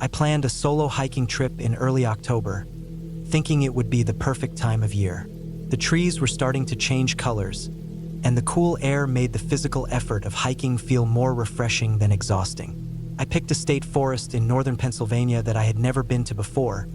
I planned a solo hiking trip in early October, thinking it would be the perfect time of year. The trees were starting to change colors, and the cool air made the physical effort of hiking feel more refreshing than exhausting. I picked a state forest in northern Pennsylvania that I had never been to before,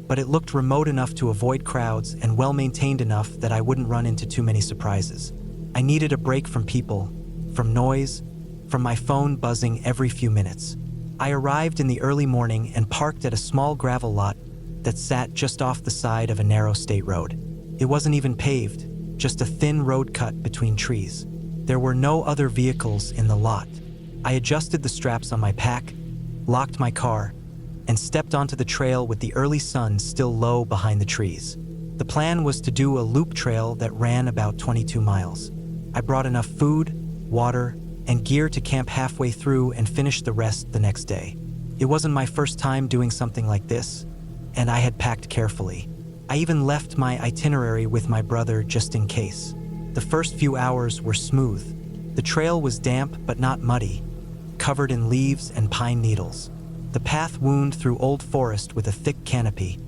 but it looked remote enough to avoid crowds and well-maintained enough that I wouldn't run into too many surprises. I needed a break from people, from noise, from my phone buzzing every few minutes. I arrived in the early morning and parked at a small gravel lot that sat just off the side of a narrow state road. It wasn't even paved, just a thin road cut between trees. There were no other vehicles in the lot. I adjusted the straps on my pack, locked my car, and stepped onto the trail with the early sun still low behind the trees. The plan was to do a loop trail that ran about 22 miles. I brought enough food, water, and gear to camp halfway through and finish the rest the next day. It wasn't my first time doing something like this, and I had packed carefully. I even left my itinerary with my brother just in case. The first few hours were smooth. The trail was damp but not muddy, covered in leaves and pine needles. The path wound through old forest with a thick canopy,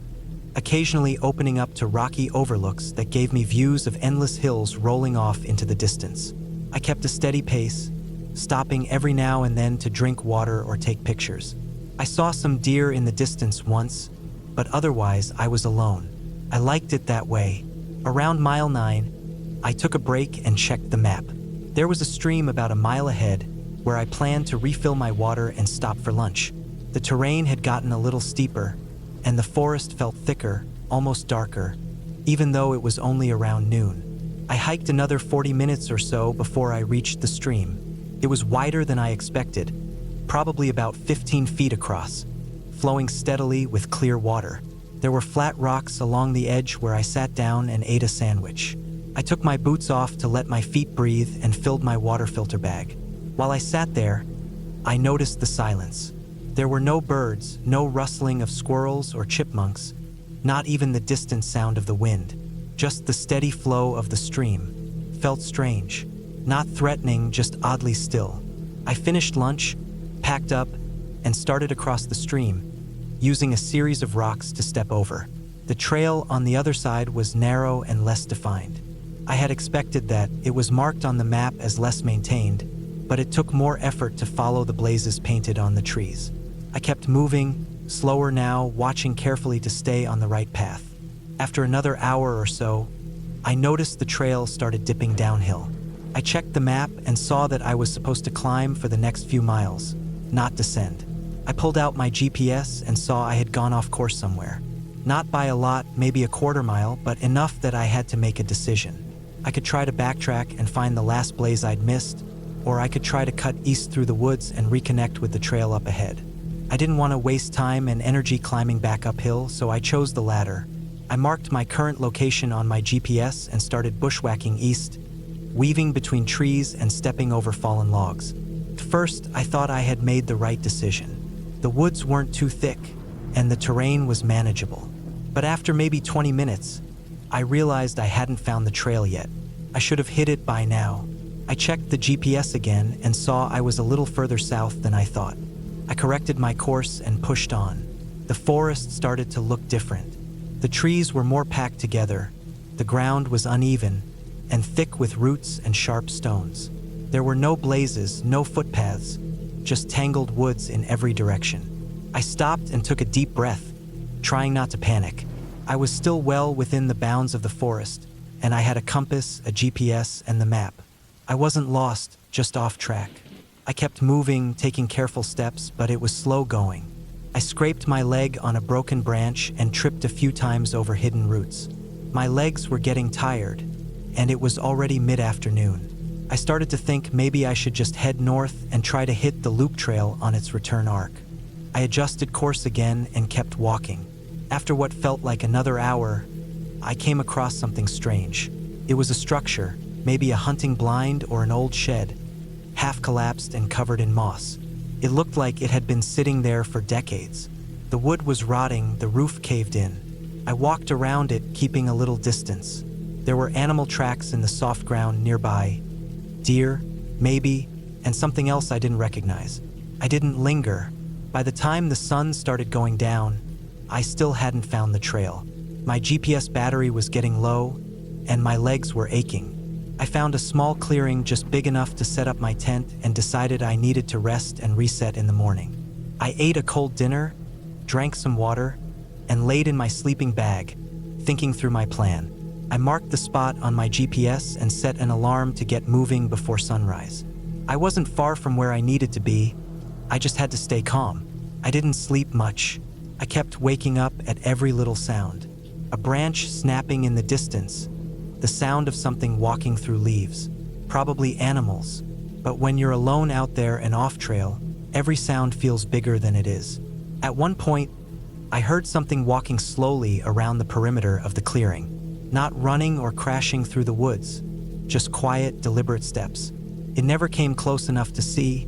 occasionally opening up to rocky overlooks that gave me views of endless hills rolling off into the distance. I kept a steady pace, stopping every now and then to drink water or take pictures. I saw some deer in the distance once, but otherwise I was alone. I liked it that way. Around mile 9, I took a break and checked the map. There was a stream about a mile ahead where I planned to refill my water and stop for lunch. The terrain had gotten a little steeper, and the forest felt thicker, almost darker, even though it was only around noon. I hiked another 40 minutes or so before I reached the stream. It was wider than I expected, probably about 15 feet across, flowing steadily with clear water. There were flat rocks along the edge where I sat down and ate a sandwich. I took my boots off to let my feet breathe and filled my water filter bag. While I sat there, I noticed the silence. There were no birds, no rustling of squirrels or chipmunks, not even the distant sound of the wind. Just the steady flow of the stream. Felt strange, not threatening, just oddly still. I finished lunch, packed up, and started across the stream, using a series of rocks to step over. The trail on the other side was narrow and less defined. I had expected that. It was marked on the map as less maintained, but it took more effort to follow the blazes painted on the trees. I kept moving, slower now, watching carefully to stay on the right path. After another hour or so, I noticed the trail started dipping downhill. I checked the map and saw that I was supposed to climb for the next few miles, not descend. I pulled out my GPS and saw I had gone off course somewhere. Not by a lot, maybe a quarter mile, but enough that I had to make a decision. I could try to backtrack and find the last blaze I'd missed, or I could try to cut east through the woods and reconnect with the trail up ahead. I didn't want to waste time and energy climbing back uphill, so I chose the latter. I marked my current location on my GPS and started bushwhacking east, weaving between trees and stepping over fallen logs. At first, I thought I had made the right decision. The woods weren't too thick, and the terrain was manageable. But after maybe 20 minutes, I realized I hadn't found the trail yet. I should have hit it by now. I checked the GPS again and saw I was a little further south than I thought. I corrected my course and pushed on. The forest started to look different. The trees were more packed together, the ground was uneven, and thick with roots and sharp stones. There were no blazes, no footpaths, just tangled woods in every direction. I stopped and took a deep breath, trying not to panic. I was still well within the bounds of the forest, and I had a compass, a GPS, and the map. I wasn't lost, just off track. I kept moving, taking careful steps, but it was slow going. I scraped my leg on a broken branch and tripped a few times over hidden roots. My legs were getting tired, and it was already mid-afternoon. I started to think maybe I should just head north and try to hit the loop trail on its return arc. I adjusted course again and kept walking. After what felt like another hour, I came across something strange. It was a structure, maybe a hunting blind or an old shed, half collapsed and covered in moss. It looked like it had been sitting there for decades. The wood was rotting, the roof caved in. I walked around it, keeping a little distance. There were animal tracks in the soft ground nearby. Deer, maybe, and something else I didn't recognize. I didn't linger. By the time the sun started going down, I still hadn't found the trail. My GPS battery was getting low, and my legs were aching. I found a small clearing just big enough to set up my tent and decided I needed to rest and reset in the morning. I ate a cold dinner, drank some water, and laid in my sleeping bag, thinking through my plan. I marked the spot on my GPS and set an alarm to get moving before sunrise. I wasn't far from where I needed to be. I just had to stay calm. I didn't sleep much. I kept waking up at every little sound. A branch snapping in the distance, the sound of something walking through leaves, probably animals. But when you're alone out there and off trail, every sound feels bigger than it is. At one point, I heard something walking slowly around the perimeter of the clearing, not running or crashing through the woods, just quiet, deliberate steps. It never came close enough to see,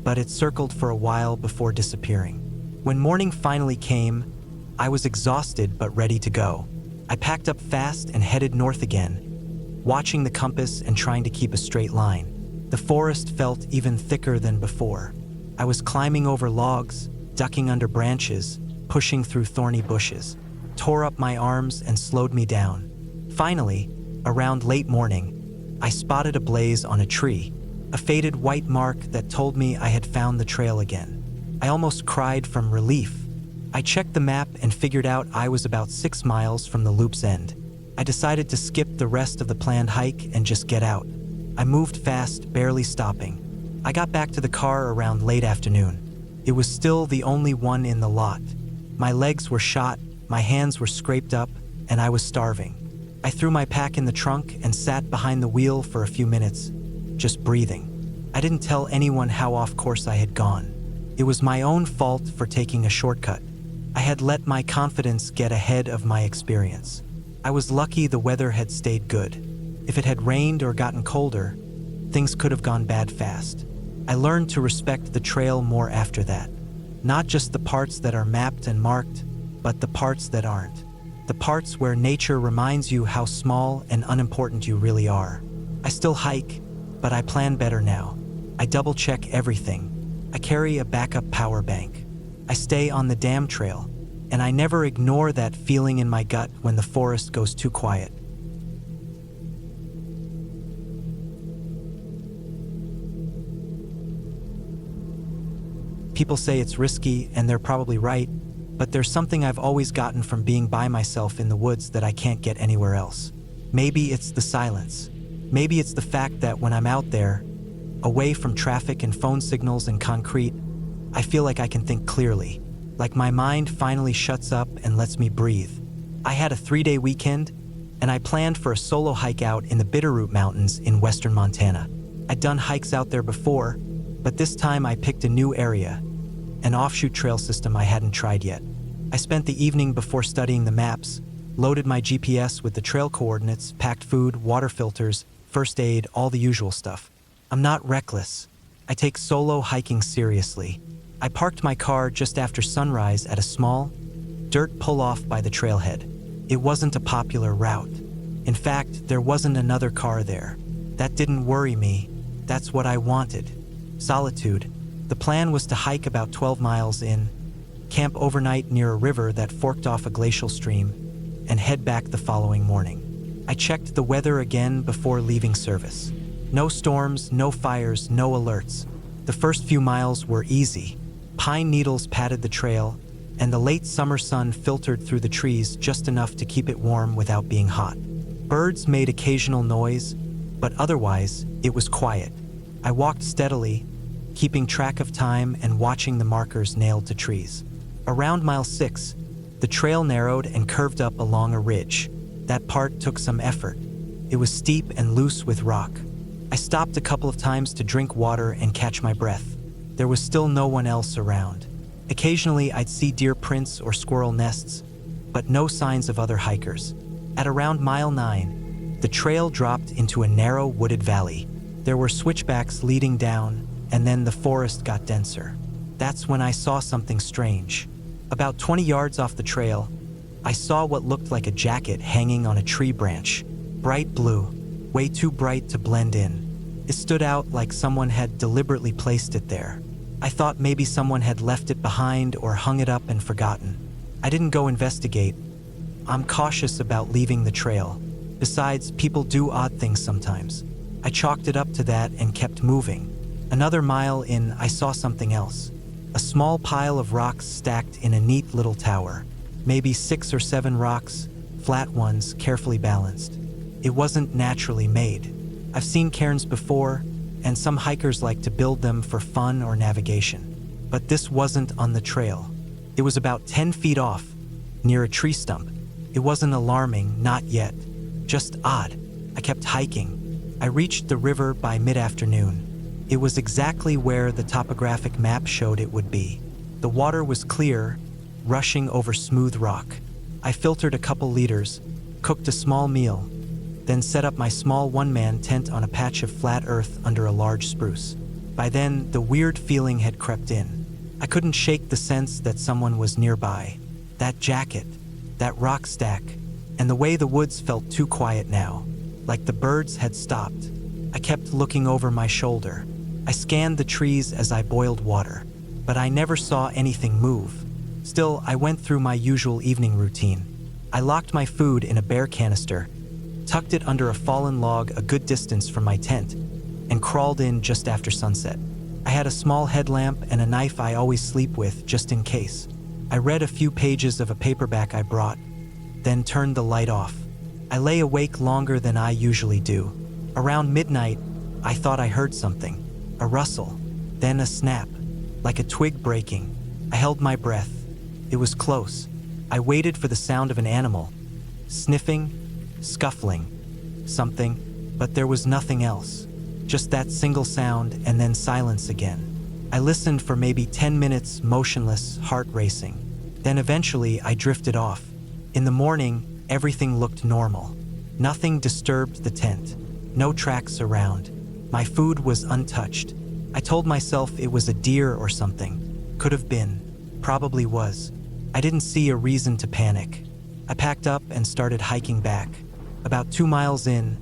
but it circled for a while before disappearing. When morning finally came, I was exhausted but ready to go. I packed up fast and headed north again, watching the compass and trying to keep a straight line. The forest felt even thicker than before. I was climbing over logs, ducking under branches, pushing through thorny bushes, tore up my arms and slowed me down. Finally, around late morning, I spotted a blaze on a tree, a faded white mark that told me I had found the trail again. I almost cried from relief. I checked the map and figured out I was about 6 miles from the loop's end. I decided to skip the rest of the planned hike and just get out. I moved fast, barely stopping. I got back to the car around late afternoon. It was still the only one in the lot. My legs were shot, my hands were scraped up, and I was starving. I threw my pack in the trunk and sat behind the wheel for a few minutes, just breathing. I didn't tell anyone how off course I had gone. It was my own fault for taking a shortcut. I had let my confidence get ahead of my experience. I was lucky the weather had stayed good. If it had rained or gotten colder, things could have gone bad fast. I learned to respect the trail more after that. Not just the parts that are mapped and marked, but the parts that aren't. The parts where nature reminds you how small and unimportant you really are. I still hike, but I plan better now. I double-check everything. I carry a backup power bank. I stay on the damn trail, and I never ignore that feeling in my gut when the forest goes too quiet. People say it's risky, and they're probably right, but there's something I've always gotten from being by myself in the woods that I can't get anywhere else. Maybe it's the silence. Maybe it's the fact that when I'm out there, away from traffic and phone signals and concrete, I feel like I can think clearly, like my mind finally shuts up and lets me breathe. I had a 3-day weekend, and I planned for a solo hike out in the Bitterroot Mountains in western Montana. I'd done hikes out there before, but this time I picked a new area, an offshoot trail system I hadn't tried yet. I spent the evening before studying the maps, loaded my GPS with the trail coordinates, packed food, water filters, first aid, all the usual stuff. I'm not reckless. I take solo hiking seriously. I parked my car just after sunrise at a small, dirt pull-off by the trailhead. It wasn't a popular route. In fact, there wasn't another car there. That didn't worry me. That's what I wanted. Solitude. The plan was to hike about 12 miles in, camp overnight near a river that forked off a glacial stream, and head back the following morning. I checked the weather again before leaving service. No storms, no fires, no alerts. The first few miles were easy. Pine needles padded the trail, and the late summer sun filtered through the trees just enough to keep it warm without being hot. Birds made occasional noise, but otherwise, it was quiet. I walked steadily, keeping track of time and watching the markers nailed to trees. Around mile 6, the trail narrowed and curved up along a ridge. That part took some effort. It was steep and loose with rock. I stopped a couple of times to drink water and catch my breath. There was still no one else around. Occasionally, I'd see deer prints or squirrel nests, but no signs of other hikers. At around mile 9, the trail dropped into a narrow wooded valley. There were switchbacks leading down, and then the forest got denser. That's when I saw something strange. About 20 yards off the trail, I saw what looked like a jacket hanging on a tree branch. Bright blue, way too bright to blend in. It stood out like someone had deliberately placed it there. I thought maybe someone had left it behind or hung it up and forgotten. I didn't go investigate. I'm cautious about leaving the trail. Besides, people do odd things sometimes. I chalked it up to that and kept moving. Another mile in, I saw something else. A small pile of rocks stacked in a neat little tower. Maybe 6 or 7 rocks, flat ones, carefully balanced. It wasn't naturally made. I've seen cairns before, and some hikers like to build them for fun or navigation. But this wasn't on the trail. It was about 10 feet off, near a tree stump. It wasn't alarming, not yet. Just odd. I kept hiking. I reached the river by mid-afternoon. It was exactly where the topographic map showed it would be. The water was clear, rushing over smooth rock. I filtered a couple liters, cooked a small meal, then set up my small one-man tent on a patch of flat earth under a large spruce. By then, the weird feeling had crept in. I couldn't shake the sense that someone was nearby. That jacket, that rock stack, and the way the woods felt too quiet now, like the birds had stopped. I kept looking over my shoulder. I scanned the trees as I boiled water, but I never saw anything move. Still, I went through my usual evening routine. I locked my food in a bear canister, tucked it under a fallen log a good distance from my tent, and crawled in just after sunset. I had a small headlamp and a knife I always sleep with just in case. I read a few pages of a paperback I brought, then turned the light off. I lay awake longer than I usually do. Around midnight, I thought I heard something. A rustle, then a snap, like a twig breaking. I held my breath. It was close. I waited for the sound of an animal, sniffing, scuffling, something, but there was nothing else. Just that single sound and then silence again. I listened for maybe 10 minutes, motionless, heart racing. Then eventually I drifted off. In the morning, everything looked normal. Nothing disturbed the tent. No tracks around. My food was untouched. I told myself it was a deer or something. Could have been. Probably was. I didn't see a reason to panic. I packed up and started hiking back. About 2 miles in,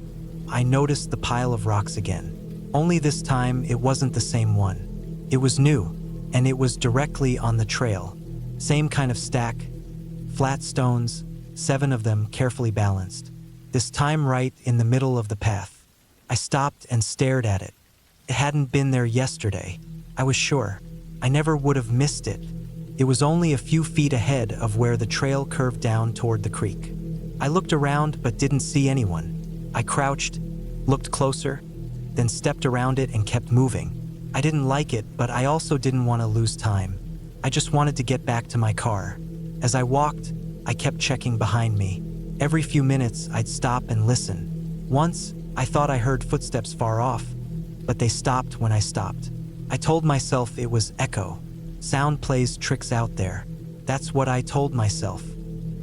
I noticed the pile of rocks again. Only this time, it wasn't the same one. It was new, and it was directly on the trail. Same kind of stack, flat stones, 7 of them carefully balanced. This time right in the middle of the path. I stopped and stared at it. It hadn't been there yesterday. I was sure. I never would have missed it. It was only a few feet ahead of where the trail curved down toward the creek. I looked around but didn't see anyone. I crouched, looked closer, then stepped around it and kept moving. I didn't like it, but I also didn't want to lose time. I just wanted to get back to my car. As I walked, I kept checking behind me. Every few minutes, I'd stop and listen. Once, I thought I heard footsteps far off, but they stopped when I stopped. I told myself it was echo. Sound plays tricks out there. That's what I told myself.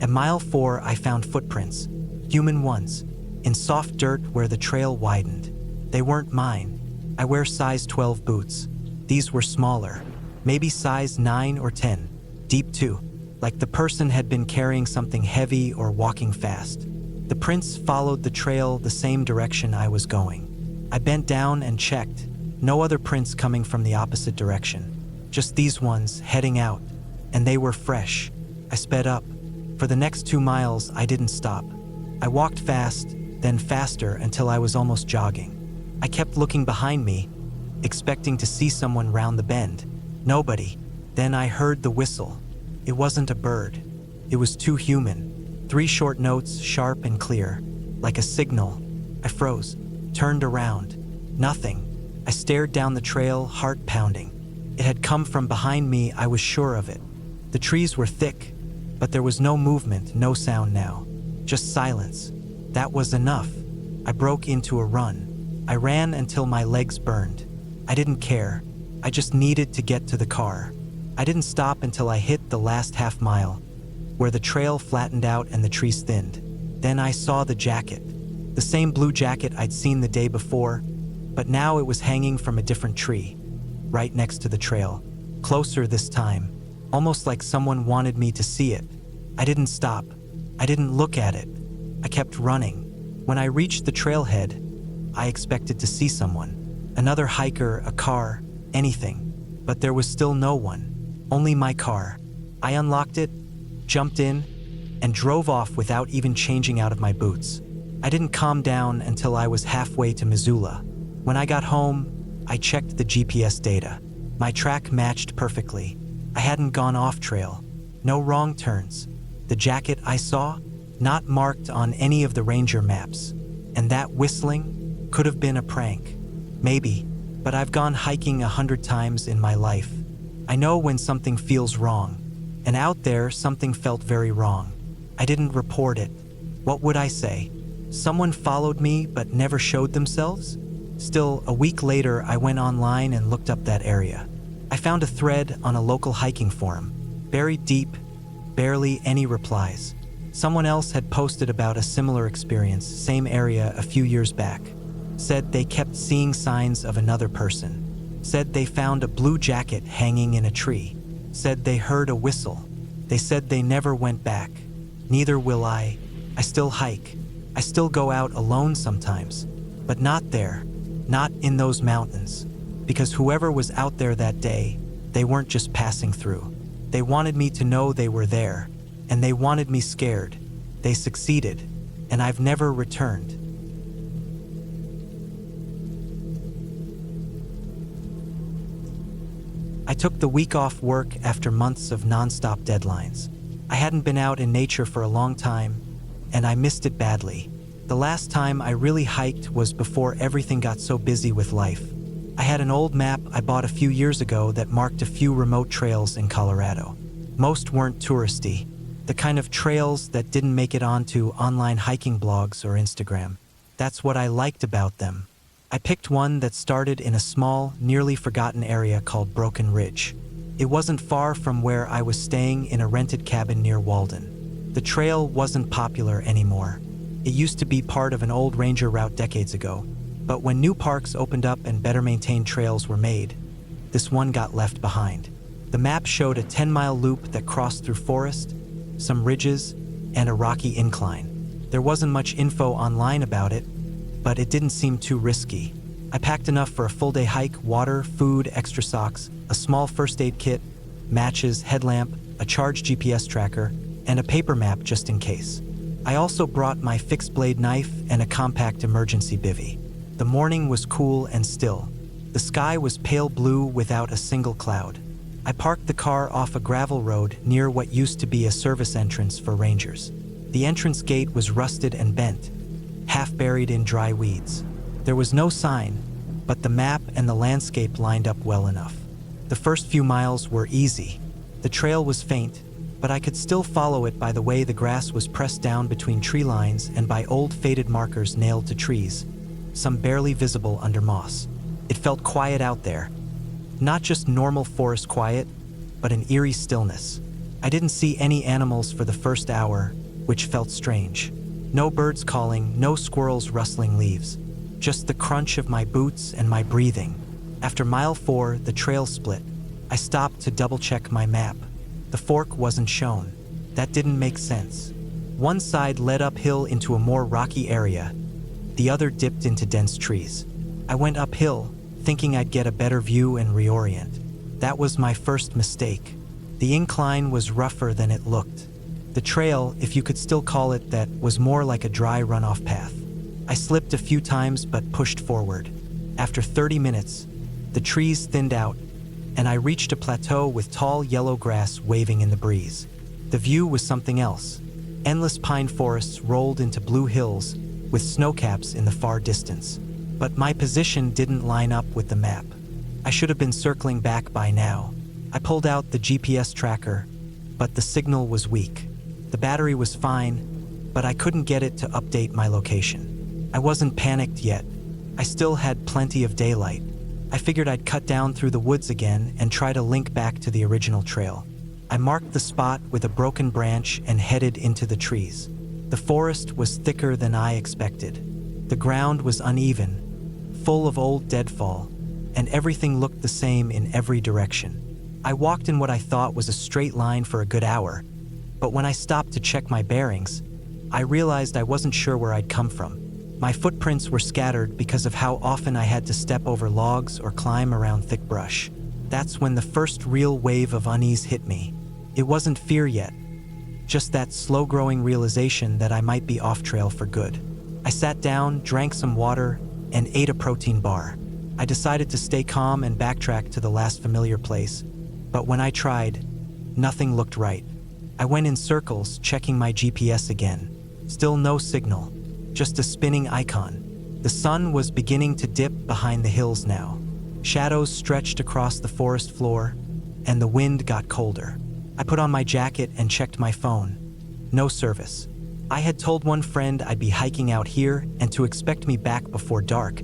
At mile 4, I found footprints, human ones, in soft dirt where the trail widened. They weren't mine. I wear size 12 boots. These were smaller, maybe size 9 or 10, deep too, like the person had been carrying something heavy or walking fast. The prints followed the trail the same direction I was going. I bent down and checked. No other prints coming from the opposite direction. Just these ones heading out, and they were fresh. I sped up. For the next 2 miles, I didn't stop. I walked fast, then faster until I was almost jogging. I kept looking behind me, expecting to see someone round the bend. Nobody. Then I heard the whistle. It wasn't a bird. It was too human. 3 short notes, sharp and clear, like a signal. I froze, turned around. Nothing. I stared down the trail, heart pounding. It had come from behind me, I was sure of it. The trees were thick, but there was no movement, no sound now. Just silence. That was enough. I broke into a run. I ran until my legs burned. I didn't care. I just needed to get to the car. I didn't stop until I hit the last half mile, where the trail flattened out and the trees thinned. Then I saw the jacket. The same blue jacket I'd seen the day before, but now it was hanging from a different tree, right next to the trail. Closer this time, almost like someone wanted me to see it. I didn't stop. I didn't look at it. I kept running. When I reached the trailhead, I expected to see someone. Another hiker, a car, anything. but there was still no one, only my car. I unlocked it, jumped in, and drove off without even changing out of my boots. I didn't calm down until I was halfway to Missoula. When I got home, I checked the GPS data. My track matched perfectly. I hadn't gone off trail. No wrong turns. The jacket I saw, not marked on any of the ranger maps. And that whistling could have been a prank. Maybe, but I've gone hiking 100 times in my life. I know when something feels wrong. And out there, something felt very wrong. I didn't report it. What would I say? Someone followed me but never showed themselves? Still, a week later, I went online and looked up that area. I found a thread on a local hiking forum. Buried deep, barely any replies. Someone else had posted about a similar experience, same area, a few years back. Said they kept seeing signs of another person. Said they found a blue jacket hanging in a tree. Said they heard a whistle. They said they never went back. Neither will I. I still hike. I still go out alone sometimes. But not there. Not in those mountains. Because whoever was out there that day, they weren't just passing through. They wanted me to know they were there. And they wanted me scared. They succeeded. And I've never returned. I took the week off work after months of non-stop deadlines. I hadn't been out in nature for a long time, and I missed it badly. The last time I really hiked was before everything got so busy with life. I had an old map I bought a few years ago that marked a few remote trails in Colorado. Most weren't touristy, the kind of trails that didn't make it onto online hiking blogs or Instagram. That's what I liked about them. I picked one that started in a small, nearly forgotten area called Broken Ridge. It wasn't far from where I was staying in a rented cabin near Walden. The trail wasn't popular anymore. It used to be part of an old ranger route decades ago, but when new parks opened up and better maintained trails were made, this one got left behind. The map showed a 10-mile loop that crossed through forest, some ridges, and a rocky incline. There wasn't much info online about it, but it didn't seem too risky. I packed enough for a full-day hike: water, food, extra socks, a small first aid kit, matches, headlamp, a charged GPS tracker, and a paper map just in case. I also brought my fixed-blade knife and a compact emergency bivvy. The morning was cool and still. The sky was pale blue without a single cloud. I parked the car off a gravel road near what used to be a service entrance for rangers. The entrance gate was rusted and bent, half buried in dry weeds. There was no sign, but the map and the landscape lined up well enough. The first few miles were easy. The trail was faint, but I could still follow it by the way the grass was pressed down between tree lines and by old faded markers nailed to trees, some barely visible under moss. It felt quiet out there. Not just normal forest quiet, but an eerie stillness. I didn't see any animals for the first hour, which felt strange. No birds calling, no squirrels rustling leaves. Just the crunch of my boots and my breathing. After mile 4, the trail split. I stopped to double-check my map. The fork wasn't shown. That didn't make sense. One side led uphill into a more rocky area. The other dipped into dense trees. I went uphill, thinking I'd get a better view and reorient. That was my first mistake. The incline was rougher than it looked. The trail, if you could still call it that, was more like a dry runoff path. I slipped a few times but pushed forward. After 30 minutes, the trees thinned out, and I reached a plateau with tall yellow grass waving in the breeze. The view was something else. Endless pine forests rolled into blue hills, with snowcaps in the far distance. But my position didn't line up with the map. I should have been circling back by now. I pulled out the GPS tracker, but the signal was weak. The battery was fine, but I couldn't get it to update my location. I wasn't panicked yet. I still had plenty of daylight. I figured I'd cut down through the woods again and try to link back to the original trail. I marked the spot with a broken branch and headed into the trees. The forest was thicker than I expected. The ground was uneven, full of old deadfall, and everything looked the same in every direction. I walked in what I thought was a straight line for a good hour, but when I stopped to check my bearings, I realized I wasn't sure where I'd come from. My footprints were scattered because of how often I had to step over logs or climb around thick brush. That's when the first real wave of unease hit me. It wasn't fear yet, just that slow-growing realization that I might be off trail for good. I sat down, drank some water, and ate a protein bar. I decided to stay calm and backtrack to the last familiar place, but when I tried, nothing looked right. I went in circles, checking my GPS again. Still no signal, just a spinning icon. The sun was beginning to dip behind the hills now. Shadows stretched across the forest floor, and the wind got colder. I put on my jacket and checked my phone. No service. I had told one friend I'd be hiking out here and to expect me back before dark,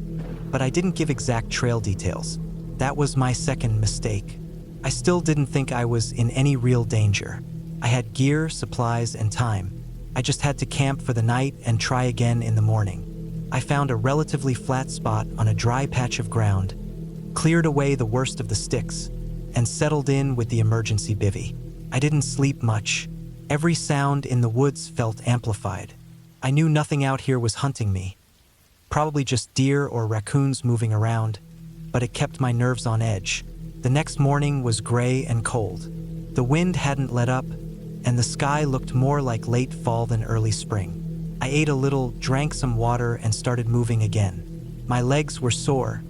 but I didn't give exact trail details. That was my second mistake. I still didn't think I was in any real danger. I had gear, supplies, and time. I just had to camp for the night and try again in the morning. I found a relatively flat spot on a dry patch of ground, cleared away the worst of the sticks, and settled in with the emergency bivvy. I didn't sleep much. Every sound in the woods felt amplified. I knew nothing out here was hunting me. Probably just deer or raccoons moving around, but it kept my nerves on edge. The next morning was gray and cold. The wind hadn't let up, and the sky looked more like late fall than early spring. I ate a little, drank some water, and started moving again. My legs were sore,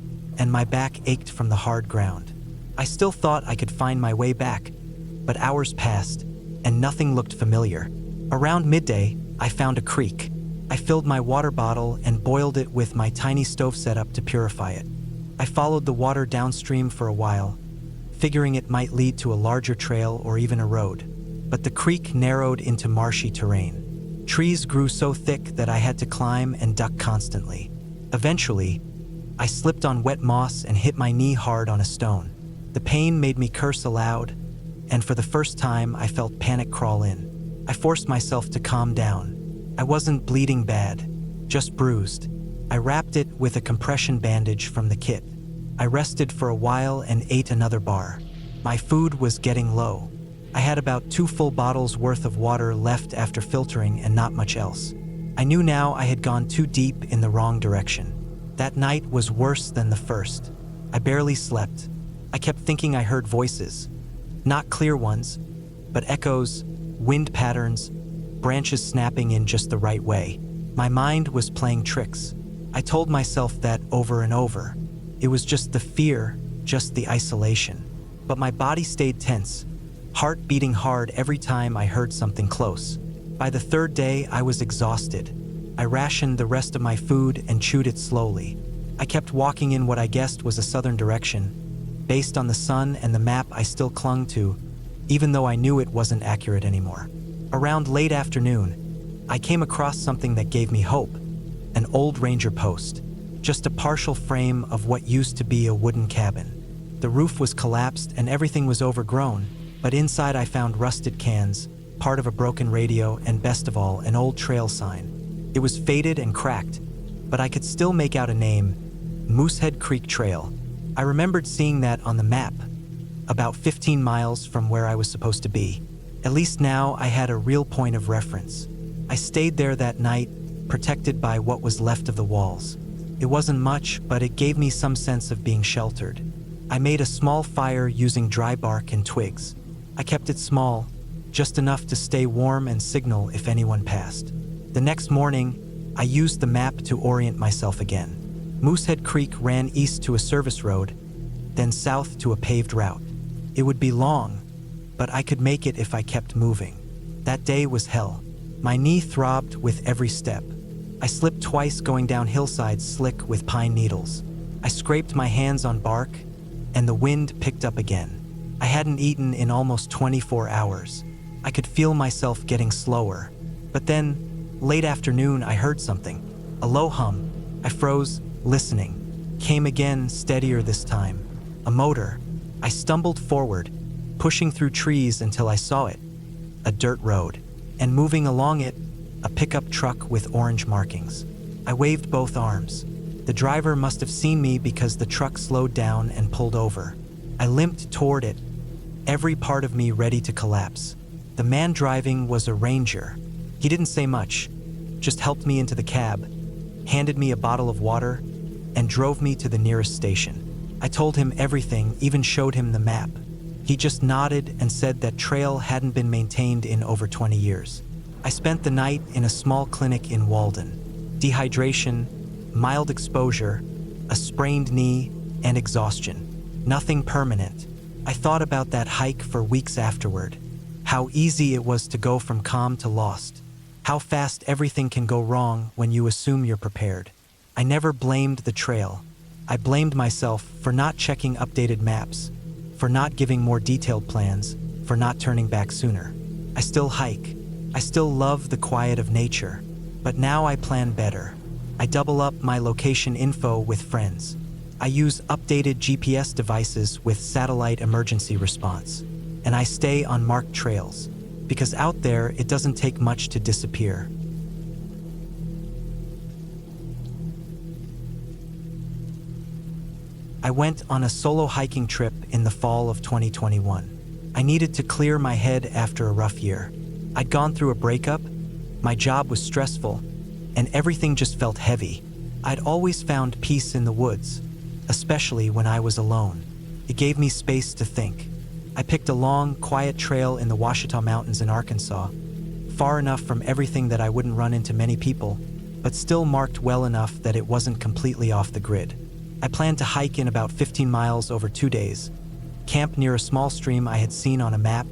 and my back ached from the hard ground. I still thought I could find my way back, but hours passed, and nothing looked familiar. Around midday, I found a creek. I filled my water bottle and boiled it with my tiny stove setup to purify it. I followed the water downstream for a while, figuring it might lead to a larger trail or even a road. But the creek narrowed into marshy terrain. Trees grew so thick that I had to climb and duck constantly. Eventually, I slipped on wet moss and hit my knee hard on a stone. The pain made me curse aloud, and for the first time, I felt panic crawl in. I forced myself to calm down. I wasn't bleeding bad, just bruised. I wrapped it with a compression bandage from the kit. I rested for a while and ate another bar. My food was getting low. I had about 2 full bottles worth of water left after filtering and not much else. I knew now I had gone too deep in the wrong direction. That night was worse than the first. I barely slept. I kept thinking I heard voices. Not clear ones, but echoes, wind patterns, branches snapping in just the right way. My mind was playing tricks. I told myself that over and over. It was just the fear, just the isolation. But my body stayed tense, heart beating hard every time I heard something close. By the third day, I was exhausted. I rationed the rest of my food and chewed it slowly. I kept walking in what I guessed was a southern direction, based on the sun and the map I still clung to, even though I knew it wasn't accurate anymore. Around late afternoon, I came across something that gave me hope, an old ranger post, just a partial frame of what used to be a wooden cabin. The roof was collapsed and everything was overgrown, but inside I found rusted cans, part of a broken radio, and best of all, an old trail sign. It was faded and cracked, but I could still make out a name, Moosehead Creek Trail. I remembered seeing that on the map, about 15 miles from where I was supposed to be. At least now I had a real point of reference. I stayed there that night, protected by what was left of the walls. It wasn't much, but it gave me some sense of being sheltered. I made a small fire using dry bark and twigs. I kept it small, just enough to stay warm and signal if anyone passed. The next morning, I used the map to orient myself again. Moosehead Creek ran east to a service road, then south to a paved route. It would be long, but I could make it if I kept moving. That day was hell. My knee throbbed with every step. I slipped twice going down hillsides slick with pine needles. I scraped my hands on bark, and the wind picked up again. I hadn't eaten in almost 24 hours. I could feel myself getting slower. But then, late afternoon, I heard something. A low hum. I froze, listening. Came again, steadier this time. A motor. I stumbled forward, pushing through trees until I saw it. A dirt road. And moving along it, a pickup truck with orange markings. I waved both arms. The driver must have seen me because the truck slowed down and pulled over. I limped toward it, every part of me ready to collapse. The man driving was a ranger. He didn't say much, just helped me into the cab, handed me a bottle of water, and drove me to the nearest station. I told him everything, even showed him the map. He just nodded and said that trail hadn't been maintained in over 20 years. I spent the night in a small clinic in Walden. Dehydration, mild exposure, a sprained knee, and exhaustion. Nothing permanent. I thought about that hike for weeks afterward. How easy it was to go from calm to lost. How fast everything can go wrong when you assume you're prepared. I never blamed the trail. I blamed myself for not checking updated maps, for not giving more detailed plans, for not turning back sooner. I still hike. I still love the quiet of nature. But now I plan better. I double up my location info with friends. I use updated GPS devices with satellite emergency response. And I stay on marked trails, because out there it doesn't take much to disappear. I went on a solo hiking trip in the fall of 2021. I needed to clear my head after a rough year. I'd gone through a breakup, my job was stressful, and everything just felt heavy. I'd always found peace in the woods, especially when I was alone. It gave me space to think. I picked a long, quiet trail in the Ouachita Mountains in Arkansas, far enough from everything that I wouldn't run into many people, but still marked well enough that it wasn't completely off the grid. I planned to hike in about 15 miles over 2 days, camp near a small stream I had seen on a map,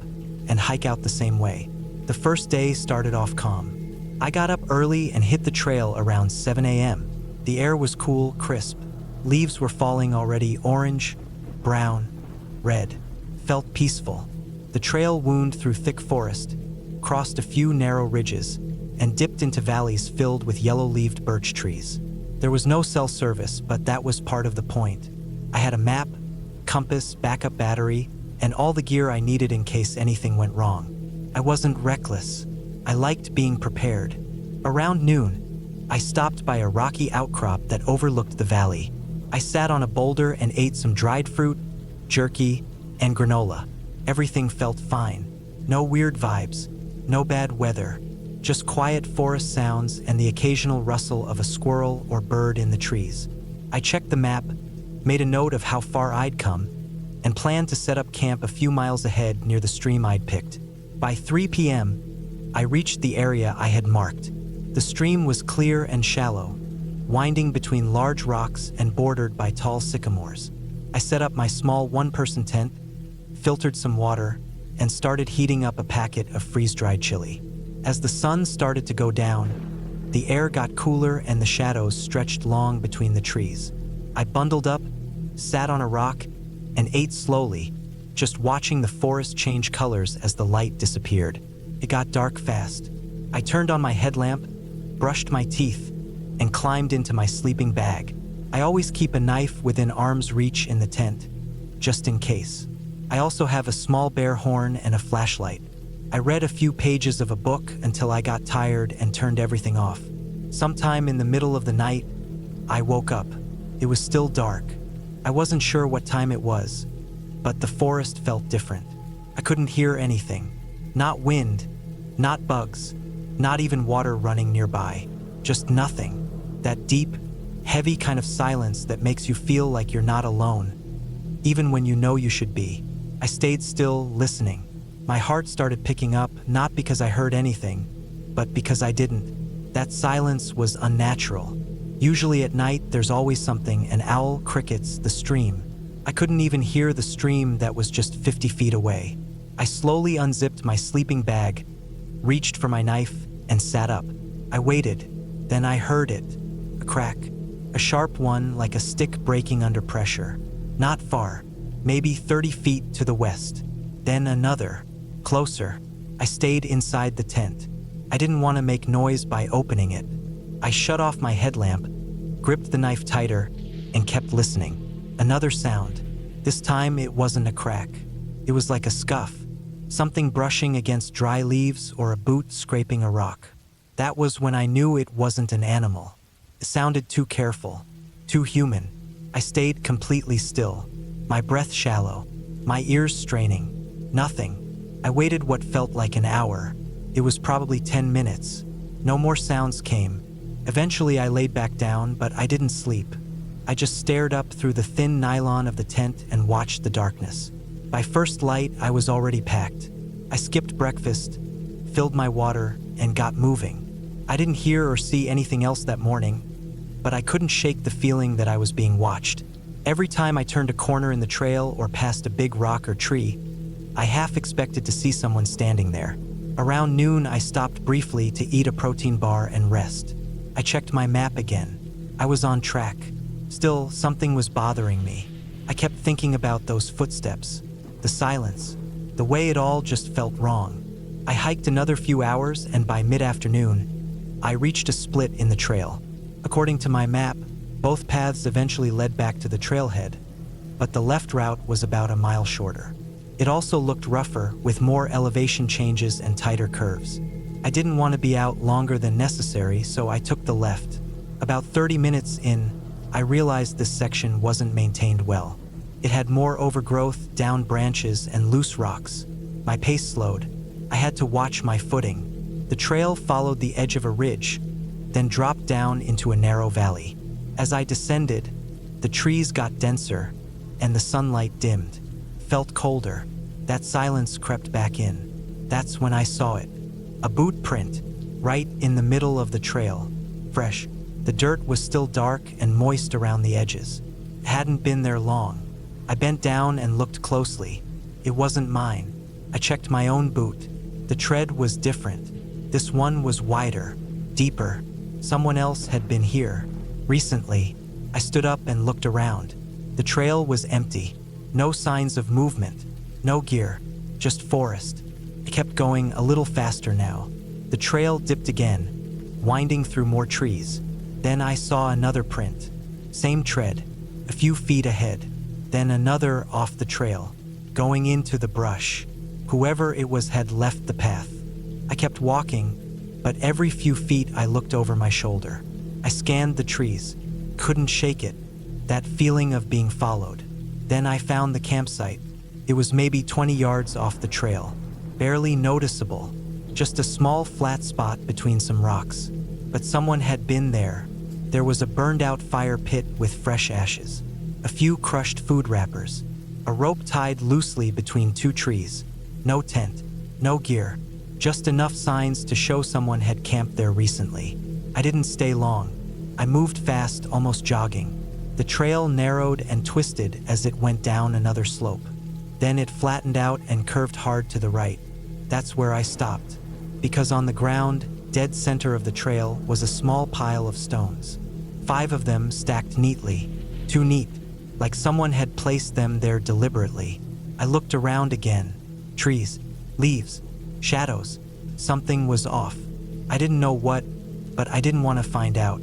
and hike out the same way. The first day started off calm. I got up early and hit the trail around 7 a.m. The air was cool, crisp. Leaves were falling already, orange, brown, red. Felt peaceful. The trail wound through thick forest, crossed a few narrow ridges, and dipped into valleys filled with yellow-leaved birch trees. There was no cell service, but that was part of the point. I had a map, compass, backup battery, and all the gear I needed in case anything went wrong. I wasn't reckless. I liked being prepared. Around noon, I stopped by a rocky outcrop that overlooked the valley. I sat on a boulder and ate some dried fruit, jerky, and granola. Everything felt fine. No weird vibes, no bad weather, just quiet forest sounds and the occasional rustle of a squirrel or bird in the trees. I checked the map, made a note of how far I'd come, and planned to set up camp a few miles ahead near the stream I'd picked. By 3 p.m., I reached the area I had marked. The stream was clear and shallow, winding between large rocks and bordered by tall sycamores. I set up my small one-person tent, filtered some water, and started heating up a packet of freeze-dried chili. As the sun started to go down, the air got cooler and the shadows stretched long between the trees. I bundled up, sat on a rock, and ate slowly, just watching the forest change colors as the light disappeared. It got dark fast. I turned on my headlamp, brushed my teeth, and climbed into my sleeping bag. I always keep a knife within arm's reach in the tent, just in case. I also have a small bear horn and a flashlight. I read a few pages of a book until I got tired and turned everything off. Sometime in the middle of the night, I woke up. It was still dark. I wasn't sure what time it was, but the forest felt different. I couldn't hear anything. Not wind, not bugs, not even water running nearby. Just nothing. That deep, heavy kind of silence that makes you feel like you're not alone, even when you know you should be. I stayed still, listening. My heart started picking up, not because I heard anything, but because I didn't. That silence was unnatural. Usually at night, there's always something: an owl, crickets, the stream. I couldn't even hear the stream that was just 50 feet away. I slowly unzipped my sleeping bag, reached for my knife, and sat up. I waited. Then I heard it. A crack. A sharp one, like a stick breaking under pressure. Not far. Maybe 30 feet to the west. Then another. Closer. I stayed inside the tent. I didn't want to make noise by opening it. I shut off my headlamp, gripped the knife tighter, and kept listening. Another sound. This time it wasn't a crack. It was like a scuff. Something brushing against dry leaves or a boot scraping a rock. That was when I knew it wasn't an animal. It sounded too careful, too human. I stayed completely still, my breath shallow, my ears straining. Nothing. I waited what felt like an hour. It was probably 10 minutes. No more sounds came. Eventually I laid back down, but I didn't sleep. I just stared up through the thin nylon of the tent and watched the darkness. By first light, I was already packed. I skipped breakfast, filled my water, and got moving. I didn't hear or see anything else that morning, but I couldn't shake the feeling that I was being watched. Every time I turned a corner in the trail or passed a big rock or tree, I half expected to see someone standing there. Around noon, I stopped briefly to eat a protein bar and rest. I checked my map again. I was on track. Still, something was bothering me. I kept thinking about those footsteps, the silence, the way it all just felt wrong. I hiked another few hours, and by mid-afternoon, I reached a split in the trail. According to my map, both paths eventually led back to the trailhead, but the left route was about a mile shorter. It also looked rougher, with more elevation changes and tighter curves. I didn't want to be out longer than necessary, so I took the left. About 30 minutes in, I realized this section wasn't maintained well. It had more overgrowth, down branches, and loose rocks. My pace slowed. I had to watch my footing. The trail followed the edge of a ridge, then dropped down into a narrow valley. As I descended, the trees got denser, and the sunlight dimmed. Felt colder. That silence crept back in. That's when I saw it. A boot print, right in the middle of the trail. Fresh. The dirt was still dark and moist around the edges. It hadn't been there long. I bent down and looked closely. It wasn't mine. I checked my own boot. The tread was different. This one was wider, deeper. Someone else had been here. Recently. I stood up and looked around. The trail was empty. No signs of movement. No gear. Just forest. I kept going a little faster now. The trail dipped again, winding through more trees. Then I saw another print. Same tread, a few feet ahead. Then another off the trail, going into the brush. Whoever it was had left the path. I kept walking, but every few feet I looked over my shoulder. I scanned the trees, couldn't shake it, that feeling of being followed. Then I found the campsite. It was maybe 20 yards off the trail, barely noticeable, just a small flat spot between some rocks. But someone had been there. There was a burned-out fire pit with fresh ashes, a few crushed food wrappers, a rope tied loosely between two trees. No tent, no gear, just enough signs to show someone had camped there recently. I didn't stay long. I moved fast, almost jogging. The trail narrowed and twisted as it went down another slope. Then it flattened out and curved hard to the right. That's where I stopped, because on the ground, dead center of the trail, was a small pile of stones. 5 of them stacked neatly, too neat, like someone had placed them there deliberately. I looked around again. Trees, leaves, shadows. Something was off. I didn't know what, but I didn't want to find out.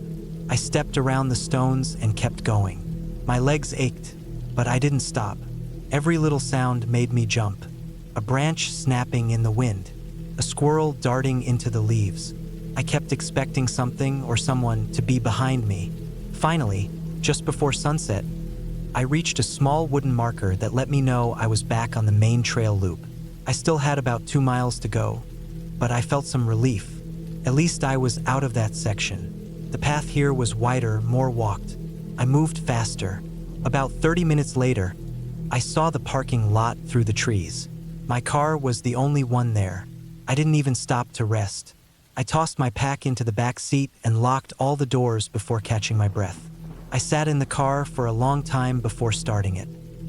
I stepped around the stones and kept going. My legs ached, but I didn't stop. Every little sound made me jump. A branch snapping in the wind, a squirrel darting into the leaves. I kept expecting something or someone to be behind me. Finally, just before sunset, I reached a small wooden marker that let me know I was back on the main trail loop. I still had about 2 miles to go, but I felt some relief. At least I was out of that section. The path here was wider, more walked. I moved faster. About 30 minutes later, I saw the parking lot through the trees. My car was the only one there. I didn't even stop to rest. I tossed my pack into the back seat and locked all the doors before catching my breath. I sat in the car for a long time before starting it,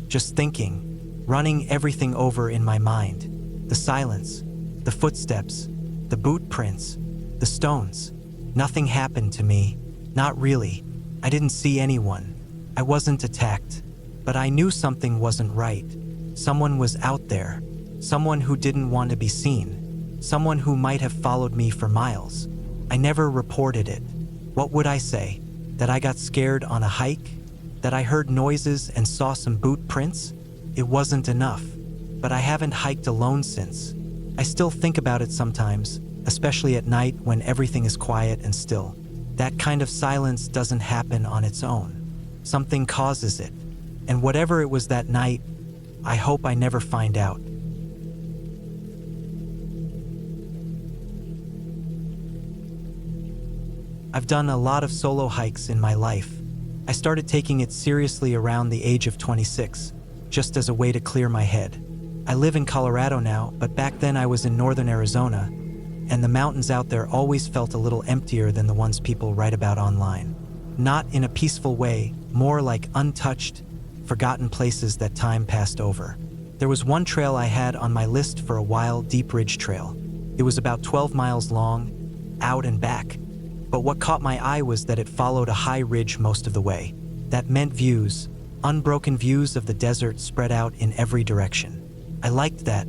just thinking, running everything over in my mind. The silence, the footsteps, the boot prints, the stones. Nothing happened to me. Not really. I didn't see anyone. I wasn't attacked. But I knew something wasn't right. Someone was out there. Someone who didn't want to be seen. Someone who might have followed me for miles. I never reported it. What would I say? That I got scared on a hike? That I heard noises and saw some boot prints? It wasn't enough. But I haven't hiked alone since. I still think about it sometimes, especially at night when everything is quiet and still. That kind of silence doesn't happen on its own. Something causes it. And whatever it was that night, I hope I never find out. I've done a lot of solo hikes in my life, I started taking it seriously around the age of 26, just as a way to clear my head. I live in Colorado now, but back then I was in northern Arizona, and the mountains out there always felt a little emptier than the ones people write about online. Not in a peaceful way, more like untouched, forgotten places that time passed over. There was one trail I had on my list for a while, Deep Ridge Trail. It was about 12 miles long, out and back, but what caught my eye was that it followed a high ridge most of the way. That meant views, unbroken views of the desert spread out in every direction. I liked that.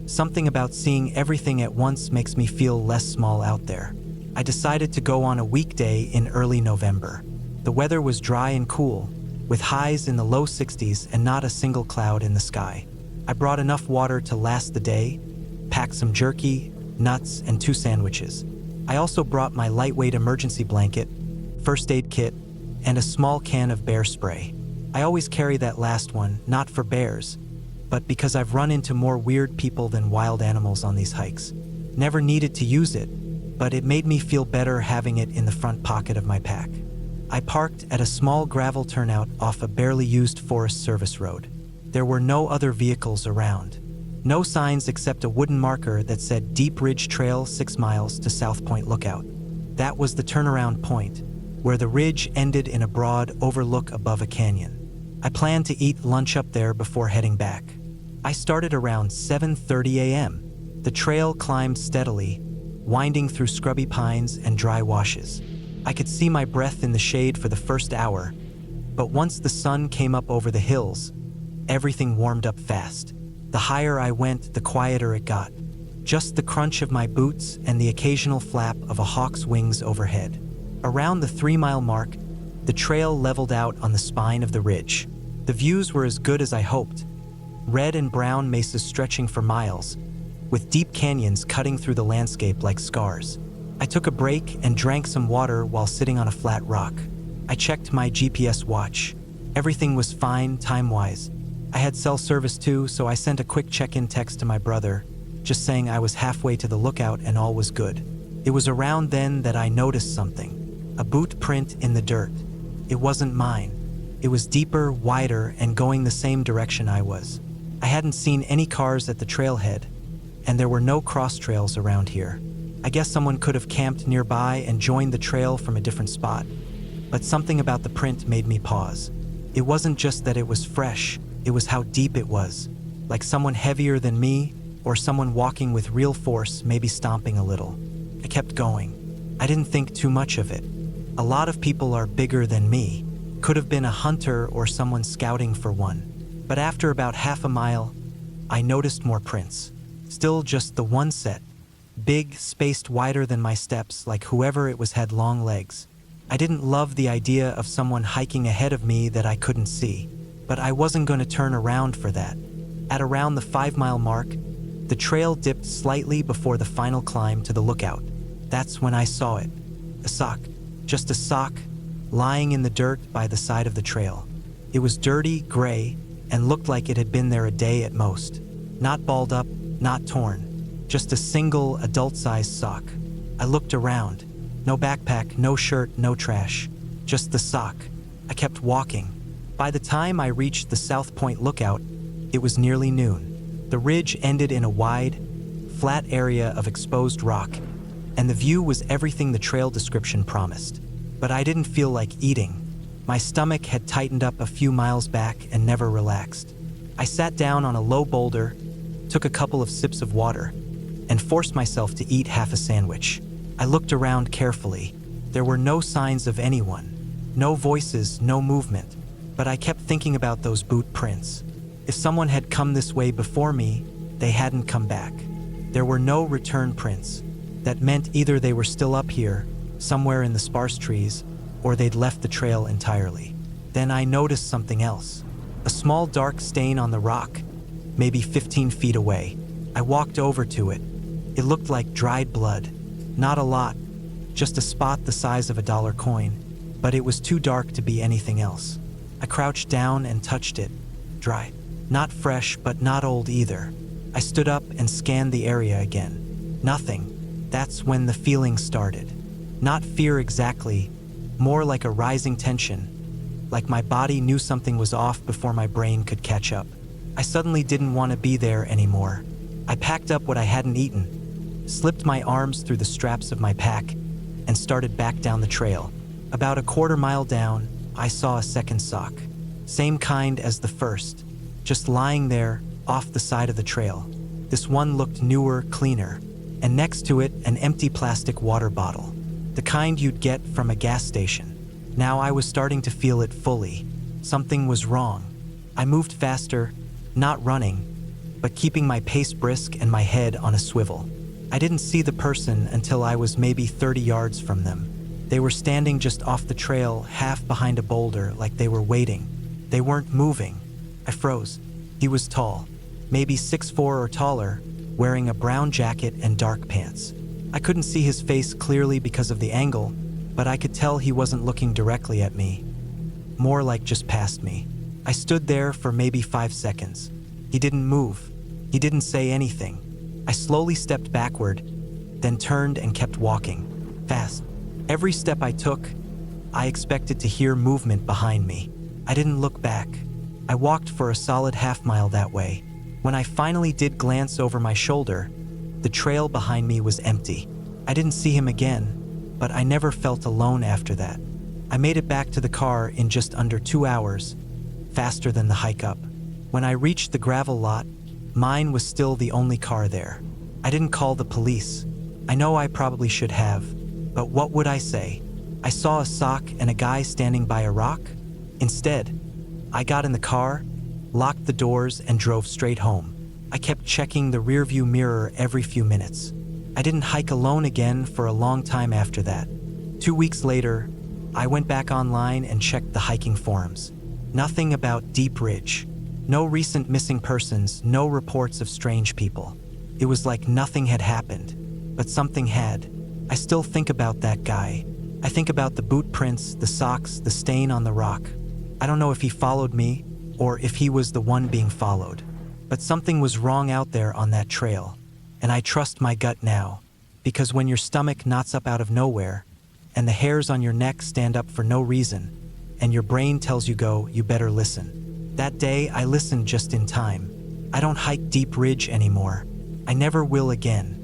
Something about seeing everything at once makes me feel less small out there. I decided to go on a weekday in early November. The weather was dry and cool, with highs in the low 60s and not a single cloud in the sky. I brought enough water to last the day, packed some jerky, nuts, and 2 sandwiches. I also brought my lightweight emergency blanket, first aid kit, and a small can of bear spray. I always carry that last one, not for bears, but because I've run into more weird people than wild animals on these hikes. Never needed to use it, but it made me feel better having it in the front pocket of my pack. I parked at a small gravel turnout off a barely used Forest Service road. There were no other vehicles around. No signs except a wooden marker that said Deep Ridge Trail 6 miles to South Point Lookout. That was the turnaround point, where the ridge ended in a broad overlook above a canyon. I planned to eat lunch up there before heading back. I started around 7:30 a.m. The trail climbed steadily, winding through scrubby pines and dry washes. I could see my breath in the shade for the first hour, but once the sun came up over the hills, everything warmed up fast. The higher I went, the quieter it got. Just the crunch of my boots and the occasional flap of a hawk's wings overhead. Around the 3-mile mark, the trail leveled out on the spine of the ridge. The views were as good as I hoped. Red and brown mesas stretching for miles, with deep canyons cutting through the landscape like scars. I took a break and drank some water while sitting on a flat rock. I checked my GPS watch. Everything was fine time-wise. I had cell service too, so I sent a quick check-in text to my brother, just saying I was halfway to the lookout and all was good. It was around then that I noticed something. A boot print in the dirt. It wasn't mine. It was deeper, wider, and going the same direction I was. I hadn't seen any cars at the trailhead, and there were no cross trails around here. I guess someone could have camped nearby and joined the trail from a different spot, but something about the print made me pause. It wasn't just that it was fresh, it was how deep it was, like someone heavier than me, or someone walking with real force, maybe stomping a little. I kept going. I didn't think too much of it. A lot of people are bigger than me. Could have been a hunter or someone scouting for one. But after about half a mile, I noticed more prints. Still just the one set. Big, spaced wider than my steps, like whoever it was had long legs. I didn't love the idea of someone hiking ahead of me that I couldn't see, but I wasn't going to turn around for that. At around the 5-mile mark, the trail dipped slightly before the final climb to the lookout. That's when I saw it. A sock. Just a sock, lying in the dirt by the side of the trail. It was dirty, gray, and looked like it had been there a day at most. Not balled up, not torn. Just a single adult-sized sock. I looked around. No backpack, no shirt, no trash. Just the sock. I kept walking. By the time I reached the South Point Lookout, it was nearly noon. The ridge ended in a wide, flat area of exposed rock, and the view was everything the trail description promised. But I didn't feel like eating. My stomach had tightened up a few miles back and never relaxed. I sat down on a low boulder, took a couple of sips of water, and forced myself to eat half a sandwich. I looked around carefully. There were no signs of anyone. No voices, no movement. But I kept thinking about those boot prints. If someone had come this way before me, they hadn't come back. There were no return prints. That meant either they were still up here, somewhere in the sparse trees, or they'd left the trail entirely. Then I noticed something else. A small dark stain on the rock, maybe 15 feet away. I walked over to it. It looked like dried blood. Not a lot, just a spot the size of a dollar coin, but it was too dark to be anything else. I crouched down and touched it. Dry. Not fresh, but not old either. I stood up and scanned the area again. Nothing. That's when the feeling started. Not fear exactly, more like a rising tension. like my body knew something was off before my brain could catch up. I suddenly didn't want to be there anymore. I packed up what I hadn't eaten, slipped my arms through the straps of my pack, and started back down the trail. About a quarter mile down, I saw a second sock. Same kind as the first, just lying there off the side of the trail. This one looked newer, cleaner, and next to it, an empty plastic water bottle, the kind you'd get from a gas station. Now I was starting to feel it fully. Something was wrong. I moved faster, not running, but keeping my pace brisk and my head on a swivel. I didn't see the person until I was maybe 30 yards from them. They were standing just off the trail, half behind a boulder, like they were waiting. They weren't moving. I froze. He was tall, maybe 6'4" or taller, wearing a brown jacket and dark pants. I couldn't see his face clearly because of the angle, but I could tell he wasn't looking directly at me, more like just past me. I stood there for maybe 5 seconds. He didn't move. He didn't say anything. I slowly stepped backward, then turned and kept walking, fast. Every step I took, I expected to hear movement behind me. I didn't look back. I walked for a solid half-mile that way. When I finally did glance over my shoulder, the trail behind me was empty. I didn't see him again, but I never felt alone after that. I made it back to the car in just under 2 hours, faster than the hike up. When I reached the gravel lot, mine was still the only car there. I didn't call the police. I know I probably should have, but what would I say? I saw a sock and a guy standing by a rock? Instead, I got in the car, locked the doors, and drove straight home. I kept checking the rearview mirror every few minutes. I didn't hike alone again for a long time after that. 2 weeks later, I went back online and checked the hiking forums. Nothing about Deep Ridge. No recent missing persons, no reports of strange people. It was like nothing had happened, but something had. I still think about that guy. I think about the boot prints, the socks, the stain on the rock. I don't know if he followed me or if he was the one being followed, but something was wrong out there on that trail. And I trust my gut now, because when your stomach knots up out of nowhere and the hairs on your neck stand up for no reason and your brain tells you go, you better listen. That day, I listened just in time. I don't hike Deep Ridge anymore. I never will again.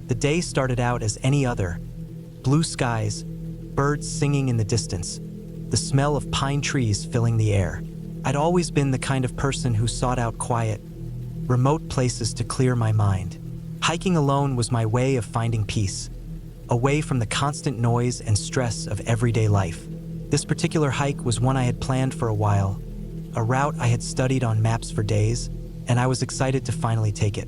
The day started out as any other. Blue skies, birds singing in the distance, the smell of pine trees filling the air. I'd always been the kind of person who sought out quiet, remote places to clear my mind. Hiking alone was my way of finding peace, away from the constant noise and stress of everyday life. This particular hike was one I had planned for a while, a route I had studied on maps for days, and I was excited to finally take it.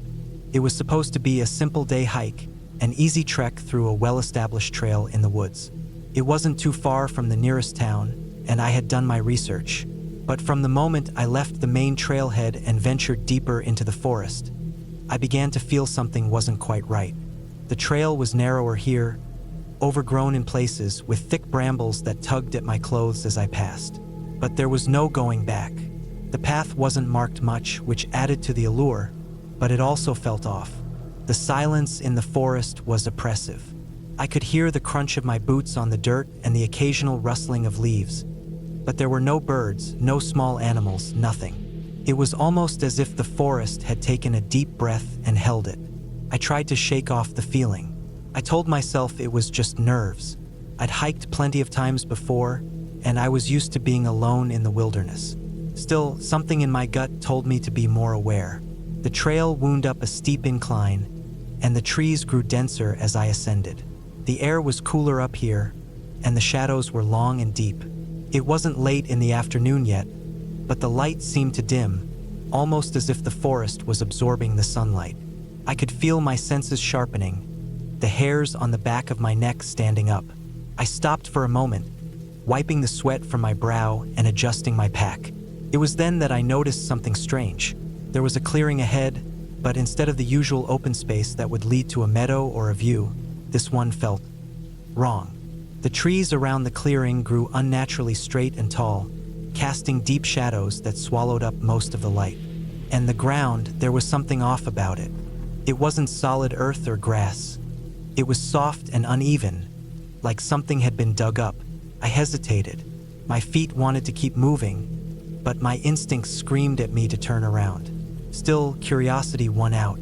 It was supposed to be a simple day hike, an easy trek through a well-established trail in the woods. It wasn't too far from the nearest town, and I had done my research. But from the moment I left the main trailhead and ventured deeper into the forest, I began to feel something wasn't quite right. The trail was narrower here, overgrown in places with thick brambles that tugged at my clothes as I passed. But there was no going back. The path wasn't marked much, which added to the allure, but it also felt off. The silence in the forest was oppressive. I could hear the crunch of my boots on the dirt and the occasional rustling of leaves. But there were no birds, no small animals, nothing. It was almost as if the forest had taken a deep breath and held it. I tried to shake off the feeling. I told myself it was just nerves. I'd hiked plenty of times before, and I was used to being alone in the wilderness. Still, something in my gut told me to be more aware. The trail wound up a steep incline, and the trees grew denser as I ascended. The air was cooler up here, and the shadows were long and deep. It wasn't late in the afternoon yet, but the light seemed to dim, almost as if the forest was absorbing the sunlight. I could feel my senses sharpening, the hairs on the back of my neck standing up. I stopped for a moment, wiping the sweat from my brow and adjusting my pack. It was then that I noticed something strange. There was a clearing ahead, but instead of the usual open space that would lead to a meadow or a view, this one felt wrong. The trees around the clearing grew unnaturally straight and tall, casting deep shadows that swallowed up most of the light. And the ground, there was something off about it. It wasn't solid earth or grass. It was soft and uneven, like something had been dug up. I hesitated. My feet wanted to keep moving, but my instincts screamed at me to turn around. Still, curiosity won out.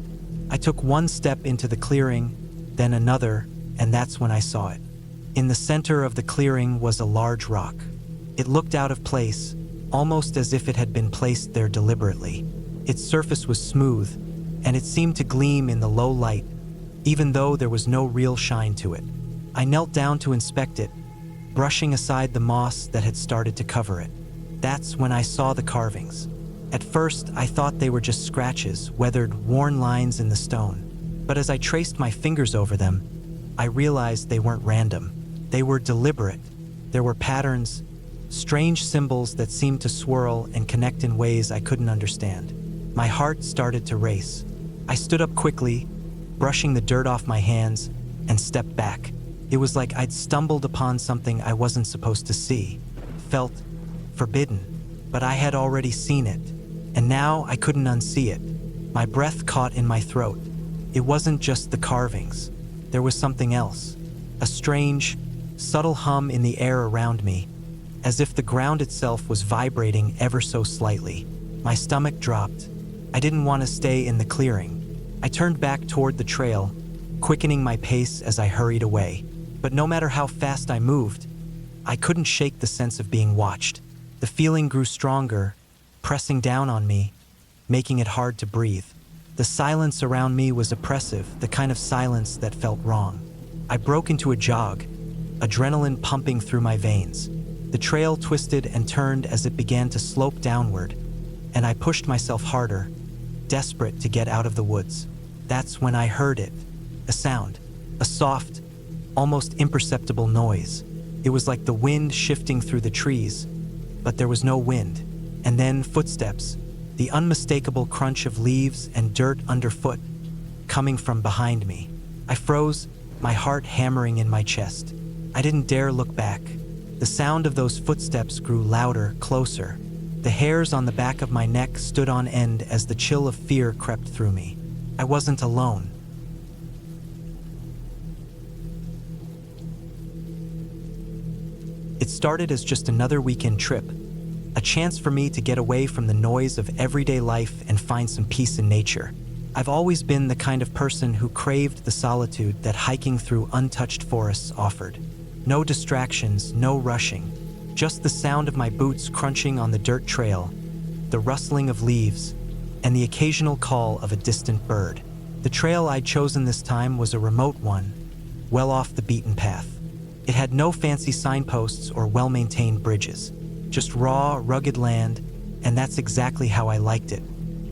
I took one step into the clearing, then another, and that's when I saw it. In the center of the clearing was a large rock. It looked out of place, almost as if it had been placed there deliberately. Its surface was smooth, and it seemed to gleam in the low light, even though there was no real shine to it. I knelt down to inspect it, brushing aside the moss that had started to cover it. That's when I saw the carvings. At first, I thought they were just scratches, weathered, worn lines in the stone. But as I traced my fingers over them, I realized they weren't random. They were deliberate. There were patterns, strange symbols that seemed to swirl and connect in ways I couldn't understand. My heart started to race. I stood up quickly, brushing the dirt off my hands, and stepped back. It was like I'd stumbled upon something I wasn't supposed to see. Felt forbidden, but I had already seen it, and now I couldn't unsee it. My breath caught in my throat. It wasn't just the carvings. There was something else. A strange, subtle hum in the air around me, as if the ground itself was vibrating ever so slightly. My stomach dropped. I didn't want to stay in the clearing. I turned back toward the trail, quickening my pace as I hurried away. But no matter how fast I moved, I couldn't shake the sense of being watched. The feeling grew stronger, pressing down on me, making it hard to breathe. The silence around me was oppressive, the kind of silence that felt wrong. I broke into a jog, adrenaline pumping through my veins. The trail twisted and turned as it began to slope downward, and I pushed myself harder, desperate to get out of the woods. That's when I heard it. A sound, a soft, almost imperceptible noise. It was like the wind shifting through the trees, but there was no wind. And then footsteps, the unmistakable crunch of leaves and dirt underfoot, coming from behind me. I froze, my heart hammering in my chest. I didn't dare look back. The sound of those footsteps grew louder, closer. The hairs on the back of my neck stood on end as the chill of fear crept through me. I wasn't alone. It started as just another weekend trip, a chance for me to get away from the noise of everyday life and find some peace in nature. I've always been the kind of person who craved the solitude that hiking through untouched forests offered. No distractions, no rushing, just the sound of my boots crunching on the dirt trail, the rustling of leaves, and the occasional call of a distant bird. The trail I'd chosen this time was a remote one, well off the beaten path. It had no fancy signposts or well-maintained bridges, just raw, rugged land, and that's exactly how I liked it.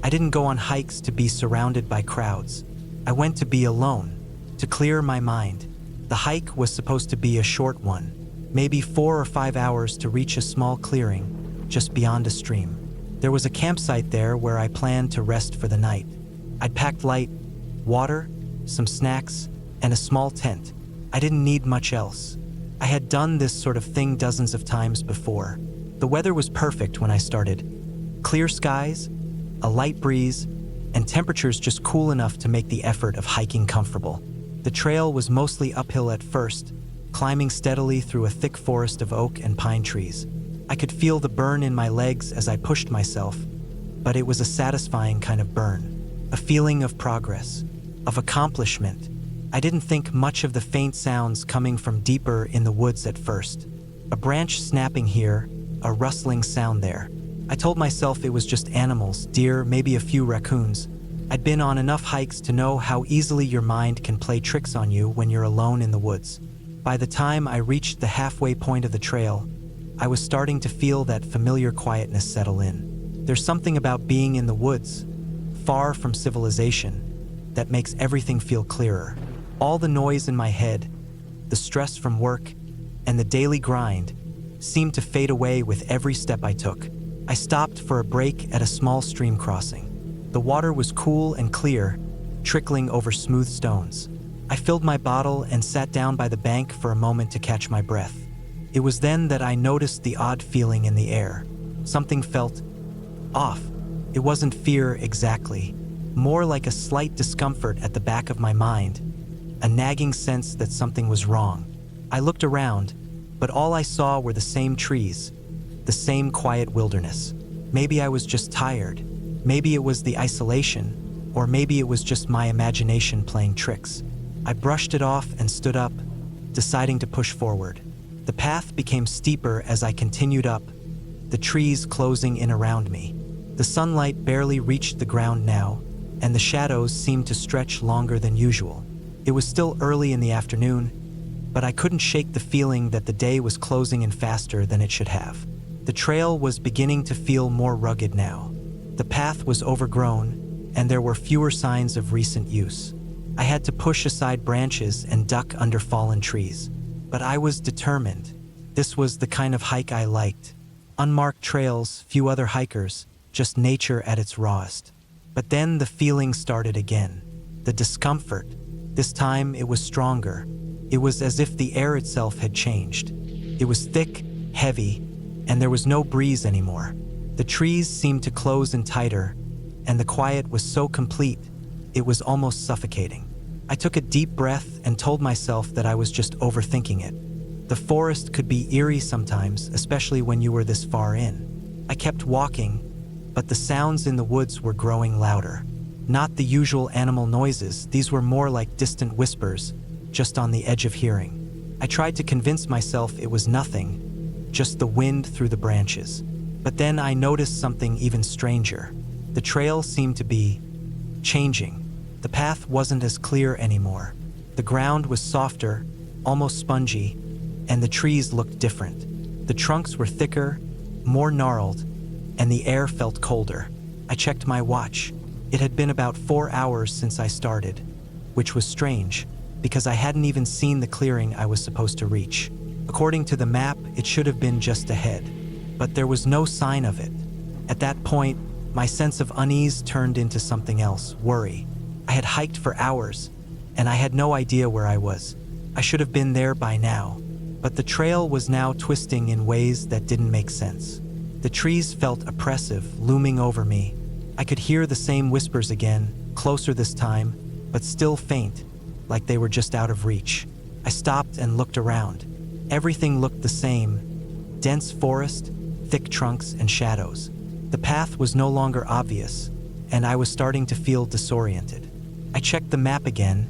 I didn't go on hikes to be surrounded by crowds. I went to be alone, to clear my mind. The hike was supposed to be a short one, maybe 4 or 5 hours to reach a small clearing just beyond a stream. There was a campsite there where I planned to rest for the night. I'd packed light, water, some snacks, and a small tent. I didn't need much else. I had done this sort of thing dozens of times before. The weather was perfect when I started. Clear skies, a light breeze, and temperatures just cool enough to make the effort of hiking comfortable. The trail was mostly uphill at first, climbing steadily through a thick forest of oak and pine trees. I could feel the burn in my legs as I pushed myself, but it was a satisfying kind of burn, a feeling of progress, of accomplishment. I didn't think much of the faint sounds coming from deeper in the woods at first. A branch snapping here, a rustling sound there. I told myself it was just animals, deer, maybe a few raccoons. I'd been on enough hikes to know how easily your mind can play tricks on you when you're alone in the woods. By the time I reached the halfway point of the trail, I was starting to feel that familiar quietness settle in. There's something about being in the woods, far from civilization, that makes everything feel clearer. All the noise in my head, the stress from work, and the daily grind seemed to fade away with every step I took. I stopped for a break at a small stream crossing. The water was cool and clear, trickling over smooth stones. I filled my bottle and sat down by the bank for a moment to catch my breath. It was then that I noticed the odd feeling in the air. Something felt off. It wasn't fear exactly, more like a slight discomfort at the back of my mind, a nagging sense that something was wrong. I looked around, but all I saw were the same trees, the same quiet wilderness. Maybe I was just tired. Maybe it was the isolation, or maybe it was just my imagination playing tricks. I brushed it off and stood up, deciding to push forward. The path became steeper as I continued up, the trees closing in around me. The sunlight barely reached the ground now, and the shadows seemed to stretch longer than usual. It was still early in the afternoon, but I couldn't shake the feeling that the day was closing in faster than it should have. The trail was beginning to feel more rugged now. The path was overgrown, and there were fewer signs of recent use. I had to push aside branches and duck under fallen trees. But I was determined. This was the kind of hike I liked. Unmarked trails, few other hikers, just nature at its rawest. But then the feeling started again. The discomfort. This time it was stronger. It was as if the air itself had changed. It was thick, heavy, and there was no breeze anymore. The trees seemed to close in tighter, and the quiet was so complete, it was almost suffocating. I took a deep breath and told myself that I was just overthinking it. The forest could be eerie sometimes, especially when you were this far in. I kept walking, but the sounds in the woods were growing louder. Not the usual animal noises, these were more like distant whispers, just on the edge of hearing. I tried to convince myself it was nothing, just the wind through the branches. But then I noticed something even stranger. The trail seemed to be changing. The path wasn't as clear anymore. The ground was softer, almost spongy, and the trees looked different. The trunks were thicker, more gnarled, and the air felt colder. I checked my watch. It had been about 4 hours since I started, which was strange, because I hadn't even seen the clearing I was supposed to reach. According to the map, it should have been just ahead, but there was no sign of it. At that point, my sense of unease turned into something else, worry. I had hiked for hours, and I had no idea where I was. I should have been there by now, but the trail was now twisting in ways that didn't make sense. The trees felt oppressive, looming over me. I could hear the same whispers again, closer this time, but still faint, like they were just out of reach. I stopped and looked around. Everything looked the same: dense forest, thick trunks, and shadows. The path was no longer obvious, and I was starting to feel disoriented. I checked the map again,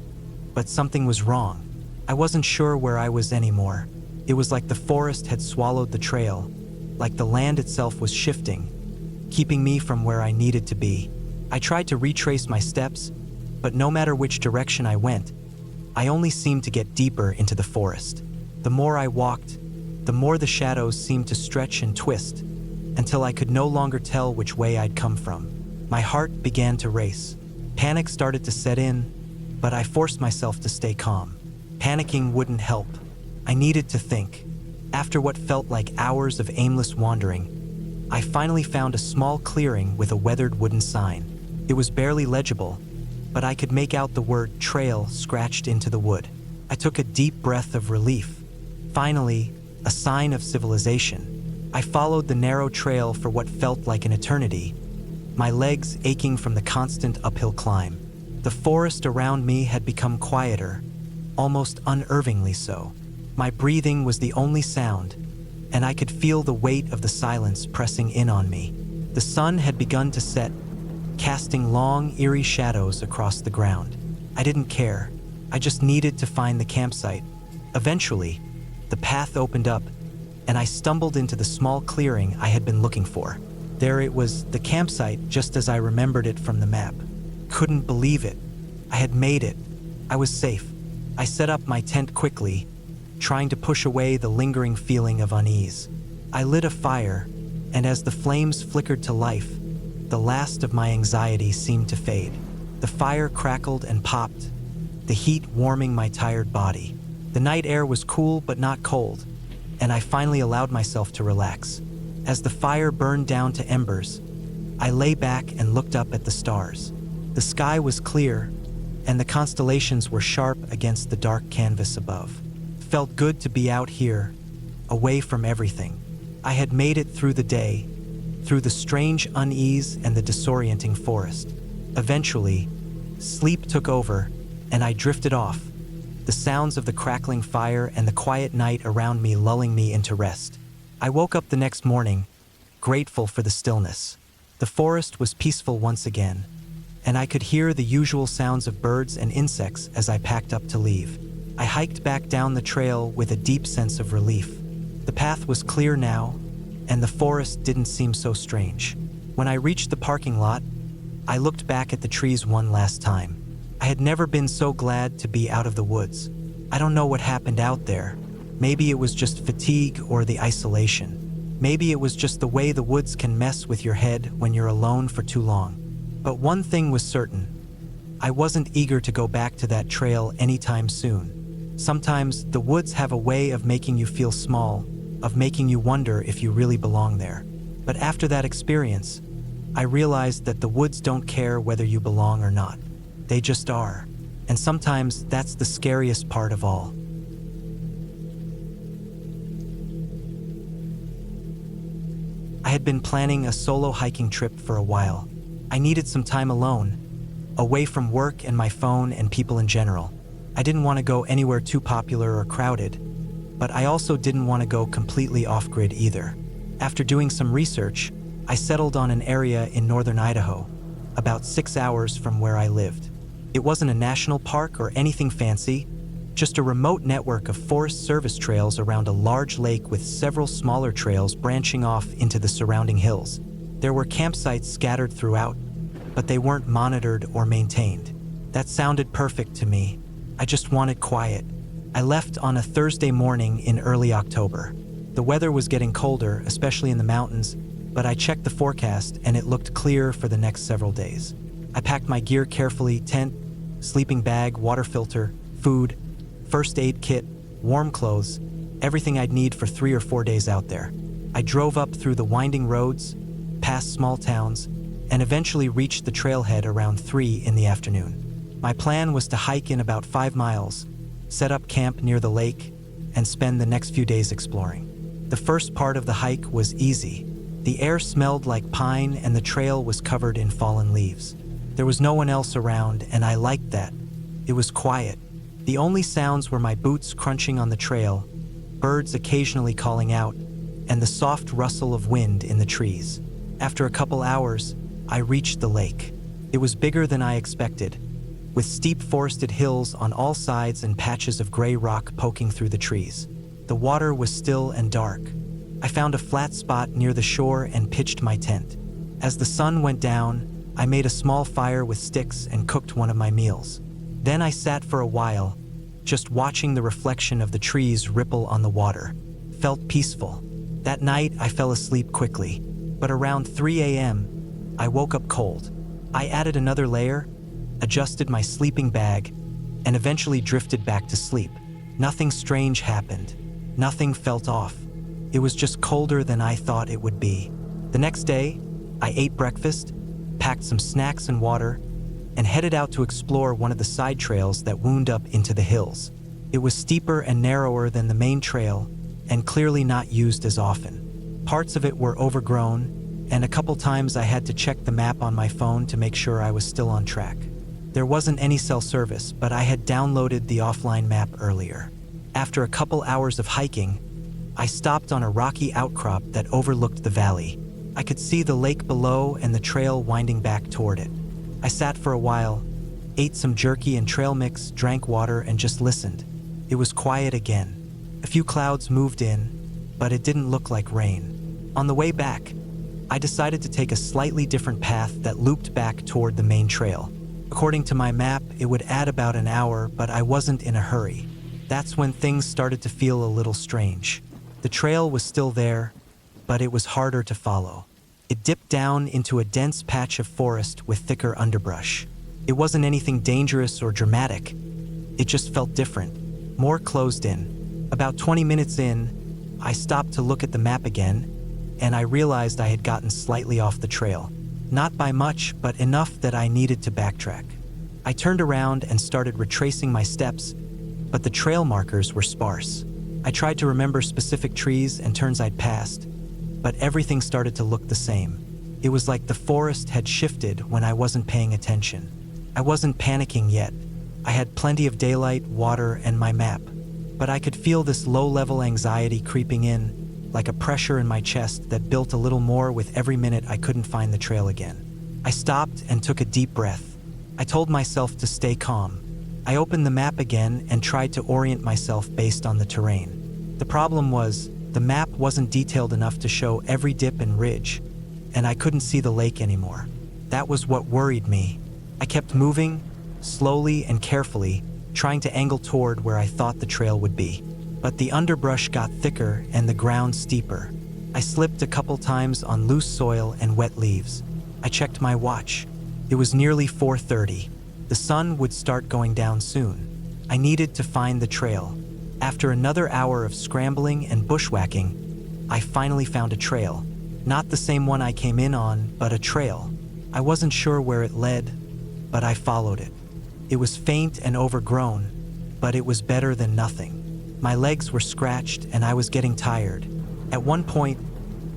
but something was wrong. I wasn't sure where I was anymore. It was like the forest had swallowed the trail, like the land itself was shifting, keeping me from where I needed to be. I tried to retrace my steps, but no matter which direction I went, I only seemed to get deeper into the forest. The more I walked, the more the shadows seemed to stretch and twist, until I could no longer tell which way I'd come from. My heart began to race. Panic started to set in, but I forced myself to stay calm. Panicking wouldn't help. I needed to think. After what felt like hours of aimless wandering, I finally found a small clearing with a weathered wooden sign. It was barely legible, but I could make out the word trail scratched into the wood. I took a deep breath of relief. Finally, a sign of civilization. I followed the narrow trail for what felt like an eternity, my legs aching from the constant uphill climb. The forest around me had become quieter, almost unnervingly so. My breathing was the only sound, and I could feel the weight of the silence pressing in on me. The sun had begun to set, casting long, eerie shadows across the ground. I didn't care. I just needed to find the campsite. Eventually, the path opened up, and I stumbled into the small clearing I had been looking for. There it was, the campsite, just as I remembered it from the map. Couldn't believe it. I had made it. I was safe. I set up my tent quickly, trying to push away the lingering feeling of unease. I lit a fire, and as the flames flickered to life, the last of my anxiety seemed to fade. The fire crackled and popped, the heat warming my tired body. The night air was cool but not cold, and I finally allowed myself to relax. As the fire burned down to embers, I lay back and looked up at the stars. The sky was clear, and the constellations were sharp against the dark canvas above. It felt good to be out here, away from everything. I had made it through the day, through the strange unease and the disorienting forest. Eventually, sleep took over, and I drifted off, the sounds of the crackling fire and the quiet night around me lulling me into rest. I woke up the next morning, grateful for the stillness. The forest was peaceful once again, and I could hear the usual sounds of birds and insects as I packed up to leave. I hiked back down the trail with a deep sense of relief. The path was clear now, and the forest didn't seem so strange. When I reached the parking lot, I looked back at the trees one last time. I had never been so glad to be out of the woods. I don't know what happened out there. Maybe it was just fatigue or the isolation. Maybe it was just the way the woods can mess with your head when you're alone for too long. But one thing was certain. I wasn't eager to go back to that trail anytime soon. Sometimes the woods have a way of making you feel small, of making you wonder if you really belong there. But after that experience, I realized that the woods don't care whether you belong or not. They just are. And sometimes that's the scariest part of all. I had been planning a solo hiking trip for a while. I needed some time alone, away from work and my phone and people in general. I didn't want to go anywhere too popular or crowded, but I also didn't want to go completely off-grid either. After doing some research, I settled on an area in northern Idaho, about 6 hours from where I lived. It wasn't a national park or anything fancy, just a remote network of Forest Service trails around a large lake with several smaller trails branching off into the surrounding hills. There were campsites scattered throughout, but they weren't monitored or maintained. That sounded perfect to me. I just wanted quiet. I left on a Thursday morning in early October. The weather was getting colder, especially in the mountains, but I checked the forecast and it looked clear for the next several days. I packed my gear carefully: tent, sleeping bag, water filter, food, first aid kit, warm clothes, everything I'd need for 3 or 4 days out there. I drove up through the winding roads, past small towns, and eventually reached the trailhead around 3 in the afternoon. My plan was to hike in about 5 miles, set up camp near the lake, and spend the next few days exploring. The first part of the hike was easy. The air smelled like pine and the trail was covered in fallen leaves. There was no one else around, and I liked that. It was quiet. The only sounds were my boots crunching on the trail, birds occasionally calling out, and the soft rustle of wind in the trees. After a couple hours, I reached the lake. It was bigger than I expected, with steep forested hills on all sides and patches of gray rock poking through the trees. The water was still and dark. I found a flat spot near the shore and pitched my tent. As the sun went down, I made a small fire with sticks and cooked one of my meals. Then I sat for a while, just watching the reflection of the trees ripple on the water. Felt peaceful. That night, I fell asleep quickly, but around 3 a.m., I woke up cold. I added another layer, adjusted my sleeping bag, and eventually drifted back to sleep. Nothing strange happened. Nothing felt off. It was just colder than I thought it would be. The next day, I ate breakfast, packed some snacks and water, and headed out to explore one of the side trails that wound up into the hills. It was steeper and narrower than the main trail, and clearly not used as often. Parts of it were overgrown, and a couple times I had to check the map on my phone to make sure I was still on track. There wasn't any cell service, but I had downloaded the offline map earlier. After a couple hours of hiking, I stopped on a rocky outcrop that overlooked the valley. I could see the lake below and the trail winding back toward it. I sat for a while, ate some jerky and trail mix, drank water, and just listened. It was quiet again. A few clouds moved in, but it didn't look like rain. On the way back, I decided to take a slightly different path that looped back toward the main trail. According to my map, it would add about an hour, but I wasn't in a hurry. That's when things started to feel a little strange. The trail was still there, but it was harder to follow. It dipped down into a dense patch of forest with thicker underbrush. It wasn't anything dangerous or dramatic. It just felt different, more closed in. About 20 minutes in, I stopped to look at the map again, and I realized I had gotten slightly off the trail. Not by much, but enough that I needed to backtrack. I turned around and started retracing my steps, but the trail markers were sparse. I tried to remember specific trees and turns I'd passed, but everything started to look the same. It was like the forest had shifted when I wasn't paying attention. I wasn't panicking yet, I had plenty of daylight, water, and my map. But I could feel this low-level anxiety creeping in, like a pressure in my chest that built a little more with every minute I couldn't find the trail again. I stopped and took a deep breath. I told myself to stay calm. I opened the map again and tried to orient myself based on the terrain. The problem was, the map wasn't detailed enough to show every dip and ridge, and I couldn't see the lake anymore. That was what worried me. I kept moving, slowly and carefully, trying to angle toward where I thought the trail would be. But the underbrush got thicker and the ground steeper. I slipped a couple times on loose soil and wet leaves. I checked my watch. It was nearly 4:30. The sun would start going down soon. I needed to find the trail. After another hour of scrambling and bushwhacking, I finally found a trail. Not the same one I came in on, but a trail. I wasn't sure where it led, but I followed it. It was faint and overgrown, but it was better than nothing. My legs were scratched and I was getting tired. At one point,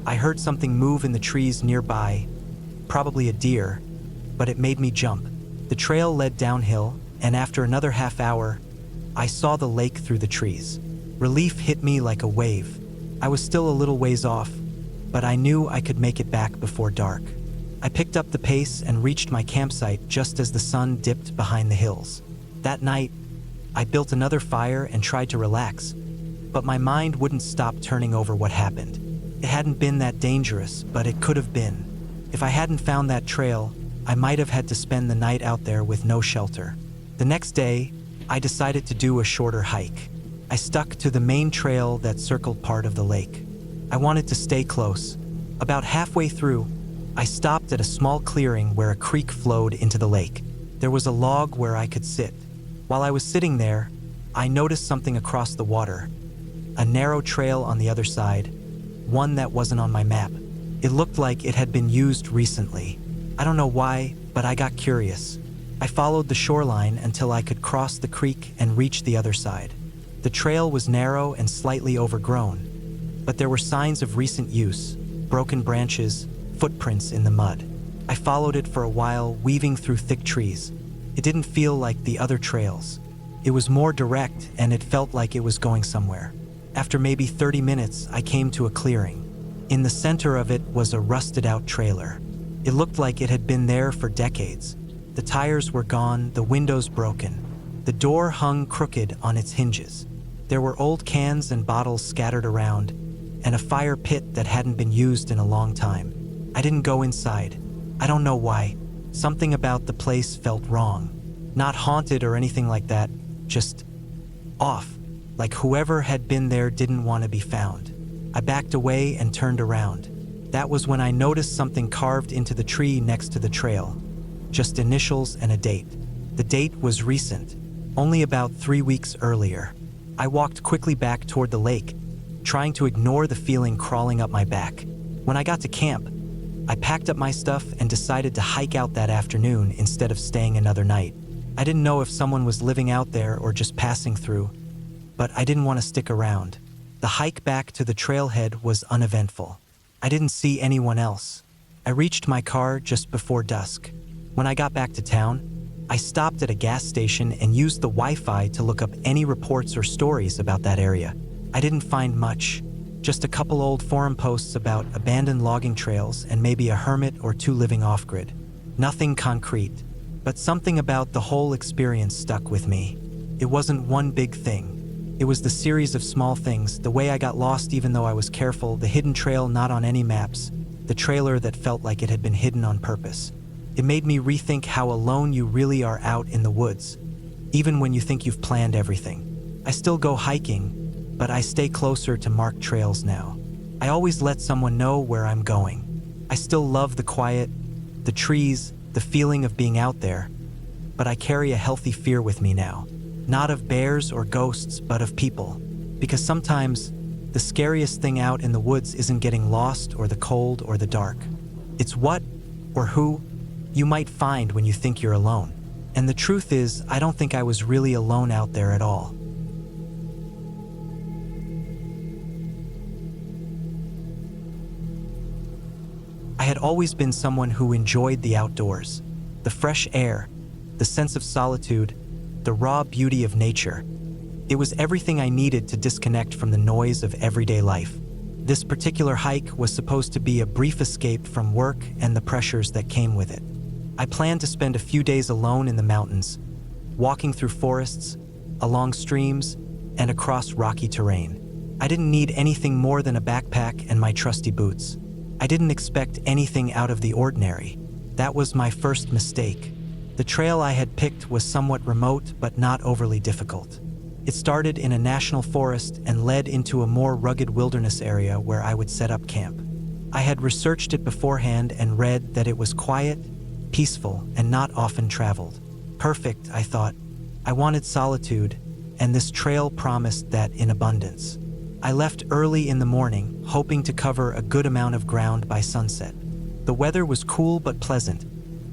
I heard something move in the trees nearby, probably a deer, but it made me jump. The trail led downhill, and after another half hour, I saw the lake through the trees. Relief hit me like a wave. I was still a little ways off, but I knew I could make it back before dark. I picked up the pace and reached my campsite just as the sun dipped behind the hills. That night, I built another fire and tried to relax, but my mind wouldn't stop turning over what happened. It hadn't been that dangerous, but it could have been. If I hadn't found that trail, I might have had to spend the night out there with no shelter. The next day, I decided to do a shorter hike. I stuck to the main trail that circled part of the lake. I wanted to stay close. About halfway through, I stopped at a small clearing where a creek flowed into the lake. There was a log where I could sit. While I was sitting there, I noticed something across the water. A narrow trail on the other side, one that wasn't on my map. It looked like it had been used recently. I don't know why, but I got curious. I followed the shoreline until I could cross the creek and reach the other side. The trail was narrow and slightly overgrown, but there were signs of recent use, broken branches, footprints in the mud. I followed it for a while, weaving through thick trees. It didn't feel like the other trails. It was more direct, and it felt like it was going somewhere. After maybe 30 minutes, I came to a clearing. In the center of it was a rusted-out trailer. It looked like it had been there for decades. The tires were gone, the windows broken. The door hung crooked on its hinges. There were old cans and bottles scattered around, and a fire pit that hadn't been used in a long time. I didn't go inside. I don't know why. Something about the place felt wrong. Not haunted or anything like that, just off. Like whoever had been there didn't want to be found. I backed away and turned around. That was when I noticed something carved into the tree next to the trail. Just initials and a date. The date was recent, only about 3 weeks earlier. I walked quickly back toward the lake, trying to ignore the feeling crawling up my back. When I got to camp, I packed up my stuff and decided to hike out that afternoon instead of staying another night. I didn't know if someone was living out there or just passing through, but I didn't want to stick around. The hike back to the trailhead was uneventful. I didn't see anyone else. I reached my car just before dusk. When I got back to town, I stopped at a gas station and used the Wi-Fi to look up any reports or stories about that area. I didn't find much, just a couple old forum posts about abandoned logging trails and maybe a hermit or two living off-grid. Nothing concrete, but something about the whole experience stuck with me. It wasn't one big thing. It was the series of small things, the way I got lost even though I was careful, the hidden trail not on any maps, the trailer that felt like it had been hidden on purpose. It made me rethink how alone you really are out in the woods, even when you think you've planned everything. I still go hiking, but I stay closer to marked trails now. I always let someone know where I'm going. I still love the quiet, the trees, the feeling of being out there, but I carry a healthy fear with me now. Not of bears or ghosts, but of people. Because sometimes, the scariest thing out in the woods isn't getting lost or the cold or the dark. It's what, or who, you might find when you think you're alone. And the truth is, I don't think I was really alone out there at all. I had always been someone who enjoyed the outdoors, the fresh air, the sense of solitude, the raw beauty of nature. It was everything I needed to disconnect from the noise of everyday life. This particular hike was supposed to be a brief escape from work and the pressures that came with it. I planned to spend a few days alone in the mountains, walking through forests, along streams, and across rocky terrain. I didn't need anything more than a backpack and my trusty boots. I didn't expect anything out of the ordinary. That was my first mistake. The trail I had picked was somewhat remote but not overly difficult. It started in a national forest and led into a more rugged wilderness area where I would set up camp. I had researched it beforehand and read that it was quiet, peaceful, and not often traveled. Perfect, I thought. I wanted solitude, and this trail promised that in abundance. I left early in the morning, hoping to cover a good amount of ground by sunset. The weather was cool but pleasant,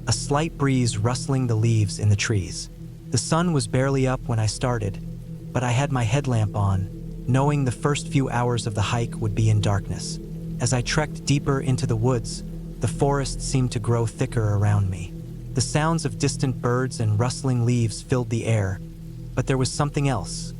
a slight breeze rustling the leaves in the trees. The sun was barely up when I started, but I had my headlamp on, knowing the first few hours of the hike would be in darkness. As I trekked deeper into the woods, the forest seemed to grow thicker around me. The sounds of distant birds and rustling leaves filled the air, but there was something else,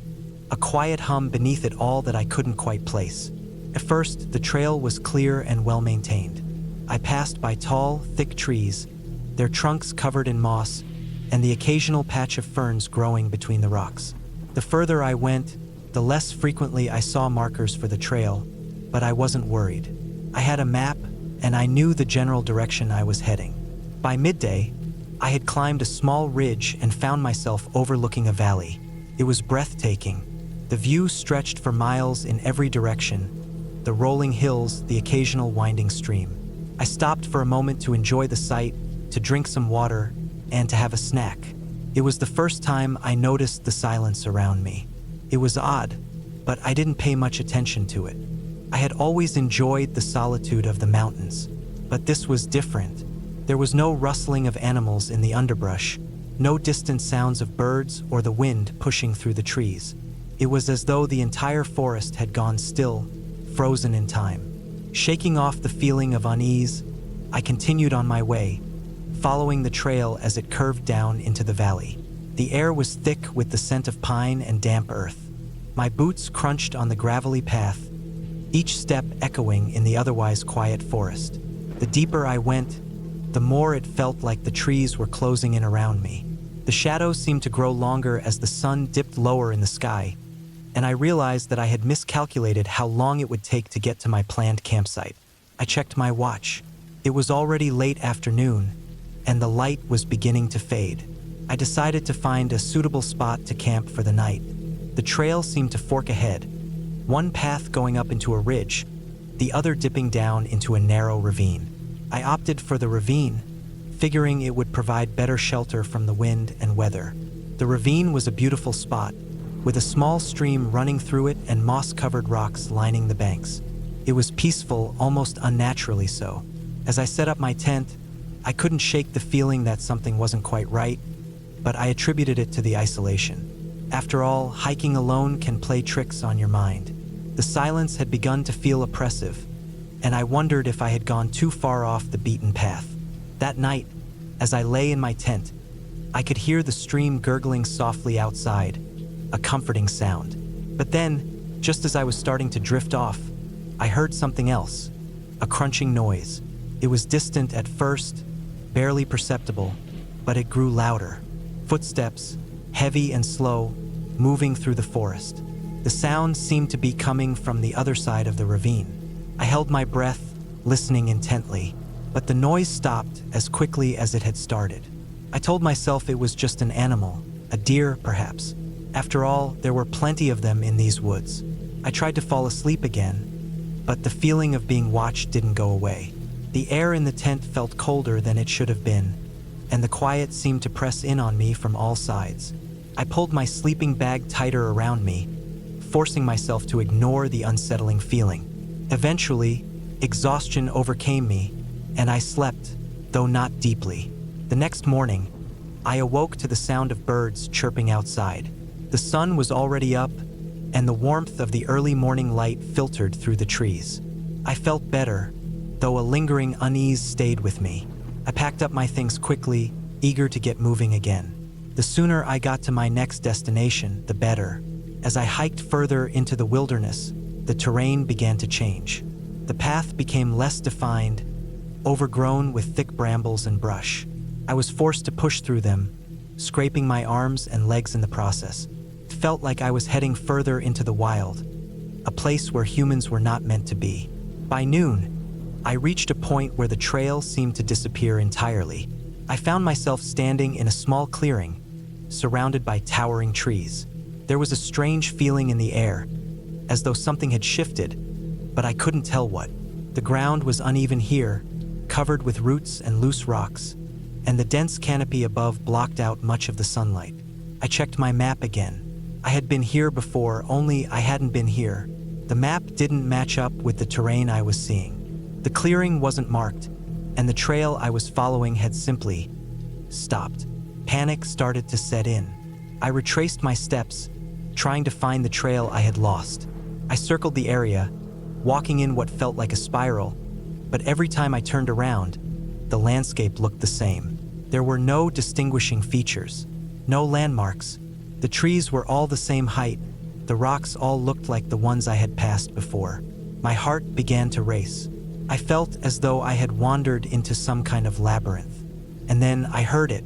a quiet hum beneath it all that I couldn't quite place. At first, the trail was clear and well-maintained. I passed by tall, thick trees, their trunks covered in moss, and the occasional patch of ferns growing between the rocks. The further I went, the less frequently I saw markers for the trail, but I wasn't worried. I had a map, and I knew the general direction I was heading. By midday, I had climbed a small ridge and found myself overlooking a valley. It was breathtaking. The view stretched for miles in every direction, the rolling hills, the occasional winding stream. I stopped for a moment to enjoy the sight, to drink some water, and to have a snack. It was the first time I noticed the silence around me. It was odd, but I didn't pay much attention to it. I had always enjoyed the solitude of the mountains, but this was different. There was no rustling of animals in the underbrush, no distant sounds of birds or the wind pushing through the trees. It was as though the entire forest had gone still, frozen in time. Shaking off the feeling of unease, I continued on my way, following the trail as it curved down into the valley. The air was thick with the scent of pine and damp earth. My boots crunched on the gravelly path, each step echoing in the otherwise quiet forest. The deeper I went, the more it felt like the trees were closing in around me. The shadows seemed to grow longer as the sun dipped lower in the sky, and I realized that I had miscalculated how long it would take to get to my planned campsite. I checked my watch. It was already late afternoon, and the light was beginning to fade. I decided to find a suitable spot to camp for the night. The trail seemed to fork ahead, one path going up into a ridge, the other dipping down into a narrow ravine. I opted for the ravine, figuring it would provide better shelter from the wind and weather. The ravine was a beautiful spot, with a small stream running through it and moss-covered rocks lining the banks. It was peaceful, almost unnaturally so. As I set up my tent, I couldn't shake the feeling that something wasn't quite right, but I attributed it to the isolation. After all, hiking alone can play tricks on your mind. The silence had begun to feel oppressive, and I wondered if I had gone too far off the beaten path. That night, as I lay in my tent, I could hear the stream gurgling softly outside, a comforting sound. But then, just as I was starting to drift off, I heard something else, a crunching noise. It was distant at first, barely perceptible, but it grew louder. Footsteps, heavy and slow, moving through the forest. The sound seemed to be coming from the other side of the ravine. I held my breath, listening intently, but the noise stopped as quickly as it had started. I told myself it was just an animal, a deer perhaps. After all, there were plenty of them in these woods. I tried to fall asleep again, but the feeling of being watched didn't go away. The air in the tent felt colder than it should have been, and the quiet seemed to press in on me from all sides. I pulled my sleeping bag tighter around me, forcing myself to ignore the unsettling feeling. Eventually, exhaustion overcame me, and I slept, though not deeply. The next morning, I awoke to the sound of birds chirping outside. The sun was already up, and the warmth of the early morning light filtered through the trees. I felt better, though a lingering unease stayed with me. I packed up my things quickly, eager to get moving again. The sooner I got to my next destination, the better. As I hiked further into the wilderness, the terrain began to change. The path became less defined, overgrown with thick brambles and brush. I was forced to push through them, scraping my arms and legs in the process. It felt like I was heading further into the wild, a place where humans were not meant to be. By noon, I reached a point where the trail seemed to disappear entirely. I found myself standing in a small clearing, surrounded by towering trees. There was a strange feeling in the air, as though something had shifted, but I couldn't tell what. The ground was uneven here, covered with roots and loose rocks, and the dense canopy above blocked out much of the sunlight. I checked my map again. I had been here before, only I hadn't been here. The map didn't match up with the terrain I was seeing. The clearing wasn't marked, and the trail I was following had simply stopped. Panic started to set in. I retraced my steps, trying to find the trail I had lost. I circled the area, walking in what felt like a spiral, but every time I turned around, the landscape looked the same. There were no distinguishing features, no landmarks. The trees were all the same height. The rocks all looked like the ones I had passed before. My heart began to race. I felt as though I had wandered into some kind of labyrinth. And then I heard it,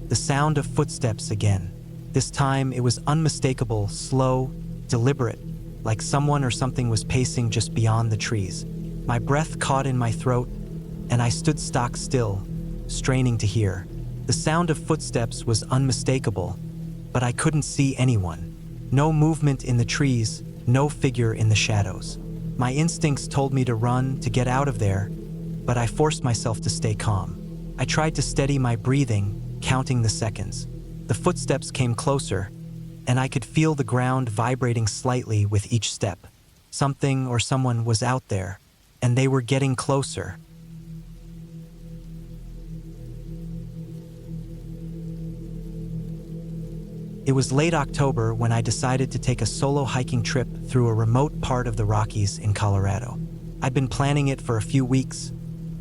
the sound of footsteps again. This time it was unmistakable, slow, deliberate, like someone or something was pacing just beyond the trees. My breath caught in my throat, and I stood stock still, straining to hear. The sound of footsteps was unmistakable, but I couldn't see anyone. No movement in the trees, no figure in the shadows. My instincts told me to run, to get out of there, but I forced myself to stay calm. I tried to steady my breathing, counting the seconds. The footsteps came closer, and I could feel the ground vibrating slightly with each step. Something or someone was out there, and they were getting closer. It was late October when I decided to take a solo hiking trip through a remote part of the Rockies in Colorado. I'd been planning it for a few weeks,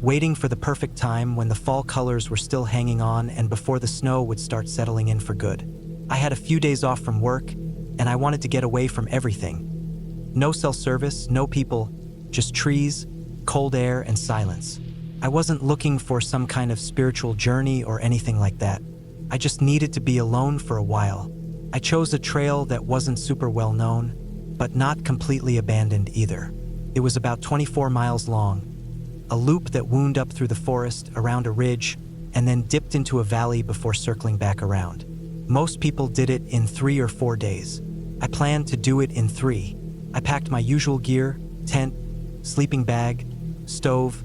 waiting for the perfect time when the fall colors were still hanging on and before the snow would start settling in for good. I had a few days off from work, and I wanted to get away from everything. No cell service, no people, just trees, cold air, and silence. I wasn't looking for some kind of spiritual journey or anything like that. I just needed to be alone for a while. I chose a trail that wasn't super well known, but not completely abandoned either. It was about 24 miles long, a loop that wound up through the forest, around a ridge, and then dipped into a valley before circling back around. Most people did it in 3 or 4 days. I planned to do it in 3. I packed my usual gear, tent, sleeping bag, stove,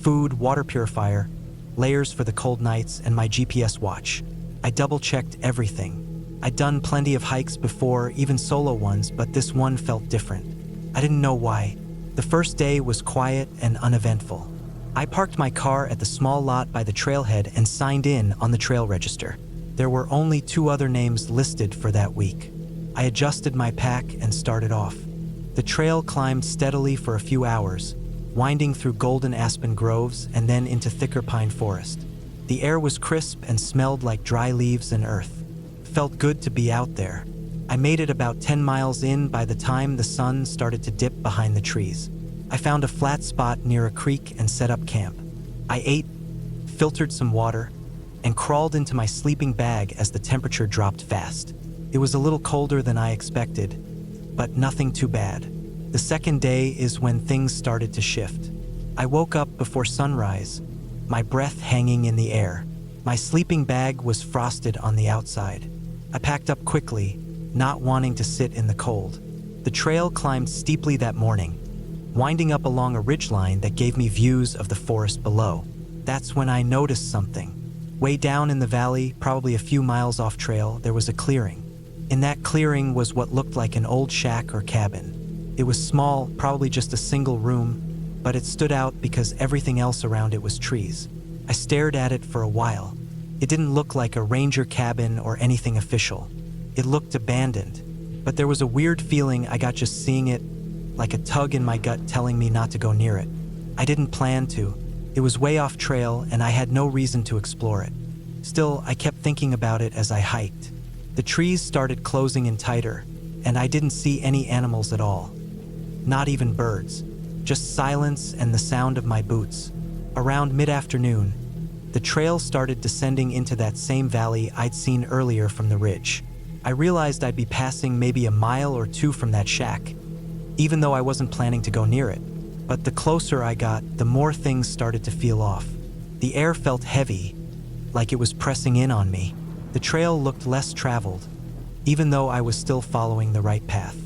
food, water purifier, layers for the cold nights, and my GPS watch. I double-checked everything. I'd done plenty of hikes before, even solo ones, but this one felt different. I didn't know why. The first day was quiet and uneventful. I parked my car at the small lot by the trailhead and signed in on the trail register. There were only 2 other names listed for that week. I adjusted my pack and started off. The trail climbed steadily for a few hours, winding through golden aspen groves and then into thicker pine forest. The air was crisp and smelled like dry leaves and earth. It felt good to be out there. I made it about 10 miles in by the time the sun started to dip behind the trees. I found a flat spot near a creek and set up camp. I ate, filtered some water, and crawled into my sleeping bag as the temperature dropped fast. It was a little colder than I expected, but nothing too bad. The second day is when things started to shift. I woke up before sunrise, my breath hanging in the air. My sleeping bag was frosted on the outside. I packed up quickly, not wanting to sit in the cold. The trail climbed steeply that morning, winding up along a ridgeline that gave me views of the forest below. That's when I noticed something. Way down in the valley, probably a few miles off trail, there was a clearing. In that clearing was what looked like an old shack or cabin. It was small, probably just a single room, but it stood out because everything else around it was trees. I stared at it for a while. It didn't look like a ranger cabin or anything official. It looked abandoned, but there was a weird feeling I got just seeing it, like a tug in my gut telling me not to go near it. I didn't plan to. It was way off trail and I had no reason to explore it. Still, I kept thinking about it as I hiked. The trees started closing in tighter, and I didn't see any animals at all. Not even birds. Just silence and the sound of my boots. Around mid-afternoon, the trail started descending into that same valley I'd seen earlier from the ridge. I realized I'd be passing maybe a mile or two from that shack, even though I wasn't planning to go near it. But the closer I got, the more things started to feel off. The air felt heavy, like it was pressing in on me. The trail looked less traveled, even though I was still following the right path.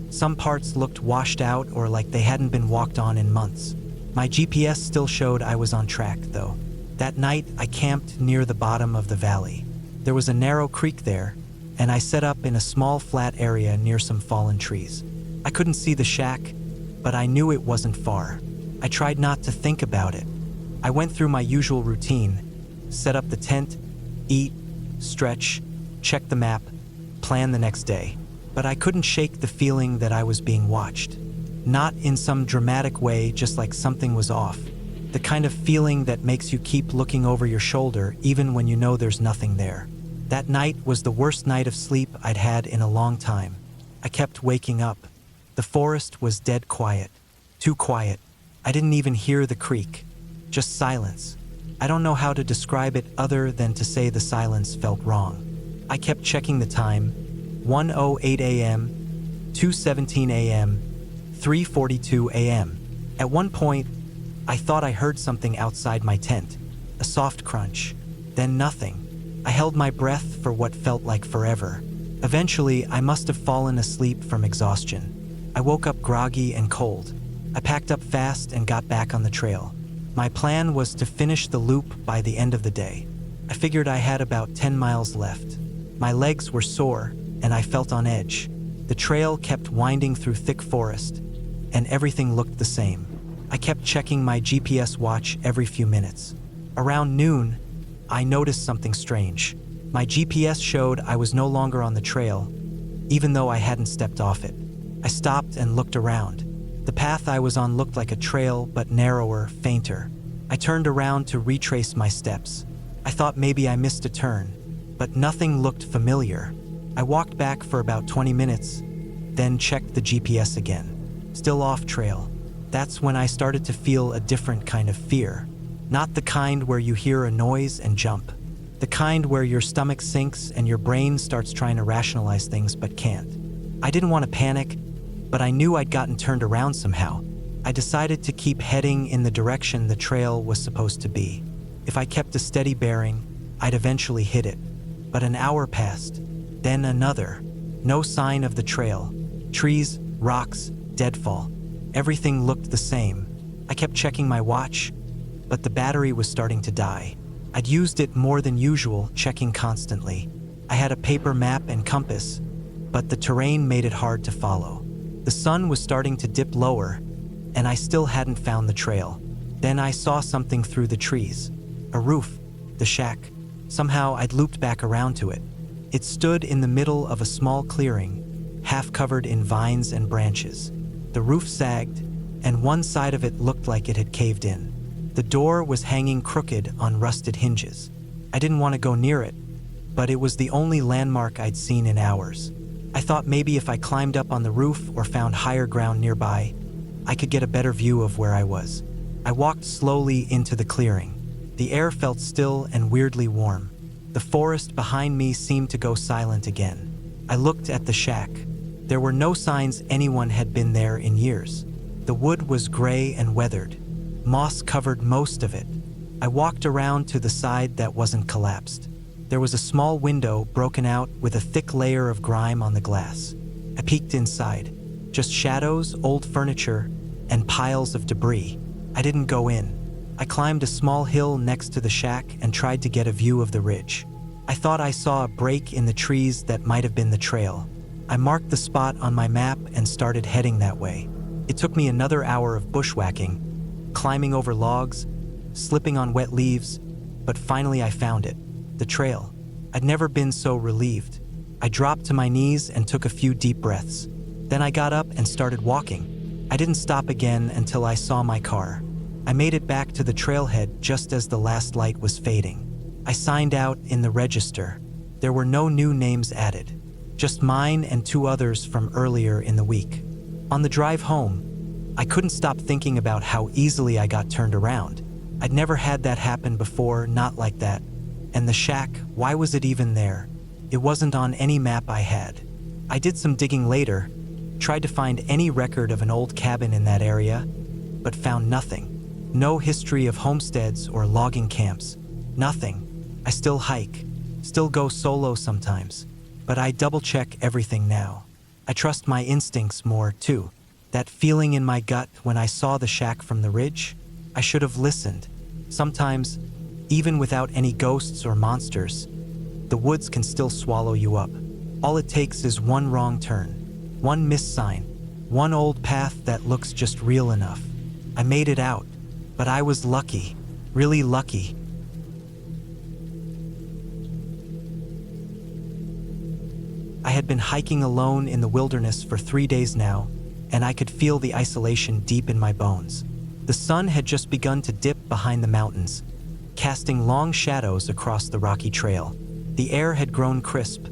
Some parts looked washed out or like they hadn't been walked on in months. My GPS still showed I was on track, though. That night, I camped near the bottom of the valley. There was a narrow creek there, and I set up in a small flat area near some fallen trees. I couldn't see the shack, but I knew it wasn't far. I tried not to think about it. I went through my usual routine, set up the tent, eat, stretch, check the map, plan the next day. But I couldn't shake the feeling that I was being watched. Not in some dramatic way, just like something was off. The kind of feeling that makes you keep looking over your shoulder even when you know there's nothing there. That night was the worst night of sleep I'd had in a long time. I kept waking up. The forest was dead quiet. Too quiet. I didn't even hear the creek. Just silence. I don't know how to describe it other than to say the silence felt wrong. I kept checking the time. 1:08 a.m., 2:17 a.m., 3:42 a.m. At one point, I thought I heard something outside my tent, a soft crunch, then nothing. I held my breath for what felt like forever. Eventually, I must have fallen asleep from exhaustion. I woke up groggy and cold. I packed up fast and got back on the trail. My plan was to finish the loop by the end of the day. I figured I had about 10 miles left. My legs were sore, and I felt on edge. The trail kept winding through thick forest, and everything looked the same. I kept checking my GPS watch every few minutes. Around noon, I noticed something strange. My GPS showed I was no longer on the trail, even though I hadn't stepped off it. I stopped and looked around. The path I was on looked like a trail, but narrower, fainter. I turned around to retrace my steps. I thought maybe I missed a turn, but nothing looked familiar. I walked back for about 20 minutes, then checked the GPS again. Still off trail. That's when I started to feel a different kind of fear. Not the kind where you hear a noise and jump. The kind where your stomach sinks and your brain starts trying to rationalize things but can't. I didn't want to panic, but I knew I'd gotten turned around somehow. I decided to keep heading in the direction the trail was supposed to be. If I kept a steady bearing, I'd eventually hit it. But an hour passed, then another. No sign of the trail. Trees, rocks, deadfall. Everything looked the same. I kept checking my watch, but the battery was starting to die. I'd used it more than usual, checking constantly. I had a paper map and compass, but the terrain made it hard to follow. The sun was starting to dip lower, and I still hadn't found the trail. Then I saw something through the trees. A roof, the shack. Somehow I'd looped back around to it. It stood in the middle of a small clearing, half covered in vines and branches. The roof sagged, and one side of it looked like it had caved in. The door was hanging crooked on rusted hinges. I didn't want to go near it, but it was the only landmark I'd seen in hours. I thought maybe if I climbed up on the roof or found higher ground nearby, I could get a better view of where I was. I walked slowly into the clearing. The air felt still and weirdly warm. The forest behind me seemed to go silent again. I looked at the shack. There were no signs anyone had been there in years. The wood was gray and weathered. Moss covered most of it. I walked around to the side that wasn't collapsed. There was a small window broken out with a thick layer of grime on the glass. I peeked inside. Just shadows, old furniture, and piles of debris. I didn't go in. I climbed a small hill next to the shack and tried to get a view of the ridge. I thought I saw a break in the trees that might have been the trail. I marked the spot on my map and started heading that way. It took me another hour of bushwhacking, climbing over logs, slipping on wet leaves, but finally I found it. The trail. I'd never been so relieved. I dropped to my knees and took a few deep breaths. Then I got up and started walking. I didn't stop again until I saw my car. I made it back to the trailhead just as the last light was fading. I signed out in the register. There were no new names added, just mine and two others from earlier in the week. On the drive home, I couldn't stop thinking about how easily I got turned around. I'd never had that happen before, not like that. And the shack, why was it even there? It wasn't on any map I had. I did some digging later, tried to find any record of an old cabin in that area, but found nothing. No history of homesteads or logging camps. Nothing. I still hike, still go solo sometimes, but I double-check everything now. I trust my instincts more, too. That feeling in my gut when I saw the shack from the ridge, I should have listened. Sometimes, even without any ghosts or monsters, the woods can still swallow you up. All it takes is one wrong turn, one missed sign, one old path that looks just real enough. I made it out, but I was lucky, really lucky. I had been hiking alone in the wilderness for 3 days now, and I could feel the isolation deep in my bones. The sun had just begun to dip behind the mountains, casting long shadows across the rocky trail. The air had grown crisp,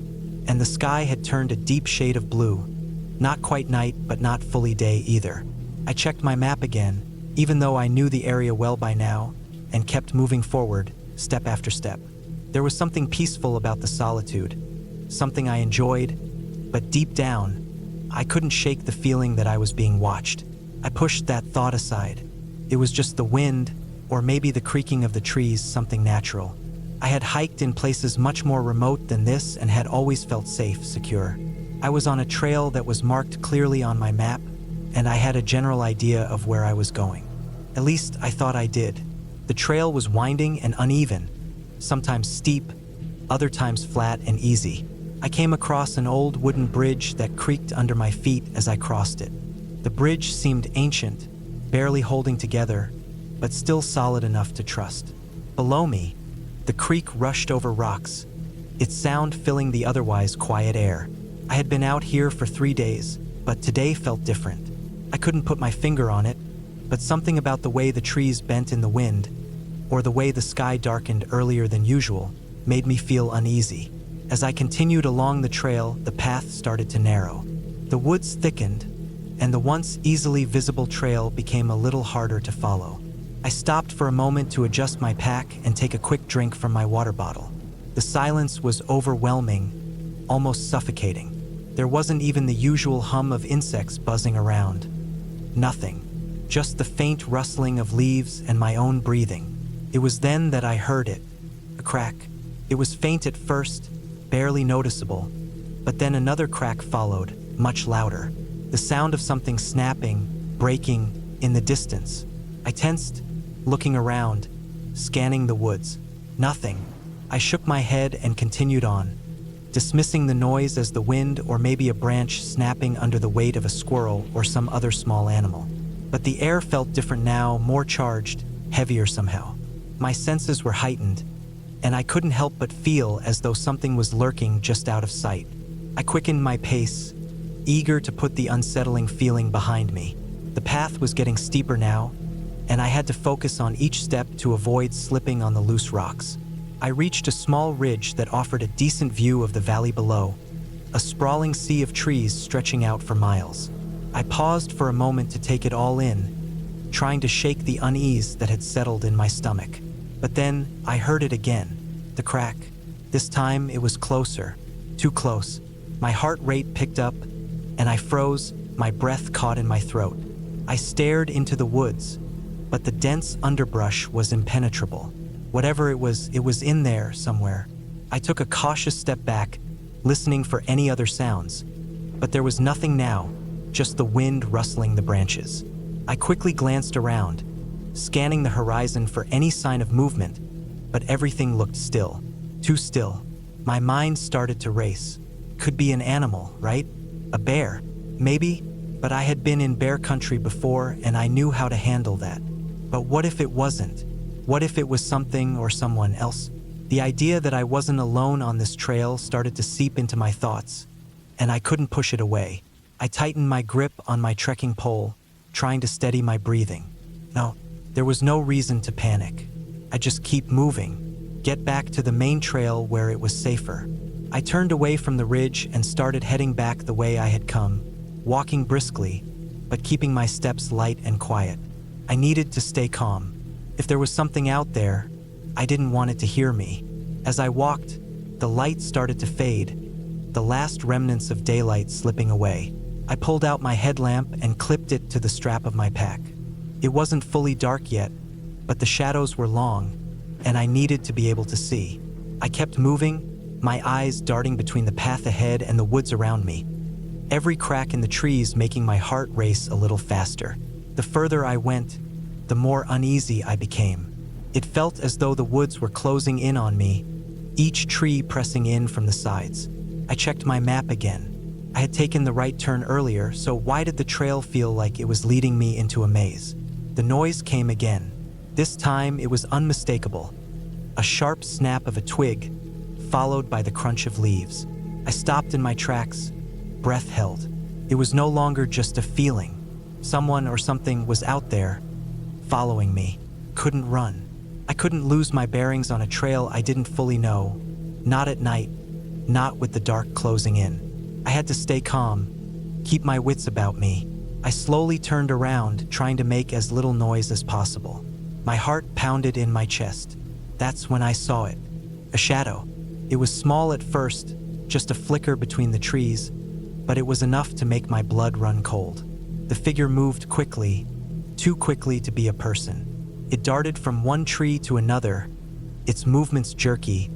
and the sky had turned a deep shade of blue. Not quite night, but not fully day either. I checked my map again, even though I knew the area well by now, and kept moving forward, step after step. There was something peaceful about the solitude, something I enjoyed, but deep down, I couldn't shake the feeling that I was being watched. I pushed that thought aside. It was just the wind, or maybe the creaking of the trees, something natural. I had hiked in places much more remote than this and had always felt safe, secure. I was on a trail that was marked clearly on my map, and I had a general idea of where I was going. At least I thought I did. The trail was winding and uneven, sometimes steep, other times flat and easy. I came across an old wooden bridge that creaked under my feet as I crossed it. The bridge seemed ancient, barely holding together, but still solid enough to trust. Below me, the creek rushed over rocks, its sound filling the otherwise quiet air. I had been out here for 3 days, but today felt different. I couldn't put my finger on it, but something about the way the trees bent in the wind, or the way the sky darkened earlier than usual, made me feel uneasy. As I continued along the trail, the path started to narrow. The woods thickened, and the once easily visible trail became a little harder to follow. I stopped for a moment to adjust my pack and take a quick drink from my water bottle. The silence was overwhelming, almost suffocating. There wasn't even the usual hum of insects buzzing around. Nothing. Just the faint rustling of leaves and my own breathing. It was then that I heard it. A crack. It was faint at first, barely noticeable, but then another crack followed, much louder. The sound of something snapping, breaking, in the distance. I tensed, looking around, scanning the woods. Nothing. I shook my head and continued on, dismissing the noise as the wind or maybe a branch snapping under the weight of a squirrel or some other small animal. But the air felt different now, more charged, heavier somehow. My senses were heightened, and I couldn't help but feel as though something was lurking just out of sight. I quickened my pace, eager to put the unsettling feeling behind me. The path was getting steeper now, and I had to focus on each step to avoid slipping on the loose rocks. I reached a small ridge that offered a decent view of the valley below, a sprawling sea of trees stretching out for miles. I paused for a moment to take it all in, trying to shake the unease that had settled in my stomach. But then I heard it again, the crack. This time it was closer, too close. My heart rate picked up, and I froze, my breath caught in my throat. I stared into the woods, but the dense underbrush was impenetrable. Whatever it was in there somewhere. I took a cautious step back, listening for any other sounds, but there was nothing now, just the wind rustling the branches. I quickly glanced around, scanning the horizon for any sign of movement, but everything looked still, too still. My mind started to race. Could be an animal, right? A bear, maybe, but I had been in bear country before and I knew how to handle that. But what if it wasn't? What if it was something or someone else? The idea that I wasn't alone on this trail started to seep into my thoughts, and I couldn't push it away. I tightened my grip on my trekking pole, trying to steady my breathing. No, there was no reason to panic. I just keep moving, get back to the main trail where it was safer. I turned away from the ridge and started heading back the way I had come, walking briskly, but keeping my steps light and quiet. I needed to stay calm. If there was something out there, I didn't want it to hear me. As I walked, the light started to fade, the last remnants of daylight slipping away. I pulled out my headlamp and clipped it to the strap of my pack. It wasn't fully dark yet, but the shadows were long, and I needed to be able to see. I kept moving, my eyes darting between the path ahead and the woods around me, every crack in the trees making my heart race a little faster. The further I went, the more uneasy I became. It felt as though the woods were closing in on me, each tree pressing in from the sides. I checked my map again. I had taken the right turn earlier, so why did the trail feel like it was leading me into a maze? The noise came again. This time it was unmistakable. A sharp snap of a twig, followed by the crunch of leaves. I stopped in my tracks, breath held. It was no longer just a feeling. Someone or something was out there, following me. Couldn't run. I couldn't lose my bearings on a trail I didn't fully know. Not at night, not with the dark closing in. I had to stay calm, keep my wits about me. I slowly turned around, trying to make as little noise as possible. My heart pounded in my chest. That's when I saw it. A shadow. It was small at first, just a flicker between the trees, but it was enough to make my blood run cold. The figure moved quickly, too quickly to be a person. It darted from one tree to another, its movements jerky,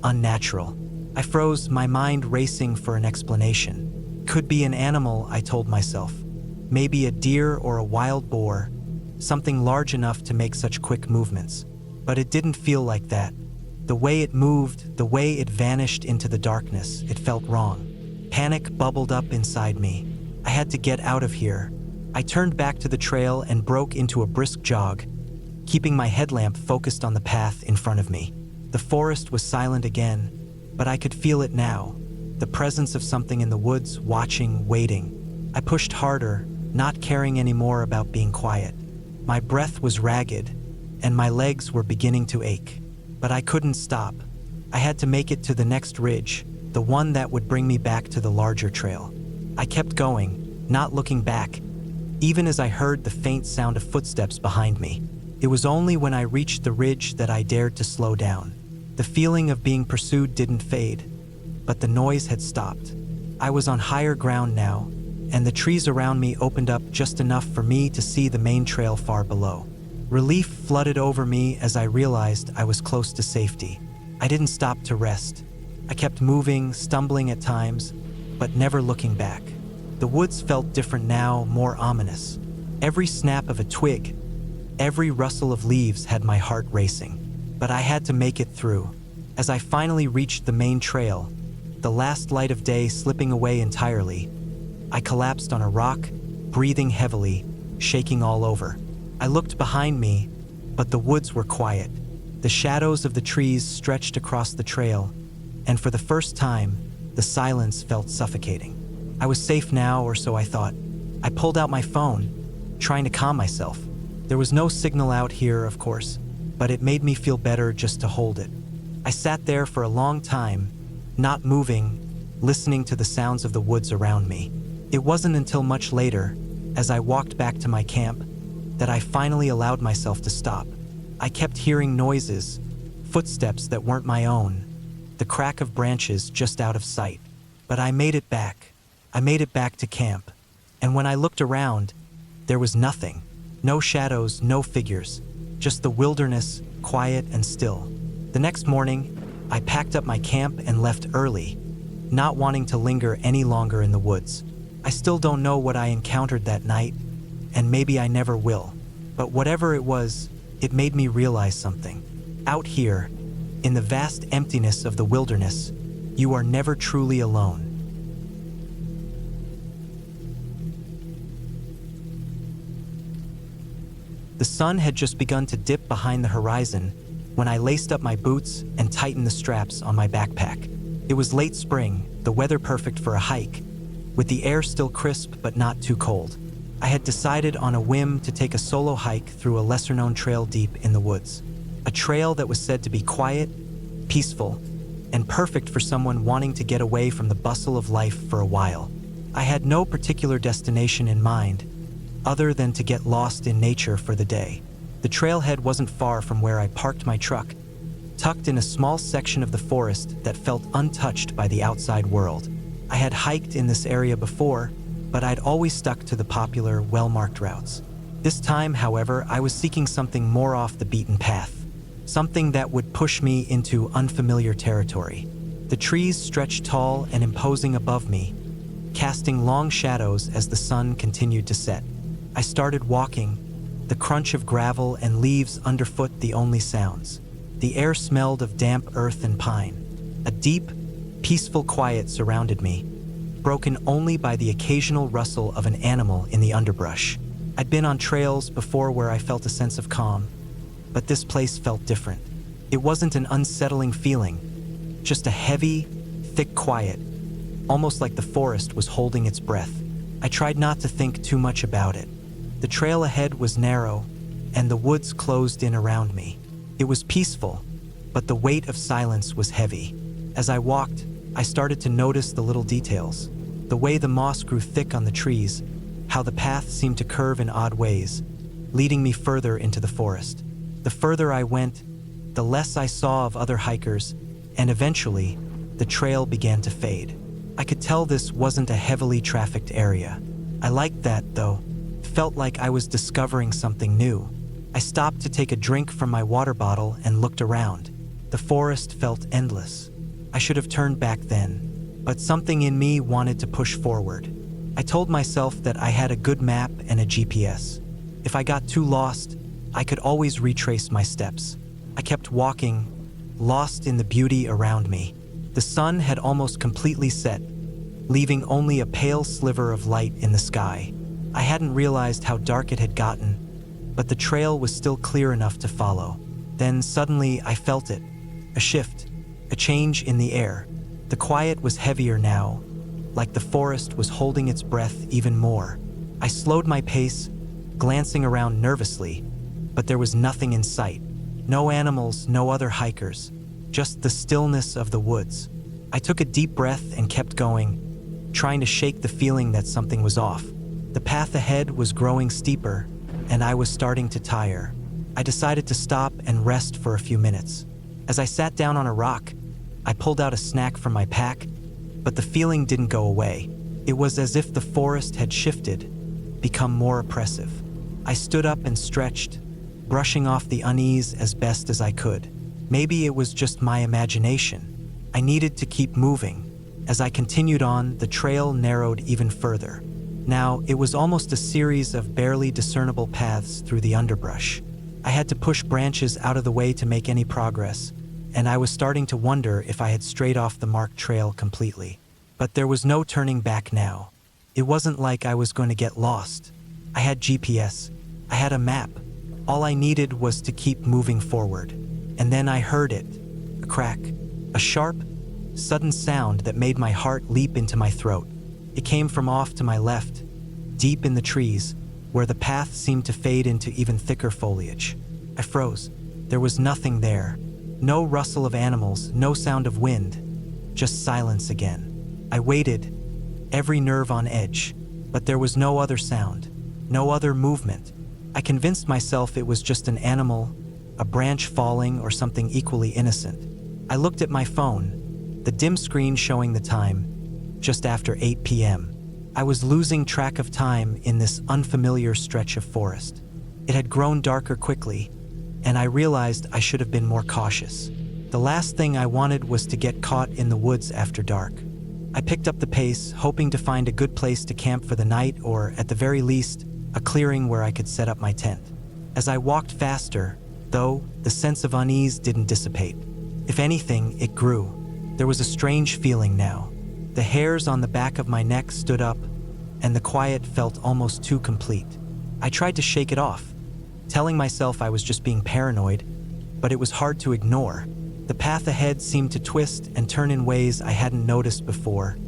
unnatural. I froze, my mind racing for an explanation. Could be an animal, I told myself. Maybe a deer or a wild boar, something large enough to make such quick movements. But it didn't feel like that. The way it moved, the way it vanished into the darkness, it felt wrong. Panic bubbled up inside me. I had to get out of here. I turned back to the trail and broke into a brisk jog, keeping my headlamp focused on the path in front of me. The forest was silent again, but I could feel it now. The presence of something in the woods, watching, waiting. I pushed harder, not caring anymore about being quiet. My breath was ragged, and my legs were beginning to ache. But I couldn't stop. I had to make it to the next ridge, the one that would bring me back to the larger trail. I kept going, not looking back, even as I heard the faint sound of footsteps behind me. It was only when I reached the ridge that I dared to slow down. The feeling of being pursued didn't fade, but the noise had stopped. I was on higher ground now, and the trees around me opened up just enough for me to see the main trail far below. Relief flooded over me as I realized I was close to safety. I didn't stop to rest. I kept moving, stumbling at times, but never looking back. The woods felt different now, more ominous. Every snap of a twig, every rustle of leaves had my heart racing. But I had to make it through. As I finally reached the main trail, the last light of day slipping away entirely, I collapsed on a rock, breathing heavily, shaking all over. I looked behind me, but the woods were quiet. The shadows of the trees stretched across the trail, and for the first time, the silence felt suffocating. I was safe now, or so I thought. I pulled out my phone, trying to calm myself. There was no signal out here, of course, but it made me feel better just to hold it. I sat there for a long time, not moving, listening to the sounds of the woods around me. It wasn't until much later, as I walked back to my camp, that I finally allowed myself to stop. I kept hearing noises, footsteps that weren't my own, the crack of branches just out of sight. But I made it back. I made it back to camp. And when I looked around, there was nothing. No shadows, no figures, just the wilderness, quiet and still. The next morning, I packed up my camp and left early, not wanting to linger any longer in the woods. I still don't know what I encountered that night, and maybe I never will. But whatever it was, it made me realize something. Out here, in the vast emptiness of the wilderness, you are never truly alone. The sun had just begun to dip behind the horizon when I laced up my boots and tightened the straps on my backpack. It was late spring, the weather perfect for a hike, with the air still crisp but not too cold. I had decided on a whim to take a solo hike through a lesser-known trail deep in the woods. A trail that was said to be quiet, peaceful, and perfect for someone wanting to get away from the bustle of life for a while. I had no particular destination in mind, other than to get lost in nature for the day. The trailhead wasn't far from where I parked my truck, tucked in a small section of the forest that felt untouched by the outside world. I had hiked in this area before, but I'd always stuck to the popular, well-marked routes. This time, however, I was seeking something more off the beaten path, something that would push me into unfamiliar territory. The trees stretched tall and imposing above me, casting long shadows as the sun continued to set. I started walking, the crunch of gravel and leaves underfoot the only sounds. The air smelled of damp earth and pine. A deep, peaceful quiet surrounded me, broken only by the occasional rustle of an animal in the underbrush. I'd been on trails before where I felt a sense of calm, but this place felt different. It wasn't an unsettling feeling, just a heavy, thick quiet, almost like the forest was holding its breath. I tried not to think too much about it. The trail ahead was narrow, and the woods closed in around me. It was peaceful, but the weight of silence was heavy. As I walked, I started to notice the little details. The way the moss grew thick on the trees, how the path seemed to curve in odd ways, leading me further into the forest. The further I went, the less I saw of other hikers, and eventually, the trail began to fade. I could tell this wasn't a heavily trafficked area. I liked that, though. It felt like I was discovering something new. I stopped to take a drink from my water bottle and looked around. The forest felt endless. I should have turned back then, but something in me wanted to push forward. I told myself that I had a good map and a GPS. If I got too lost, I could always retrace my steps. I kept walking, lost in the beauty around me. The sun had almost completely set, leaving only a pale sliver of light in the sky. I hadn't realized how dark it had gotten, but the trail was still clear enough to follow. Then suddenly I felt it, a shift, a change in the air. The quiet was heavier now, like the forest was holding its breath even more. I slowed my pace, glancing around nervously, but there was nothing in sight. No animals, no other hikers, just the stillness of the woods. I took a deep breath and kept going, trying to shake the feeling that something was off. The path ahead was growing steeper, and I was starting to tire. I decided to stop and rest for a few minutes. As I sat down on a rock, I pulled out a snack from my pack, but the feeling didn't go away. It was as if the forest had shifted, become more oppressive. I stood up and stretched, brushing off the unease as best as I could. Maybe it was just my imagination. I needed to keep moving. As I continued on, the trail narrowed even further. Now, it was almost a series of barely discernible paths through the underbrush. I had to push branches out of the way to make any progress, and I was starting to wonder if I had strayed off the marked trail completely. But there was no turning back now. It wasn't like I was going to get lost. I had GPS. I had a map. All I needed was to keep moving forward. And then I heard it. A crack. A sharp, sudden sound that made my heart leap into my throat. It came from off to my left, deep in the trees, where the path seemed to fade into even thicker foliage. I froze. There was nothing there. No rustle of animals, no sound of wind. Just silence again. I waited, every nerve on edge, but there was no other sound, no other movement. I convinced myself it was just an animal, a branch falling, or something equally innocent. I looked at my phone, the dim screen showing the time, just after 8 p.m. I was losing track of time in this unfamiliar stretch of forest. It had grown darker quickly, and I realized I should have been more cautious. The last thing I wanted was to get caught in the woods after dark. I picked up the pace, hoping to find a good place to camp for the night, or at the very least, a clearing where I could set up my tent. As I walked faster, though, the sense of unease didn't dissipate. If anything, it grew. There was a strange feeling now. The hairs on the back of my neck stood up, and the quiet felt almost too complete. I tried to shake it off, telling myself I was just being paranoid, but it was hard to ignore. The path ahead seemed to twist and turn in ways I hadn't noticed before,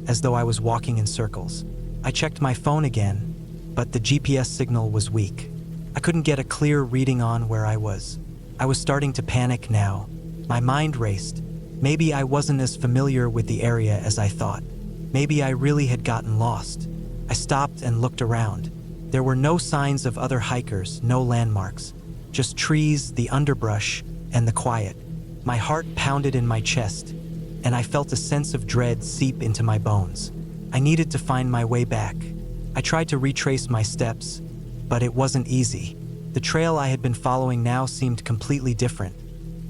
as though I was walking in circles. I checked my phone again, but the GPS signal was weak. I couldn't get a clear reading on where I was. I was starting to panic now. My mind raced. Maybe I wasn't as familiar with the area as I thought. Maybe I really had gotten lost. I stopped and looked around. There were no signs of other hikers, no landmarks. Just trees, the underbrush, and the quiet. My heart pounded in my chest, and I felt a sense of dread seep into my bones. I needed to find my way back. I tried to retrace my steps, but it wasn't easy. The trail I had been following now seemed completely different,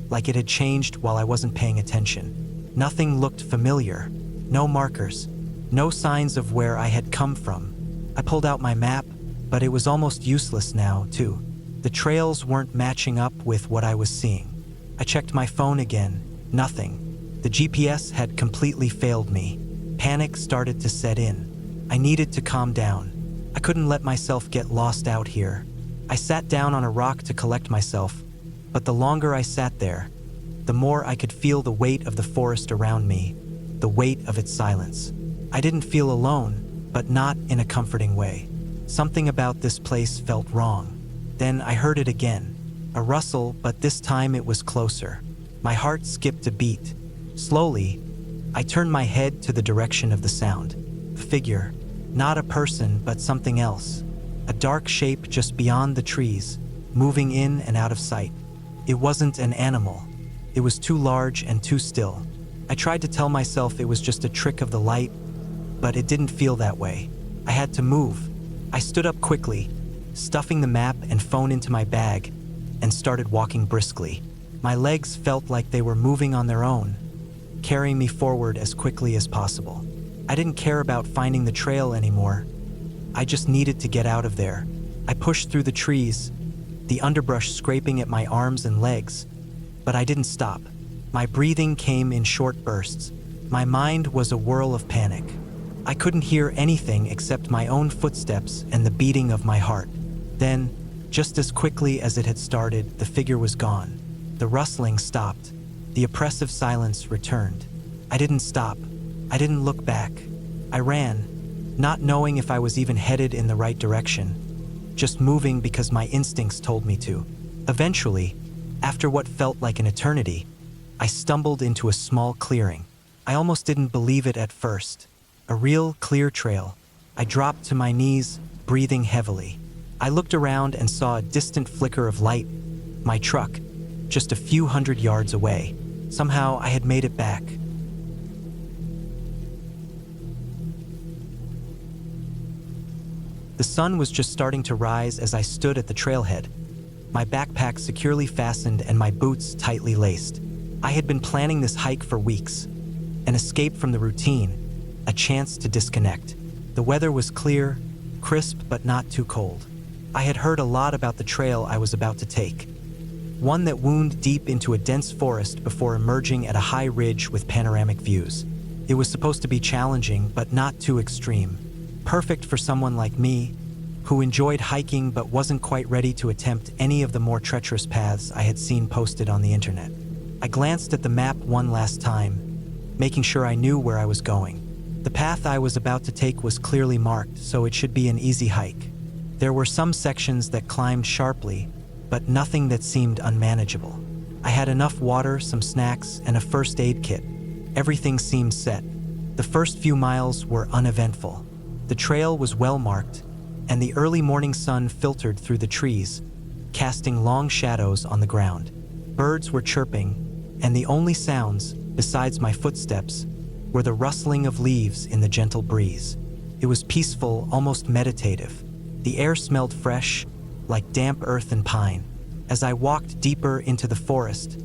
like it had changed while I wasn't paying attention. Nothing looked familiar. No markers. No signs of where I had come from. I pulled out my map, but it was almost useless now, too. The trails weren't matching up with what I was seeing. I checked my phone again. Nothing. The GPS had completely failed me. Panic started to set in. I needed to calm down. I couldn't let myself get lost out here. I sat down on a rock to collect myself, but the longer I sat there, the more I could feel the weight of the forest around me, the weight of its silence. I didn't feel alone, but not in a comforting way. Something about this place felt wrong. Then I heard it again. A rustle, but this time it was closer. My heart skipped a beat. Slowly, I turned my head to the direction of the sound. A figure. Not a person, but something else. A dark shape just beyond the trees, moving in and out of sight. It wasn't an animal. It was too large and too still. I tried to tell myself it was just a trick of the light, but it didn't feel that way. I had to move. I stood up quickly, stuffing the map and phone into my bag, and started walking briskly. My legs felt like they were moving on their own, carrying me forward as quickly as possible. I didn't care about finding the trail anymore. I just needed to get out of there. I pushed through the trees, the underbrush scraping at my arms and legs, but I didn't stop. My breathing came in short bursts. My mind was a whirl of panic. I couldn't hear anything except my own footsteps and the beating of my heart. Then, just as quickly as it had started, the figure was gone. The rustling stopped. The oppressive silence returned. I didn't stop. I didn't look back. I ran, not knowing if I was even headed in the right direction, just moving because my instincts told me to. Eventually, after what felt like an eternity, I stumbled into a small clearing. I almost didn't believe it at first. A real, clear trail. I dropped to my knees, breathing heavily. I looked around and saw a distant flicker of light. My truck, just a few hundred yards away. Somehow I had made it back. The sun was just starting to rise as I stood at the trailhead, my backpack securely fastened and my boots tightly laced. I had been planning this hike for weeks, an escape from the routine, a chance to disconnect. The weather was clear, crisp but not too cold. I had heard a lot about the trail I was about to take, one that wound deep into a dense forest before emerging at a high ridge with panoramic views. It was supposed to be challenging but not too extreme, perfect for someone like me, who enjoyed hiking but wasn't quite ready to attempt any of the more treacherous paths I had seen posted on the internet. I glanced at the map one last time, making sure I knew where I was going. The path I was about to take was clearly marked, so it should be an easy hike. There were some sections that climbed sharply, but nothing that seemed unmanageable. I had enough water, some snacks, and a first aid kit. Everything seemed set. The first few miles were uneventful. The trail was well marked, and the early morning sun filtered through the trees, casting long shadows on the ground. Birds were chirping, and the only sounds, besides my footsteps, were the rustling of leaves in the gentle breeze. It was peaceful, almost meditative. The air smelled fresh, like damp earth and pine. As I walked deeper into the forest,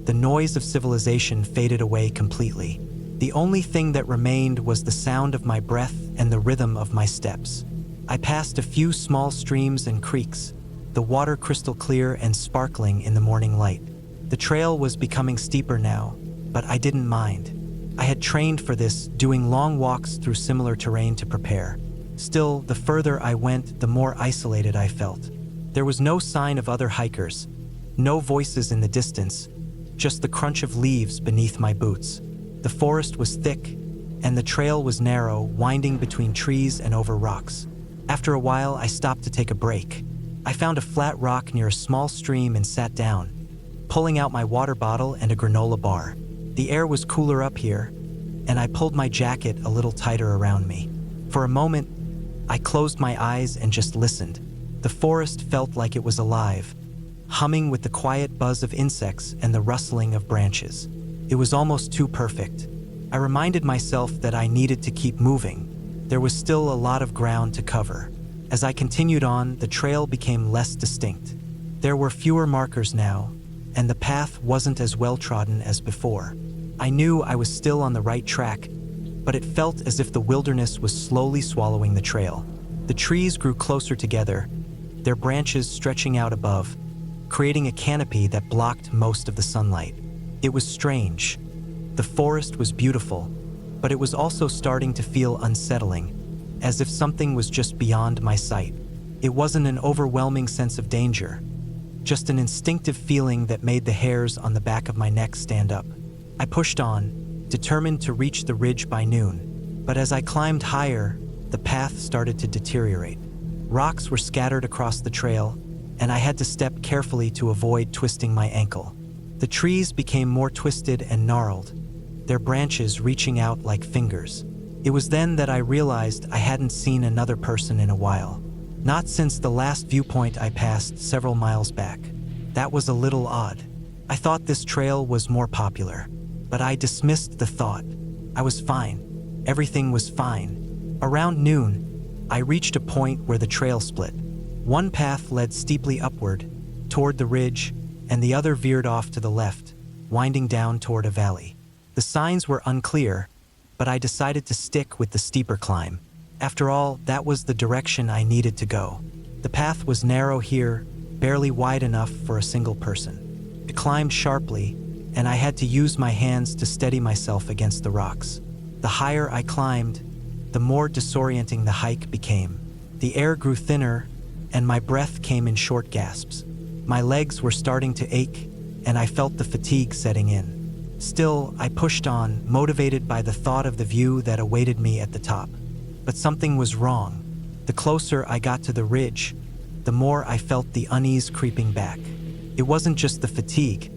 the noise of civilization faded away completely. The only thing that remained was the sound of my breath and the rhythm of my steps. I passed a few small streams and creeks, the water crystal clear and sparkling in the morning light. The trail was becoming steeper now, but I didn't mind. I had trained for this, doing long walks through similar terrain to prepare. Still, the further I went, the more isolated I felt. There was no sign of other hikers, no voices in the distance, just the crunch of leaves beneath my boots. The forest was thick, and the trail was narrow, winding between trees and over rocks. After a while, I stopped to take a break. I found a flat rock near a small stream and sat down, pulling out my water bottle and a granola bar. The air was cooler up here, and I pulled my jacket a little tighter around me. For a moment, I closed my eyes and just listened. The forest felt like it was alive, humming with the quiet buzz of insects and the rustling of branches. It was almost too perfect. I reminded myself that I needed to keep moving. There was still a lot of ground to cover. As I continued on, the trail became less distinct. There were fewer markers now, and the path wasn't as well-trodden as before. I knew I was still on the right track, but it felt as if the wilderness was slowly swallowing the trail. The trees grew closer together, their branches stretching out above, creating a canopy that blocked most of the sunlight. It was strange. The forest was beautiful, but it was also starting to feel unsettling, as if something was just beyond my sight. It wasn't an overwhelming sense of danger, just an instinctive feeling that made the hairs on the back of my neck stand up. I pushed on, determined to reach the ridge by noon, but as I climbed higher, the path started to deteriorate. Rocks were scattered across the trail, and I had to step carefully to avoid twisting my ankle. The trees became more twisted and gnarled, their branches reaching out like fingers. It was then that I realized I hadn't seen another person in a while. Not since the last viewpoint I passed several miles back. That was a little odd. I thought this trail was more popular, but I dismissed the thought. I was fine. Everything was fine. Around noon, I reached a point where the trail split. One path led steeply upward, toward the ridge, and the other veered off to the left, winding down toward a valley. The signs were unclear, but I decided to stick with the steeper climb. After all, that was the direction I needed to go. The path was narrow here, barely wide enough for a single person. It climbed sharply, and I had to use my hands to steady myself against the rocks. The higher I climbed, the more disorienting the hike became. The air grew thinner, and my breath came in short gasps. My legs were starting to ache, and I felt the fatigue setting in. Still, I pushed on, motivated by the thought of the view that awaited me at the top. But something was wrong. The closer I got to the ridge, the more I felt the unease creeping back. It wasn't just the fatigue,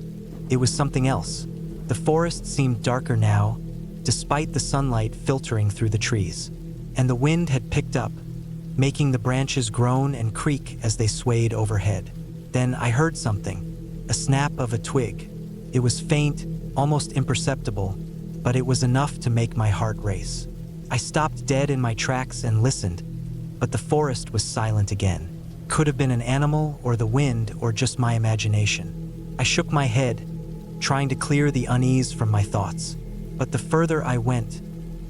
it was something else. The forest seemed darker now, despite the sunlight filtering through the trees. And the wind had picked up, making the branches groan and creak as they swayed overhead. Then I heard something, a snap of a twig. It was faint, almost imperceptible, but it was enough to make my heart race. I stopped dead in my tracks and listened, but the forest was silent again. Could have been an animal or the wind or just my imagination. I shook my head, trying to clear the unease from my thoughts. But the further I went,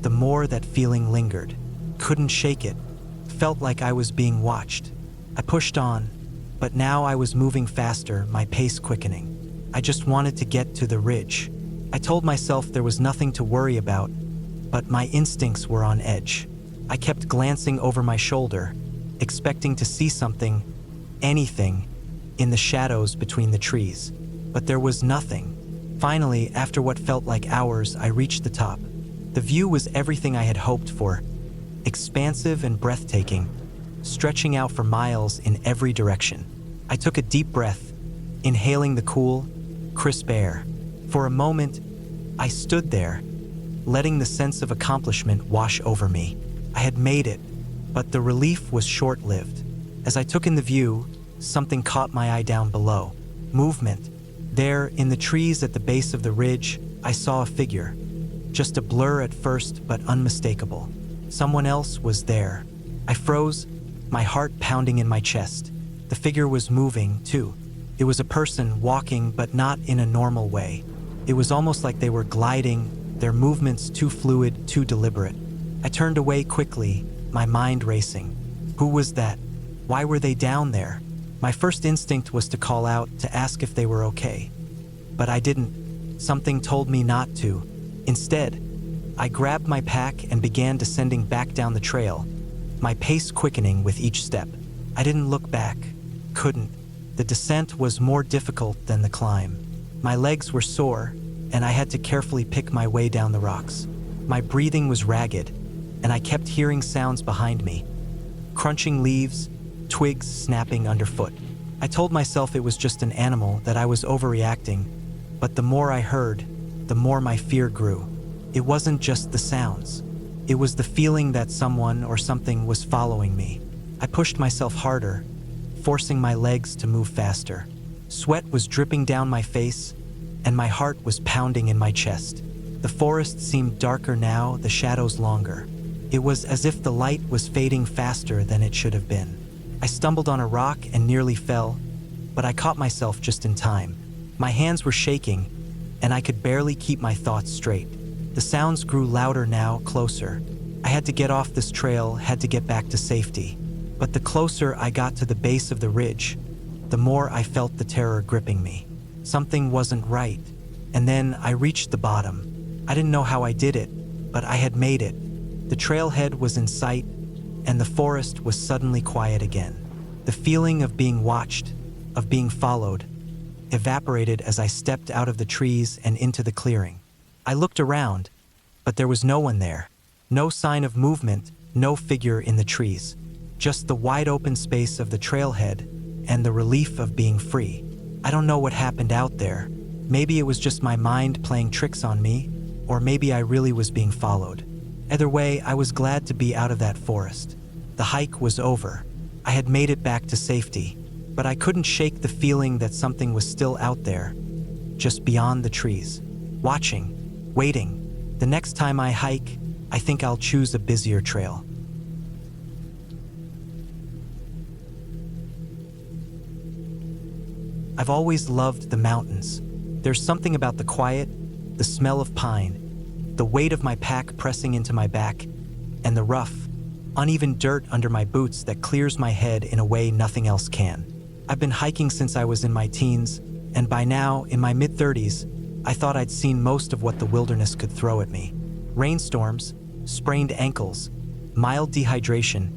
the more that feeling lingered. Couldn't shake it. Felt like I was being watched. I pushed on, but now I was moving faster, my pace quickening. I just wanted to get to the ridge. I told myself there was nothing to worry about, but my instincts were on edge. I kept glancing over my shoulder, expecting to see something, anything, in the shadows between the trees. But there was nothing. Finally, after what felt like hours, I reached the top. The view was everything I had hoped for, expansive and breathtaking, stretching out for miles in every direction. I took a deep breath, inhaling the cool, crisp air. For a moment, I stood there, letting the sense of accomplishment wash over me. I had made it, but the relief was short-lived. As I took in the view, something caught my eye down below. Movement. There, in the trees at the base of the ridge, I saw a figure. Just a blur at first, but unmistakable. Someone else was there. I froze, my heart pounding in my chest. The figure was moving, too. It was a person walking, but not in a normal way. It was almost like they were gliding, their movements too fluid, too deliberate. I turned away quickly, my mind racing. Who was that? Why were they down there? My first instinct was to call out, to ask if they were okay. But I didn't. Something told me not to. Instead, I grabbed my pack and began descending back down the trail, my pace quickening with each step. I didn't look back. Couldn't. The descent was more difficult than the climb. My legs were sore, and I had to carefully pick my way down the rocks. My breathing was ragged, and I kept hearing sounds behind me. Crunching leaves, twigs snapping underfoot. I told myself it was just an animal, that I was overreacting, but the more I heard, the more my fear grew. It wasn't just the sounds. It was the feeling that someone or something was following me. I pushed myself harder, forcing my legs to move faster. Sweat was dripping down my face, and my heart was pounding in my chest. The forest seemed darker now, the shadows longer. It was as if the light was fading faster than it should have been. I stumbled on a rock and nearly fell, but I caught myself just in time. My hands were shaking, and I could barely keep my thoughts straight. The sounds grew louder now, closer. I had to get off this trail, had to get back to safety. But the closer I got to the base of the ridge, the more I felt the terror gripping me. Something wasn't right. And then I reached the bottom. I didn't know how I did it, but I had made it. The trailhead was in sight, and the forest was suddenly quiet again. The feeling of being watched, of being followed, evaporated as I stepped out of the trees and into the clearing. I looked around, but there was no one there. No sign of movement, no figure in the trees. Just the wide open space of the trailhead and the relief of being free. I don't know what happened out there. Maybe it was just my mind playing tricks on me, or maybe I really was being followed. Either way, I was glad to be out of that forest. The hike was over. I had made it back to safety, but I couldn't shake the feeling that something was still out there, just beyond the trees, watching, waiting. The next time I hike, I think I'll choose a busier trail. I've always loved the mountains. There's something about the quiet, the smell of pine, the weight of my pack pressing into my back, and the rough, uneven dirt under my boots that clears my head in a way nothing else can. I've been hiking since I was in my teens, and by now, in my mid-30s, I thought I'd seen most of what the wilderness could throw at me. Rainstorms, sprained ankles, mild dehydration,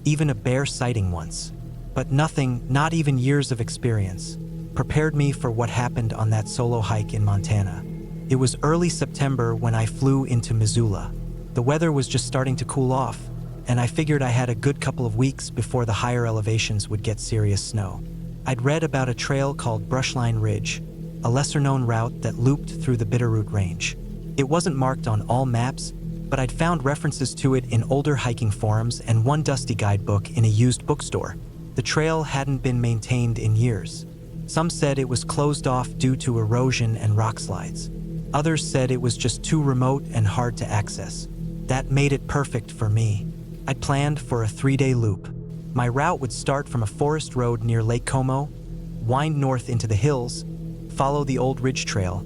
even a bear sighting once. But nothing, not even years of experience, prepared me for what happened on that solo hike in Montana. It was early September when I flew into Missoula. The weather was just starting to cool off, and I figured I had a good couple of weeks before the higher elevations would get serious snow. I'd read about a trail called Brushline Ridge, a lesser-known route that looped through the Bitterroot Range. It wasn't marked on all maps, but I'd found references to it in older hiking forums and one dusty guidebook in a used bookstore. The trail hadn't been maintained in years. Some said it was closed off due to erosion and rock slides. Others said it was just too remote and hard to access. That made it perfect for me. I'd planned for a 3-day loop. My route would start from a forest road near Lake Como, wind north into the hills, follow the old ridge trail,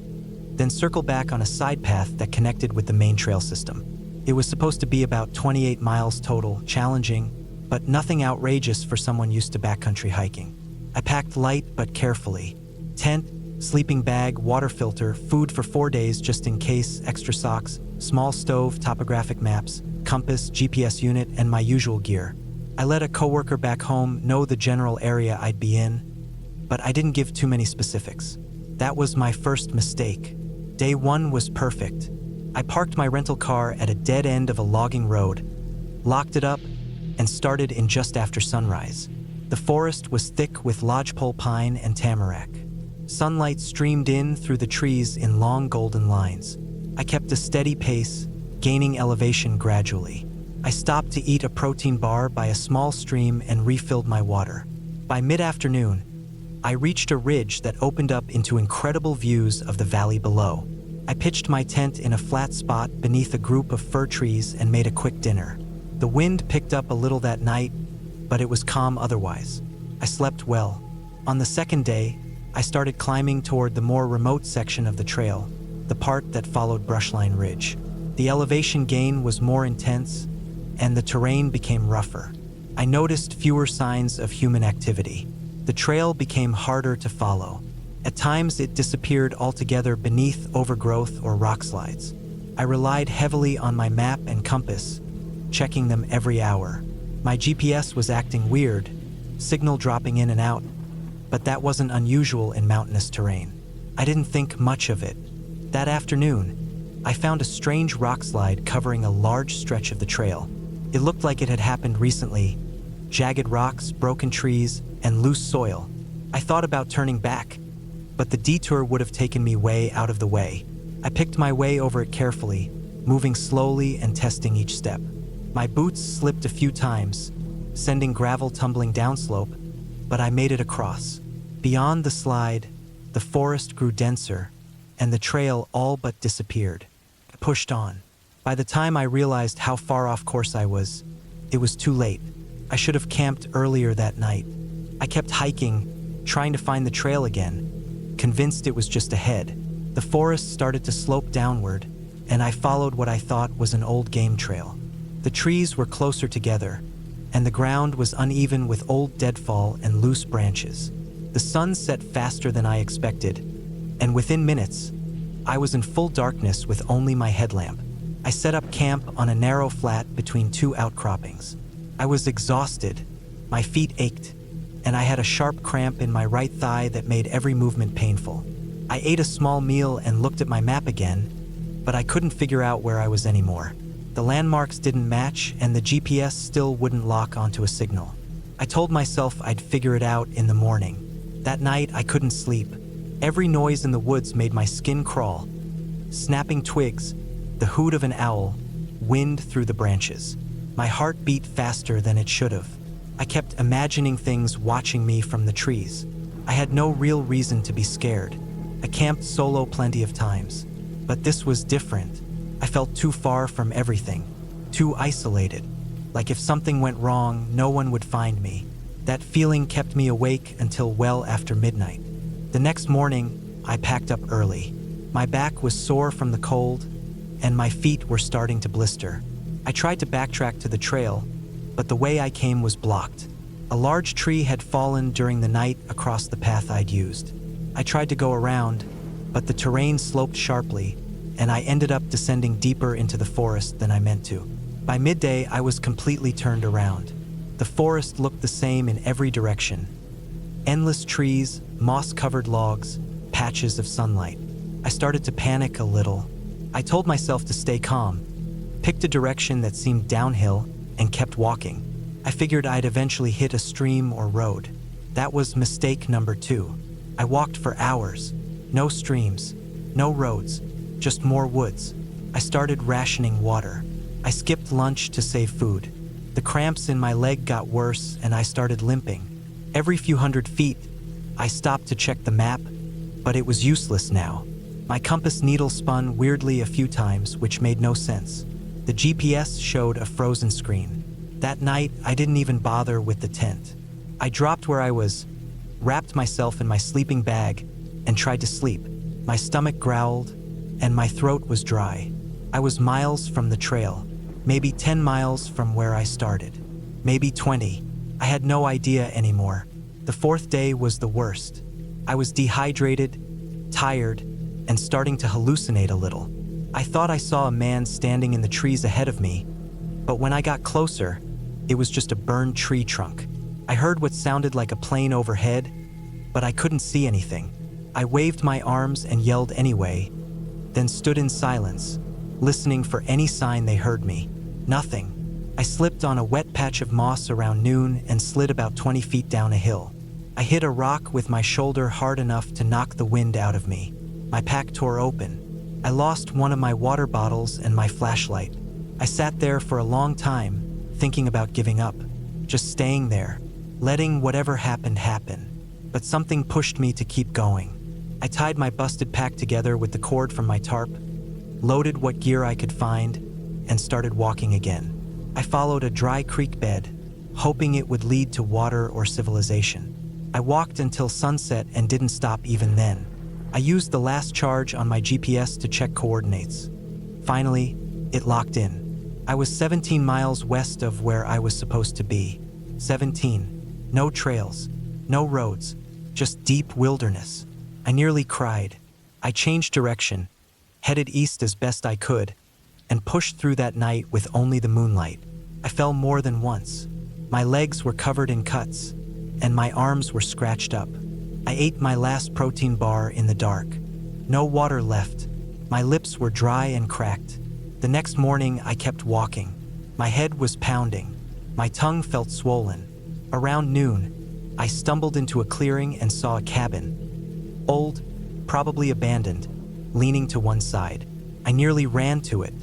then circle back on a side path that connected with the main trail system. It was supposed to be about 28 miles total, challenging, but nothing outrageous for someone used to backcountry hiking. I packed light but carefully. Tent, sleeping bag, water filter, food for 4 days just in case, extra socks, small stove, topographic maps, compass, GPS unit, and my usual gear. I let a coworker back home know the general area I'd be in, but I didn't give too many specifics. That was my first mistake. Day 1 was perfect. I parked my rental car at a dead end of a logging road, locked it up, and started in just after sunrise. The forest was thick with lodgepole pine and tamarack. Sunlight streamed in through the trees in long golden lines. I kept a steady pace, gaining elevation gradually. I stopped to eat a protein bar by a small stream and refilled my water. By mid-afternoon, I reached a ridge that opened up into incredible views of the valley below. I pitched my tent in a flat spot beneath a group of fir trees and made a quick dinner. The wind picked up a little that night, but it was calm otherwise. I slept well. On the second day, I started climbing toward the more remote section of the trail, the part that followed Brushline Ridge. The elevation gain was more intense, and the terrain became rougher. I noticed fewer signs of human activity. The trail became harder to follow. At times, it disappeared altogether beneath overgrowth or rock slides. I relied heavily on my map and compass, checking them every hour. My GPS was acting weird, signal dropping in and out, but that wasn't unusual in mountainous terrain. I didn't think much of it. That afternoon, I found a strange rock slide covering a large stretch of the trail. It looked like it had happened recently. Jagged rocks, broken trees, and loose soil. I thought about turning back, but the detour would have taken me way out of the way. I picked my way over it carefully, moving slowly and testing each step. My boots slipped a few times, sending gravel tumbling downslope, but I made it across. Beyond the slide, the forest grew denser, and the trail all but disappeared. I pushed on. By the time I realized how far off course I was, it was too late. I should have camped earlier that night. I kept hiking, trying to find the trail again, convinced it was just ahead. The forest started to slope downward, and I followed what I thought was an old game trail. The trees were closer together, and the ground was uneven with old deadfall and loose branches. The sun set faster than I expected, and within minutes, I was in full darkness with only my headlamp. I set up camp on a narrow flat between two outcroppings. I was exhausted, my feet ached, and I had a sharp cramp in my right thigh that made every movement painful. I ate a small meal and looked at my map again, but I couldn't figure out where I was anymore. The landmarks didn't match, and the GPS still wouldn't lock onto a signal. I told myself I'd figure it out in the morning. That night, I couldn't sleep. Every noise in the woods made my skin crawl. Snapping twigs, the hoot of an owl, wind through the branches. My heart beat faster than it should have. I kept imagining things watching me from the trees. I had no real reason to be scared. I camped solo plenty of times, but this was different. I felt too far from everything, too isolated. Like if something went wrong, no one would find me. That feeling kept me awake until well after midnight. The next morning, I packed up early. My back was sore from the cold, and my feet were starting to blister. I tried to backtrack to the trail, but the way I came was blocked. A large tree had fallen during the night across the path I'd used. I tried to go around, but the terrain sloped sharply, and I ended up descending deeper into the forest than I meant to. By midday, I was completely turned around. The forest looked the same in every direction. Endless trees, moss-covered logs, patches of sunlight. I started to panic a little. I told myself to stay calm, picked a direction that seemed downhill, and kept walking. I figured I'd eventually hit a stream or road. That was mistake number 2. I walked for hours. No streams, no roads, just more woods. I started rationing water. I skipped lunch to save food. The cramps in my leg got worse, and I started limping. Every few hundred feet, I stopped to check the map, but it was useless now. My compass needle spun weirdly a few times, which made no sense. The GPS showed a frozen screen. That night, I didn't even bother with the tent. I dropped where I was, wrapped myself in my sleeping bag, and tried to sleep. My stomach growled, and my throat was dry. I was miles from the trail, maybe 10 miles from where I started, maybe 20. I had no idea anymore. The 4th day was the worst. I was dehydrated, tired, and starting to hallucinate a little. I thought I saw a man standing in the trees ahead of me, but when I got closer, it was just a burned tree trunk. I heard what sounded like a plane overhead, but I couldn't see anything. I waved my arms and yelled anyway, then stood in silence, listening for any sign they heard me. Nothing. I slipped on a wet patch of moss around noon and slid about 20 feet down a hill. I hit a rock with my shoulder hard enough to knock the wind out of me. My pack tore open. I lost one of my water bottles and my flashlight. I sat there for a long time, thinking about giving up, just staying there, letting whatever happened happen. But something pushed me to keep going. I tied my busted pack together with the cord from my tarp, loaded what gear I could find, and started walking again. I followed a dry creek bed, hoping it would lead to water or civilization. I walked until sunset and didn't stop even then. I used the last charge on my GPS to check coordinates. Finally, it locked in. I was 17 miles west of where I was supposed to be. 17. No trails, no roads, just deep wilderness. I nearly cried. I changed direction, headed east as best I could, and pushed through that night with only the moonlight. I fell more than once. My legs were covered in cuts, and my arms were scratched up. I ate my last protein bar in the dark. No water left. My lips were dry and cracked. The next morning, I kept walking. My head was pounding. My tongue felt swollen. Around noon, I stumbled into a clearing and saw a cabin. Old, probably abandoned, leaning to one side. I nearly ran to it.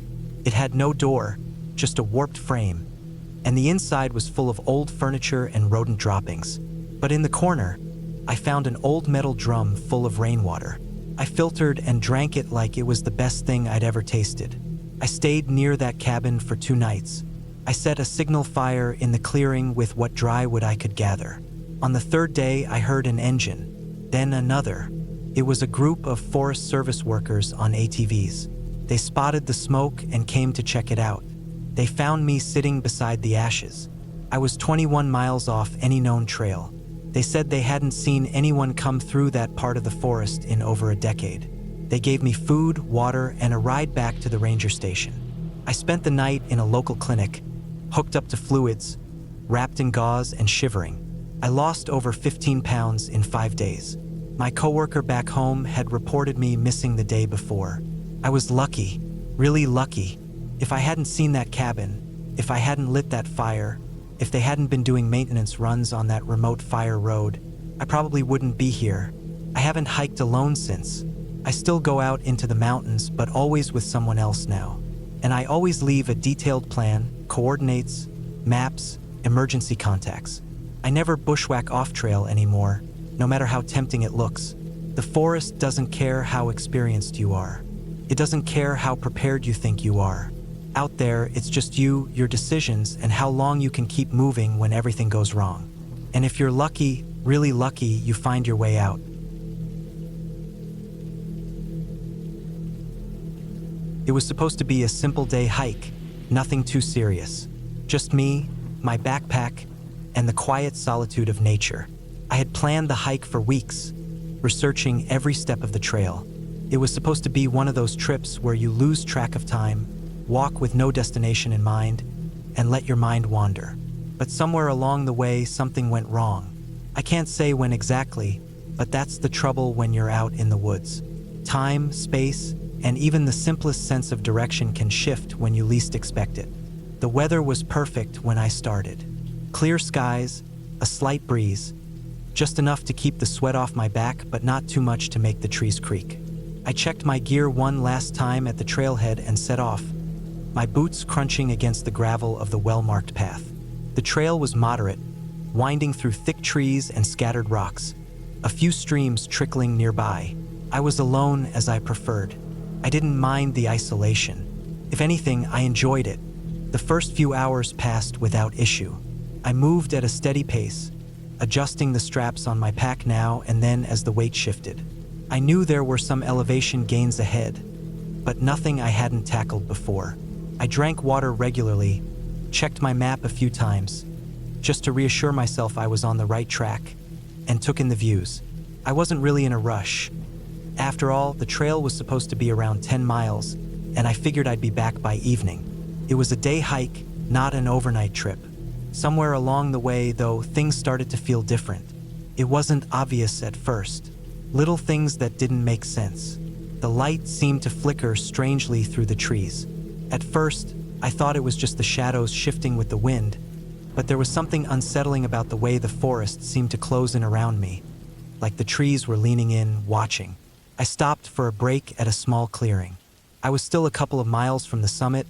It had no door, just a warped frame, and the inside was full of old furniture and rodent droppings. But in the corner, I found an old metal drum full of rainwater. I filtered and drank it like it was the best thing I'd ever tasted. I stayed near that cabin for 2 nights. I set a signal fire in the clearing with what dry wood I could gather. On the 3rd day, I heard an engine, then another. It was a group of Forest Service workers on ATVs. They spotted the smoke and came to check it out. They found me sitting beside the ashes. I was 21 miles off any known trail. They said they hadn't seen anyone come through that part of the forest in over a decade. They gave me food, water, and a ride back to the ranger station. I spent the night in a local clinic, hooked up to fluids, wrapped in gauze and shivering. I lost over 15 pounds in 5 days. My coworker back home had reported me missing the day before. I was lucky, really lucky. If I hadn't seen that cabin, if I hadn't lit that fire, if they hadn't been doing maintenance runs on that remote fire road, I probably wouldn't be here. I haven't hiked alone since. I still go out into the mountains, but always with someone else now. And I always leave a detailed plan, coordinates, maps, emergency contacts. I never bushwhack off trail anymore, no matter how tempting it looks. The forest doesn't care how experienced you are. It doesn't care how prepared you think you are. Out there, it's just you, your decisions, and how long you can keep moving when everything goes wrong. And if you're lucky, really lucky, you find your way out. It was supposed to be a simple day hike, nothing too serious. Just me, my backpack, and the quiet solitude of nature. I had planned the hike for weeks, researching every step of the trail. It was supposed to be one of those trips where you lose track of time, walk with no destination in mind, and let your mind wander. But somewhere along the way, something went wrong. I can't say when exactly, but that's the trouble when you're out in the woods. Time, space, and even the simplest sense of direction can shift when you least expect it. The weather was perfect when I started. Clear skies, a slight breeze, just enough to keep the sweat off my back, but not too much to make the trees creak. I checked my gear one last time at the trailhead and set off, my boots crunching against the gravel of the well-marked path. The trail was moderate, winding through thick trees and scattered rocks, a few streams trickling nearby. I was alone as I preferred. I didn't mind the isolation. If anything, I enjoyed it. The first few hours passed without issue. I moved at a steady pace, adjusting the straps on my pack now and then as the weight shifted. I knew there were some elevation gains ahead, but nothing I hadn't tackled before. I drank water regularly, checked my map a few times, just to reassure myself I was on the right track, and took in the views. I wasn't really in a rush. After all, the trail was supposed to be around 10 miles, and I figured I'd be back by evening. It was a day hike, not an overnight trip. Somewhere along the way, though, things started to feel different. It wasn't obvious at first. Little things that didn't make sense. The light seemed to flicker strangely through the trees. At first, I thought it was just the shadows shifting with the wind, but there was something unsettling about the way the forest seemed to close in around me, like the trees were leaning in, watching. I stopped for a break at a small clearing. I was still a couple of miles from the summit,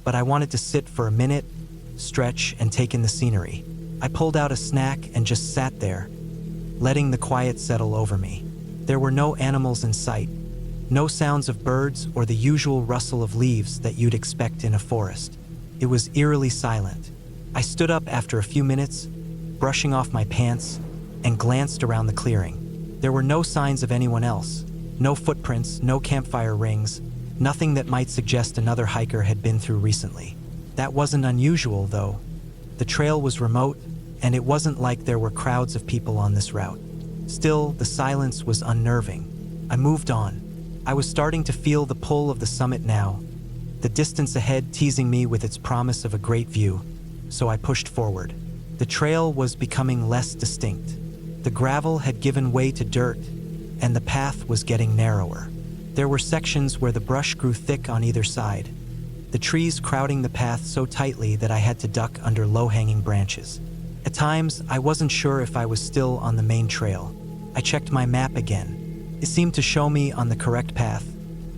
but I wanted to sit for a minute, stretch, and take in the scenery. I pulled out a snack and just sat there, letting the quiet settle over me. There were no animals in sight, no sounds of birds or the usual rustle of leaves that you'd expect in a forest. It was eerily silent. I stood up after a few minutes, brushing off my pants, and glanced around the clearing. There were no signs of anyone else, no footprints, no campfire rings, nothing that might suggest another hiker had been through recently. That wasn't unusual, though. The trail was remote, and it wasn't like there were crowds of people on this route. Still, the silence was unnerving. I moved on. I was starting to feel the pull of the summit now, the distance ahead teasing me with its promise of a great view, so I pushed forward. The trail was becoming less distinct. The gravel had given way to dirt, and the path was getting narrower. There were sections where the brush grew thick on either side, the trees crowding the path so tightly that I had to duck under low-hanging branches. At times, I wasn't sure if I was still on the main trail. I checked my map again. It seemed to show me on the correct path,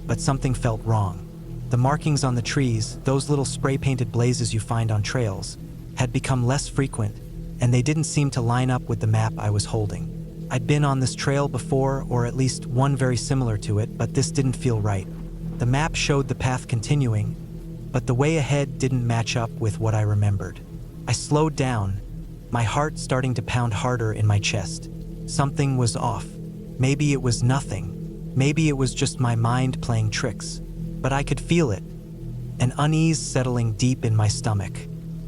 but something felt wrong. The markings on the trees, those little spray-painted blazes you find on trails, had become less frequent, and they didn't seem to line up with the map I was holding. I'd been on this trail before, or at least one very similar to it, but this didn't feel right. The map showed the path continuing, but the way ahead didn't match up with what I remembered. I slowed down, my heart starting to pound harder in my chest. Something was off. Maybe it was nothing. Maybe it was just my mind playing tricks. But I could feel it, an unease settling deep in my stomach.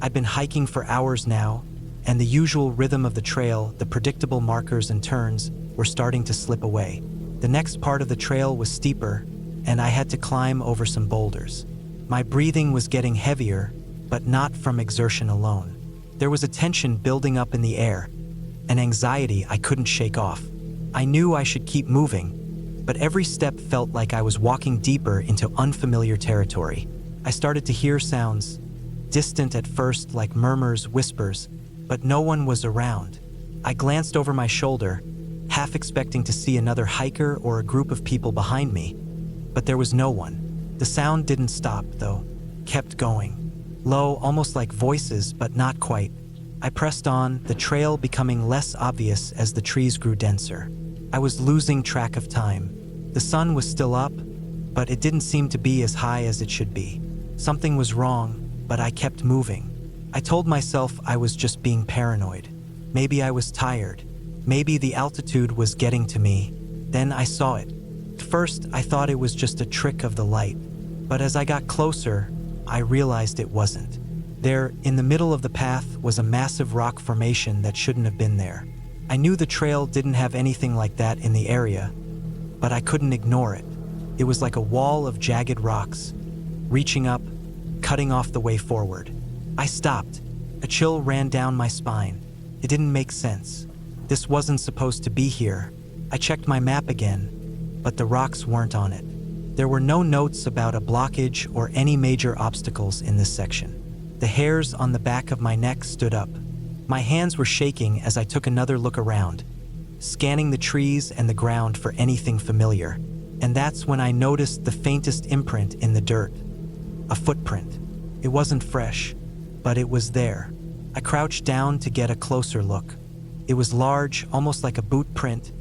I'd been hiking for hours now, and the usual rhythm of the trail, the predictable markers and turns, were starting to slip away. The next part of the trail was steeper, and I had to climb over some boulders. My breathing was getting heavier, but not from exertion alone. There was a tension building up in the air, an anxiety I couldn't shake off. I knew I should keep moving, but every step felt like I was walking deeper into unfamiliar territory. I started to hear sounds, distant at first like murmurs, whispers, but no one was around. I glanced over my shoulder, half expecting to see another hiker or a group of people behind me, but there was no one. The sound didn't stop, though, kept going. Low, almost like voices, but not quite. I pressed on, the trail becoming less obvious as the trees grew denser. I was losing track of time. The sun was still up, but it didn't seem to be as high as it should be. Something was wrong, but I kept moving. I told myself I was just being paranoid. Maybe I was tired. Maybe the altitude was getting to me. Then I saw it. At first, I thought it was just a trick of the light. But as I got closer, I realized it wasn't. There, in the middle of the path, was a massive rock formation that shouldn't have been there. I knew the trail didn't have anything like that in the area, but I couldn't ignore it. It was like a wall of jagged rocks, reaching up, cutting off the way forward. I stopped. A chill ran down my spine. It didn't make sense. This wasn't supposed to be here. I checked my map again, but the rocks weren't on it. There were no notes about a blockage or any major obstacles in this section. The hairs on the back of my neck stood up. My hands were shaking as I took another look around, scanning the trees and the ground for anything familiar. And that's when I noticed the faintest imprint in the dirt. A footprint. It wasn't fresh, but it was there. I crouched down to get a closer look. It was large, almost like a boot print,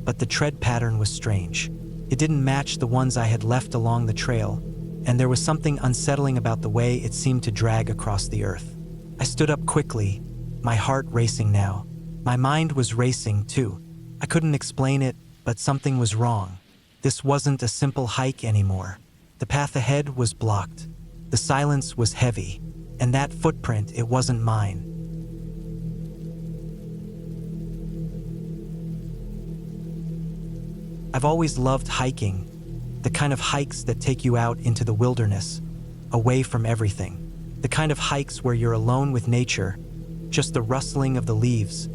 but the tread pattern was strange. It didn't match the ones I had left along the trail, and there was something unsettling about the way it seemed to drag across the earth. I stood up quickly, my heart racing now. My mind was racing too. I couldn't explain it, but something was wrong. This wasn't a simple hike anymore. The path ahead was blocked. The silence was heavy, and that footprint, it wasn't mine. I've always loved hiking, the kind of hikes that take you out into the wilderness, away from everything. The kind of hikes where you're alone with nature, just the rustling of the leaves,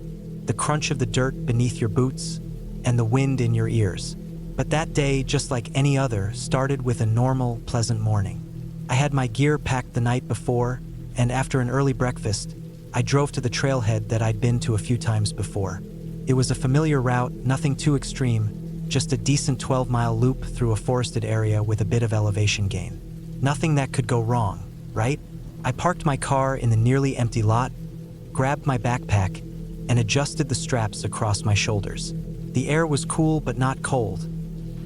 the crunch of the dirt beneath your boots, and the wind in your ears. But that day, just like any other, started with a normal, pleasant morning. I had my gear packed the night before, and after an early breakfast, I drove to the trailhead that I'd been to a few times before. It was a familiar route, nothing too extreme, just a decent 12-mile loop through a forested area with a bit of elevation gain. Nothing that could go wrong, right? I parked my car in the nearly empty lot, grabbed my backpack, and adjusted the straps across my shoulders. The air was cool but not cold,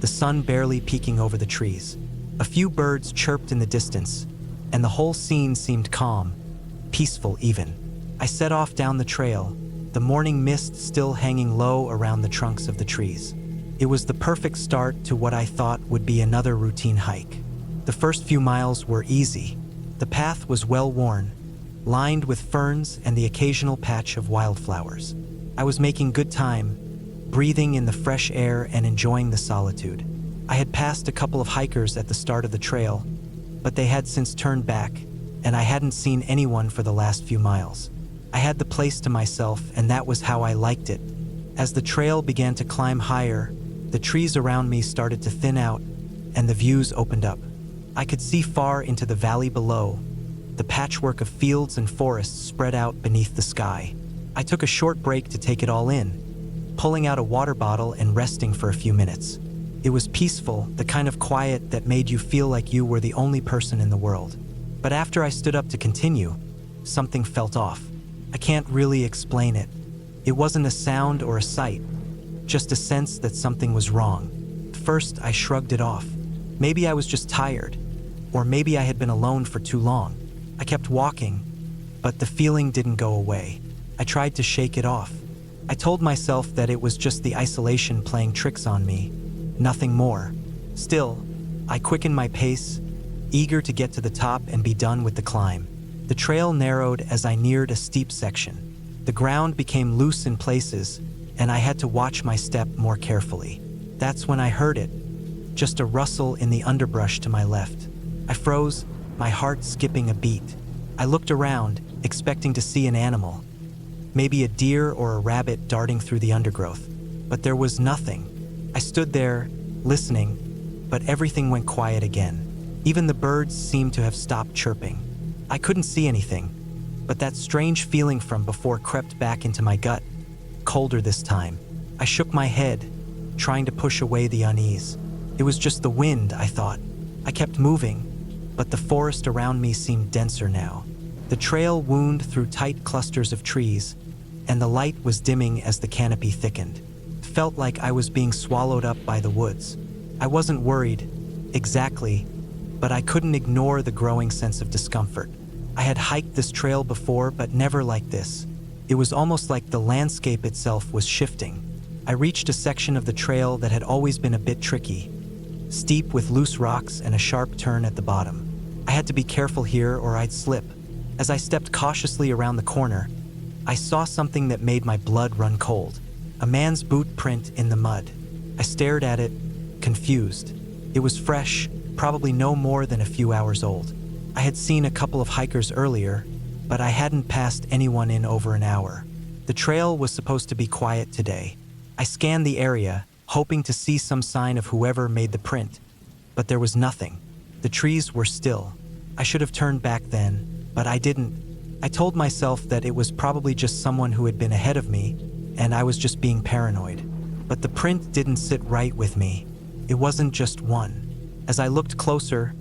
the sun barely peeking over the trees. A few birds chirped in the distance, and the whole scene seemed calm, peaceful even. I set off down the trail, the morning mist still hanging low around the trunks of the trees. It was the perfect start to what I thought would be another routine hike. The first few miles were easy. The path was well-worn, lined with ferns and the occasional patch of wildflowers. I was making good time, breathing in the fresh air and enjoying the solitude. I had passed a couple of hikers at the start of the trail, but they had since turned back, and I hadn't seen anyone for the last few miles. I had the place to myself, and that was how I liked it. As the trail began to climb higher, the trees around me started to thin out, and the views opened up. I could see far into the valley below, the patchwork of fields and forests spread out beneath the sky. I took a short break to take it all in, pulling out a water bottle and resting for a few minutes. It was peaceful, the kind of quiet that made you feel like you were the only person in the world. But after I stood up to continue, something felt off. I can't really explain it. It wasn't a sound or a sight, just a sense that something was wrong. First, I shrugged it off. Maybe I was just tired, or maybe I had been alone for too long. I kept walking, but the feeling didn't go away. I tried to shake it off. I told myself that it was just the isolation playing tricks on me, nothing more. Still, I quickened my pace, eager to get to the top and be done with the climb. The trail narrowed as I neared a steep section. The ground became loose in places, and I had to watch my step more carefully. That's when I heard it, just a rustle in the underbrush to my left. I froze, my heart skipping a beat. I looked around, expecting to see an animal, maybe a deer or a rabbit darting through the undergrowth. But there was nothing. I stood there, listening, but everything went quiet again. Even the birds seemed to have stopped chirping. I couldn't see anything, but that strange feeling from before crept back into my gut, colder this time. I shook my head, trying to push away the unease. It was just the wind, I thought. I kept moving, but the forest around me seemed denser now. The trail wound through tight clusters of trees, and the light was dimming as the canopy thickened. It felt like I was being swallowed up by the woods. I wasn't worried, exactly, but I couldn't ignore the growing sense of discomfort. I had hiked this trail before, but never like this. It was almost like the landscape itself was shifting. I reached a section of the trail that had always been a bit tricky, steep with loose rocks and a sharp turn at the bottom. I had to be careful here or I'd slip. As I stepped cautiously around the corner, I saw something that made my blood run cold. A man's boot print in the mud. I stared at it, confused. It was fresh, probably no more than a few hours old. I had seen a couple of hikers earlier, but I hadn't passed anyone in over an hour. The trail was supposed to be quiet today. I scanned the area, hoping to see some sign of whoever made the print, but there was nothing. The trees were still. I should have turned back then, but I didn't. I told myself that it was probably just someone who had been ahead of me, and I was just being paranoid. But the print didn't sit right with me. It wasn't just one. As I looked closer,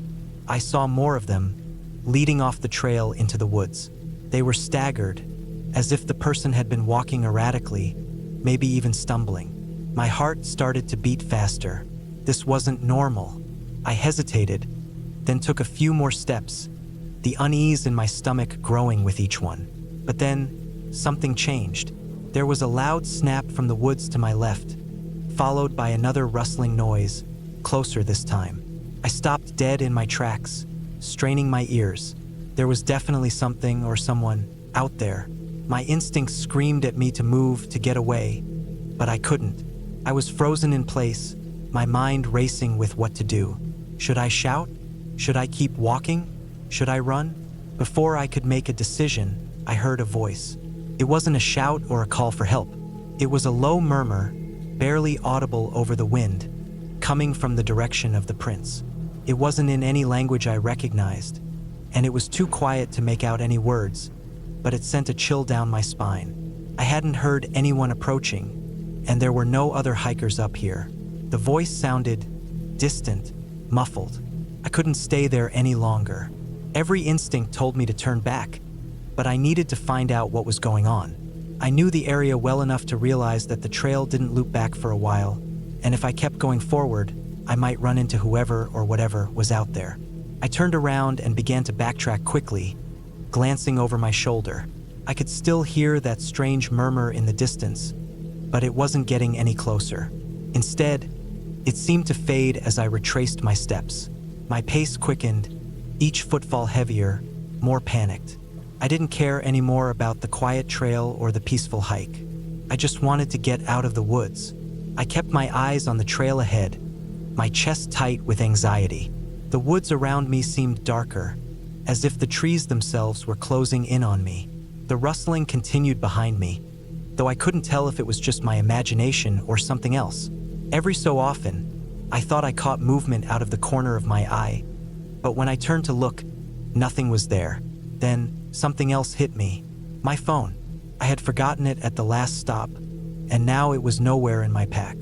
I saw more of them, leading off the trail into the woods. They were staggered, as if the person had been walking erratically, maybe even stumbling. My heart started to beat faster. This wasn't normal. I hesitated, then took a few more steps, the unease in my stomach growing with each one. But then, something changed. There was a loud snap from the woods to my left, followed by another rustling noise, closer this time. I stopped dead in my tracks, straining my ears. There was definitely something or someone out there. My instincts screamed at me to move, to get away, but I couldn't. I was frozen in place, my mind racing with what to do. Should I shout? Should I keep walking? Should I run? Before I could make a decision, I heard a voice. It wasn't a shout or a call for help. It was a low murmur, barely audible over the wind, coming from the direction of the prince. It wasn't in any language I recognized, and it was too quiet to make out any words, but it sent a chill down my spine. I hadn't heard anyone approaching, and there were no other hikers up here. The voice sounded distant, muffled. I couldn't stay there any longer. Every instinct told me to turn back, but I needed to find out what was going on. I knew the area well enough to realize that the trail didn't loop back for a while, and if I kept going forward, I might run into whoever or whatever was out there. I turned around and began to backtrack quickly, glancing over my shoulder. I could still hear that strange murmur in the distance, but it wasn't getting any closer. Instead, it seemed to fade as I retraced my steps. My pace quickened, each footfall heavier, more panicked. I didn't care anymore about the quiet trail or the peaceful hike. I just wanted to get out of the woods. I kept my eyes on the trail ahead, my chest tight with anxiety. The woods around me seemed darker, as if the trees themselves were closing in on me. The rustling continued behind me, though I couldn't tell if it was just my imagination or something else. Every so often, I thought I caught movement out of the corner of my eye, but when I turned to look, nothing was there. Then, something else hit me. My phone. I had forgotten it at the last stop, and now it was nowhere in my pack.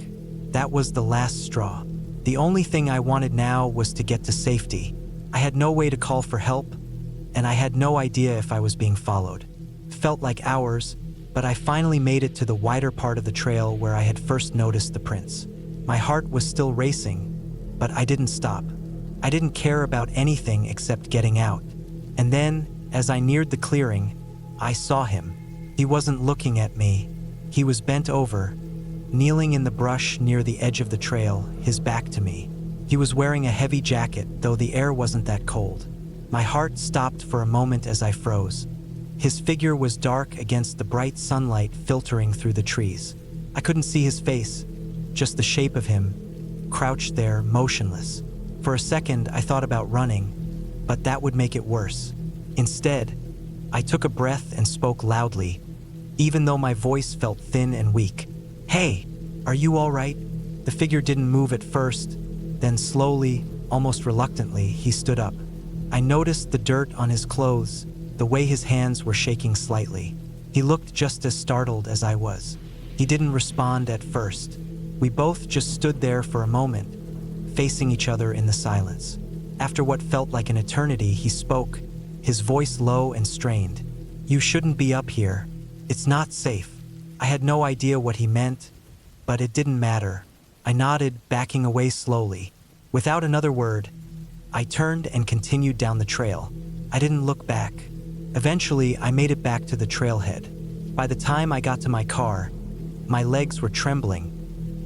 That was the last straw. The only thing I wanted now was to get to safety. I had no way to call for help, and I had no idea if I was being followed. Felt like hours, but I finally made it to the wider part of the trail where I had first noticed the prints. My heart was still racing, but I didn't stop. I didn't care about anything except getting out. And then, as I neared the clearing, I saw him. He wasn't looking at me. He was bent over, kneeling in the brush near the edge of the trail, his back to me. He was wearing a heavy jacket, though the air wasn't that cold. My heart stopped for a moment as I froze. His figure was dark against the bright sunlight filtering through the trees. I couldn't see his face, just the shape of him, crouched there, motionless. For a second, I thought about running, but that would make it worse. Instead, I took a breath and spoke loudly, even though my voice felt thin and weak. "Hey, are you all right?" The figure didn't move at first, then slowly, almost reluctantly, he stood up. I noticed the dirt on his clothes, the way his hands were shaking slightly. He looked just as startled as I was. He didn't respond at first. We both just stood there for a moment, facing each other in the silence. After what felt like an eternity, he spoke, his voice low and strained. "You shouldn't be up here. It's not safe." I had no idea what he meant, but it didn't matter. I nodded, backing away slowly. Without another word, I turned and continued down the trail. I didn't look back. Eventually, I made it back to the trailhead. By the time I got to my car, my legs were trembling,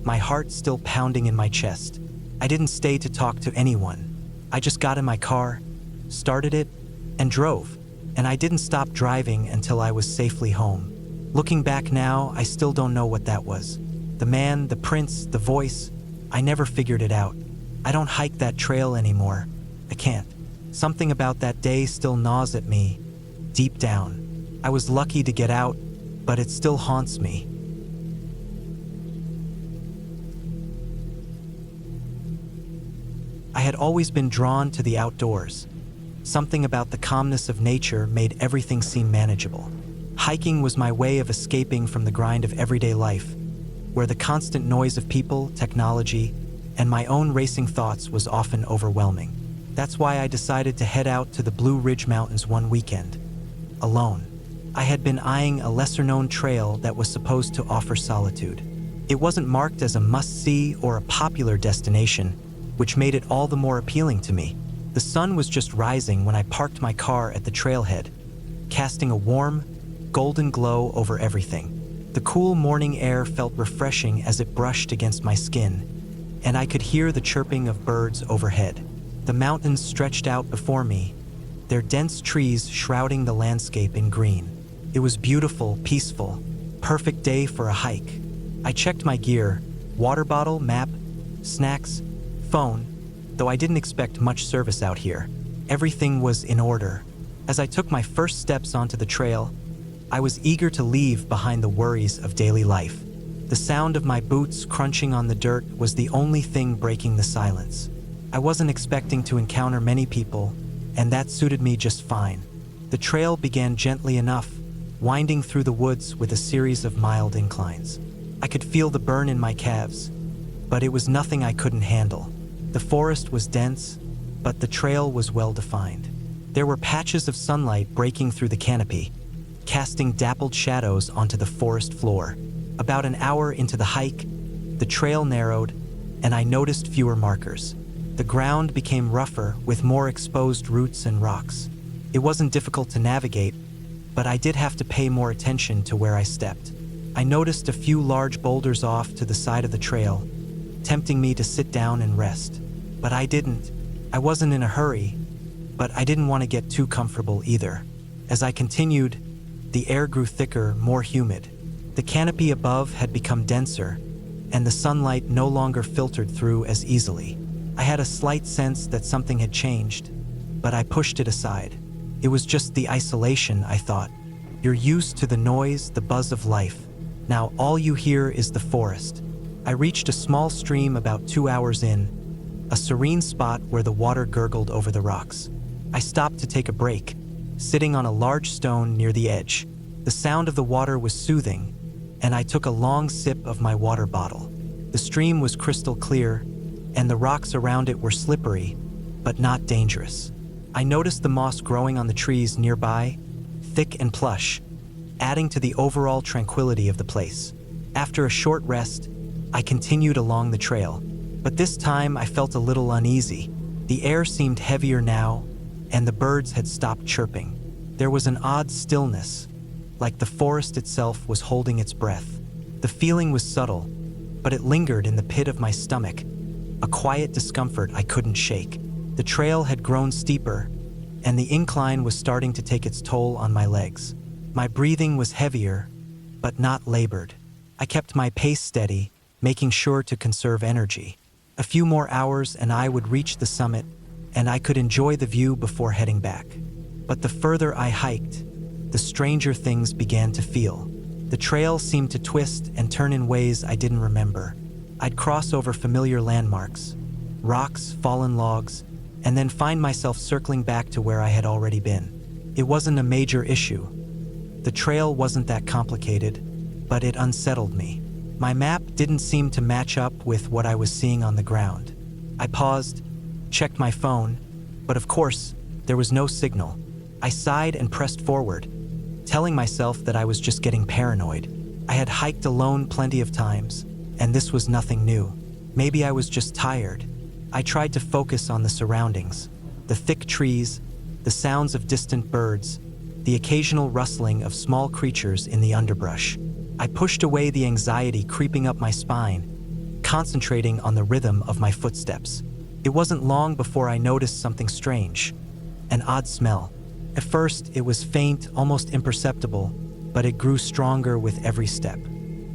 my heart still pounding in my chest. I didn't stay to talk to anyone. I just got in my car, started it, and drove. And I didn't stop driving until I was safely home. Looking back now, I still don't know what that was. The man, the prints, the voice, I never figured it out. I don't hike that trail anymore. I can't. Something about that day still gnaws at me, deep down. I was lucky to get out, but it still haunts me. I had always been drawn to the outdoors. Something about the calmness of nature made everything seem manageable. Hiking was my way of escaping from the grind of everyday life, where the constant noise of people, technology, and my own racing thoughts was often overwhelming. That's why I decided to head out to the Blue Ridge Mountains one weekend, alone. I had been eyeing a lesser-known trail that was supposed to offer solitude. It wasn't marked as a must-see or a popular destination, which made it all the more appealing to me. The sun was just rising when I parked my car at the trailhead, casting a warm, golden glow over everything. The cool morning air felt refreshing as it brushed against my skin, and I could hear the chirping of birds overhead. The mountains stretched out before me, their dense trees shrouding the landscape in green. It was beautiful, peaceful, perfect day for a hike. I checked my gear, water bottle, map, snacks, phone, though I didn't expect much service out here. Everything was in order. As I took my first steps onto the trail, I was eager to leave behind the worries of daily life. The sound of my boots crunching on the dirt was the only thing breaking the silence. I wasn't expecting to encounter many people, and that suited me just fine. The trail began gently enough, winding through the woods with a series of mild inclines. I could feel the burn in my calves, but it was nothing I couldn't handle. The forest was dense, but the trail was well defined. There were patches of sunlight breaking through the canopy, casting dappled shadows onto the forest floor. About an hour into the hike, the trail narrowed, and I noticed fewer markers. The ground became rougher with more exposed roots and rocks. It wasn't difficult to navigate, but I did have to pay more attention to where I stepped. I noticed a few large boulders off to the side of the trail, tempting me to sit down and rest. But I didn't. I wasn't in a hurry, but I didn't want to get too comfortable either. As I continued, the air grew thicker, more humid. The canopy above had become denser, and the sunlight no longer filtered through as easily. I had a slight sense that something had changed, but I pushed it aside. It was just the isolation, I thought. You're used to the noise, the buzz of life. Now all you hear is the forest. I reached a small stream about 2 hours in, a serene spot where the water gurgled over the rocks. I stopped to take a break, sitting on a large stone near the edge. The sound of the water was soothing, and I took a long sip of my water bottle. The stream was crystal clear, and the rocks around it were slippery, but not dangerous. I noticed the moss growing on the trees nearby, thick and plush, adding to the overall tranquility of the place. After a short rest, I continued along the trail, but this time I felt a little uneasy. The air seemed heavier now, and the birds had stopped chirping. There was an odd stillness, like the forest itself was holding its breath. The feeling was subtle, but it lingered in the pit of my stomach, a quiet discomfort I couldn't shake. The trail had grown steeper, and the incline was starting to take its toll on my legs. My breathing was heavier, but not labored. I kept my pace steady, making sure to conserve energy. A few more hours and I would reach the summit, and I could enjoy the view before heading back. But the further I hiked, the stranger things began to feel. The trail seemed to twist and turn in ways I didn't remember. I'd cross over familiar landmarks, rocks, fallen logs, and then find myself circling back to where I had already been. It wasn't a major issue. The trail wasn't that complicated, but it unsettled me. My map didn't seem to match up with what I was seeing on the ground. I paused, checked my phone, but of course, there was no signal. I sighed and pressed forward, telling myself that I was just getting paranoid. I had hiked alone plenty of times, and this was nothing new. Maybe I was just tired. I tried to focus on the surroundings, the thick trees, the sounds of distant birds, the occasional rustling of small creatures in the underbrush. I pushed away the anxiety creeping up my spine, concentrating on the rhythm of my footsteps. It wasn't long before I noticed something strange, an odd smell. At first, it was faint, almost imperceptible, but it grew stronger with every step.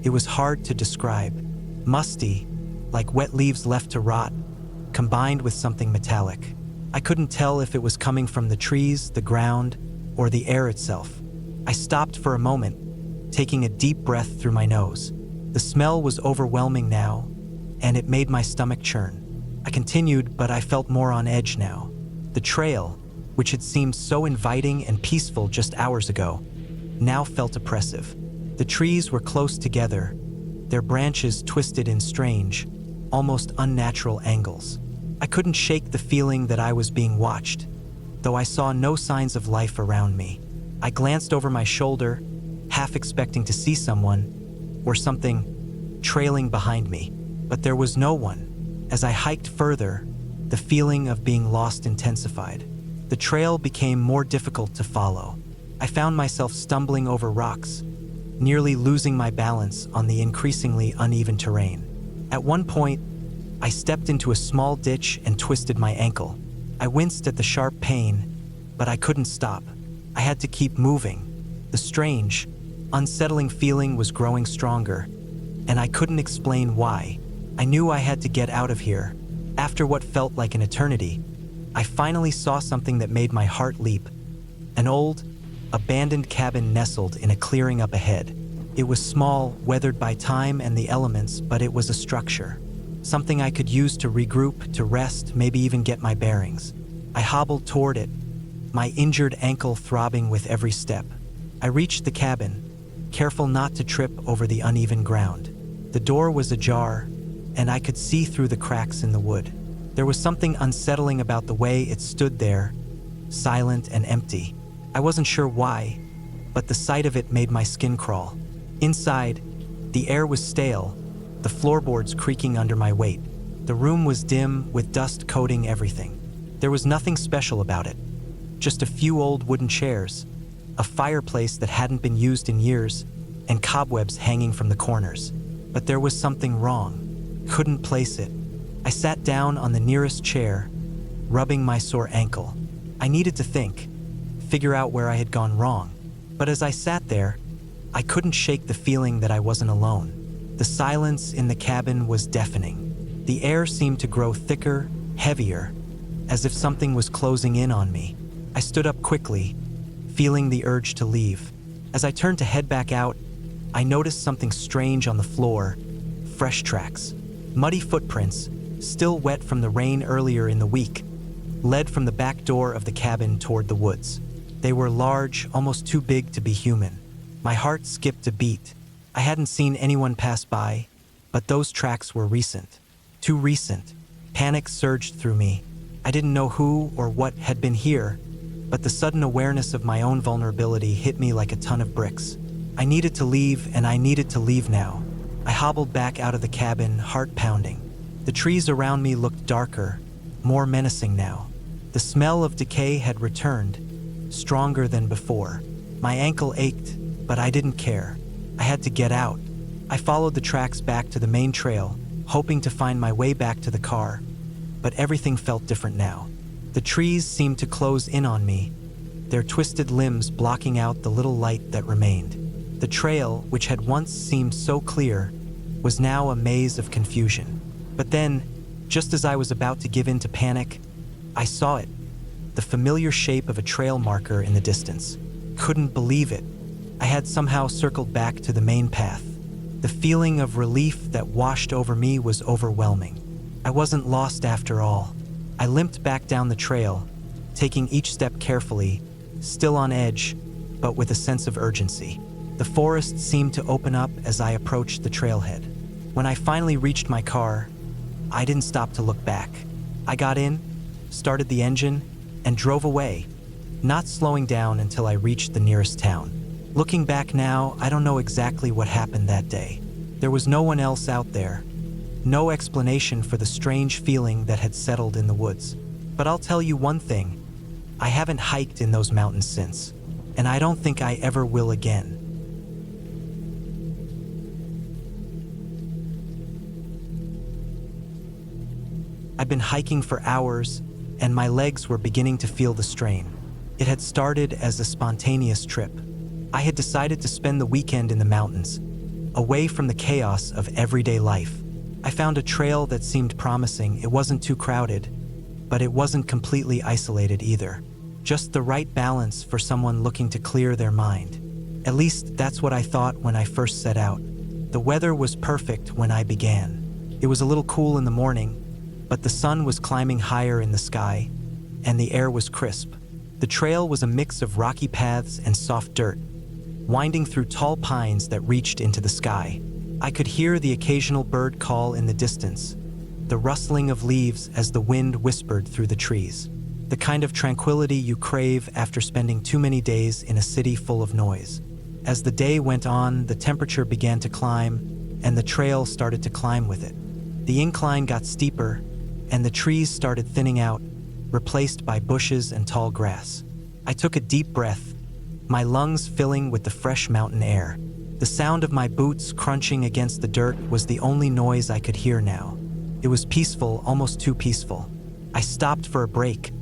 It was hard to describe. Musty, like wet leaves left to rot, combined with something metallic. I couldn't tell if it was coming from the trees, the ground, or the air itself. I stopped for a moment, taking a deep breath through my nose. The smell was overwhelming now, and it made my stomach churn. I continued, but I felt more on edge now. The trail, which had seemed so inviting and peaceful just hours ago, now felt oppressive. The trees were close together, their branches twisted in strange, almost unnatural angles. I couldn't shake the feeling that I was being watched, though I saw no signs of life around me. I glanced over my shoulder, half expecting to see someone or something trailing behind me, but there was no one. As I hiked further, the feeling of being lost intensified. The trail became more difficult to follow. I found myself stumbling over rocks, nearly losing my balance on the increasingly uneven terrain. At one point, I stepped into a small ditch and twisted my ankle. I winced at the sharp pain, but I couldn't stop. I had to keep moving. The strange, unsettling feeling was growing stronger, and I couldn't explain why. I knew I had to get out of here. After what felt like an eternity, I finally saw something that made my heart leap. An old, abandoned cabin nestled in a clearing up ahead. It was small, weathered by time and the elements, but it was a structure. Something I could use to regroup, to rest, maybe even get my bearings. I hobbled toward it, my injured ankle throbbing with every step. I reached the cabin, careful not to trip over the uneven ground. The door was ajar, and I could see through the cracks in the wood. There was something unsettling about the way it stood there, silent and empty. I wasn't sure why, but the sight of it made my skin crawl. Inside, the air was stale, the floorboards creaking under my weight. The room was dim, with dust coating everything. There was nothing special about it, just a few old wooden chairs, a fireplace that hadn't been used in years, and cobwebs hanging from the corners. But there was something wrong. Couldn't place it. I sat down on the nearest chair, rubbing my sore ankle. I needed to think, figure out where I had gone wrong. But as I sat there, I couldn't shake the feeling that I wasn't alone. The silence in the cabin was deafening. The air seemed to grow thicker, heavier, as if something was closing in on me. I stood up quickly, feeling the urge to leave. As I turned to head back out, I noticed something strange on the floor. Fresh tracks. Muddy footprints, still wet from the rain earlier in the week, led from the back door of the cabin toward the woods. They were large, almost too big to be human. My heart skipped a beat. I hadn't seen anyone pass by, but those tracks were recent. Too recent. Panic surged through me. I didn't know who or what had been here, but the sudden awareness of my own vulnerability hit me like a ton of bricks. I needed to leave, and I needed to leave now. I hobbled back out of the cabin, heart pounding. The trees around me looked darker, more menacing now. The smell of decay had returned, stronger than before. My ankle ached, but I didn't care. I had to get out. I followed the tracks back to the main trail, hoping to find my way back to the car, but everything felt different now. The trees seemed to close in on me, their twisted limbs blocking out the little light that remained. The trail, which had once seemed so clear, was now a maze of confusion. But then, just as I was about to give in to panic, I saw it, the familiar shape of a trail marker in the distance. Couldn't believe it. I had somehow circled back to the main path. The feeling of relief that washed over me was overwhelming. I wasn't lost after all. I limped back down the trail, taking each step carefully, still on edge, but with a sense of urgency. The forest seemed to open up as I approached the trailhead. When I finally reached my car, I didn't stop to look back. I got in, started the engine, and drove away, not slowing down until I reached the nearest town. Looking back now, I don't know exactly what happened that day. There was no one else out there. No explanation for the strange feeling that had settled in the woods. But I'll tell you one thing. I haven't hiked in those mountains since, and I don't think I ever will again. I'd been hiking for hours, and my legs were beginning to feel the strain. It had started as a spontaneous trip. I had decided to spend the weekend in the mountains, away from the chaos of everyday life. I found a trail that seemed promising. It wasn't too crowded, but it wasn't completely isolated either. Just the right balance for someone looking to clear their mind. At least that's what I thought when I first set out. The weather was perfect when I began. It was a little cool in the morning, but the sun was climbing higher in the sky, and the air was crisp. The trail was a mix of rocky paths and soft dirt, winding through tall pines that reached into the sky. I could hear the occasional bird call in the distance, the rustling of leaves as the wind whispered through the trees. The kind of tranquility you crave after spending too many days in a city full of noise. As the day went on, the temperature began to climb, and the trail started to climb with it. The incline got steeper, and the trees started thinning out, replaced by bushes and tall grass. I took a deep breath, my lungs filling with the fresh mountain air. The sound of my boots crunching against the dirt was the only noise I could hear now. It was peaceful, almost too peaceful. I stopped for a break,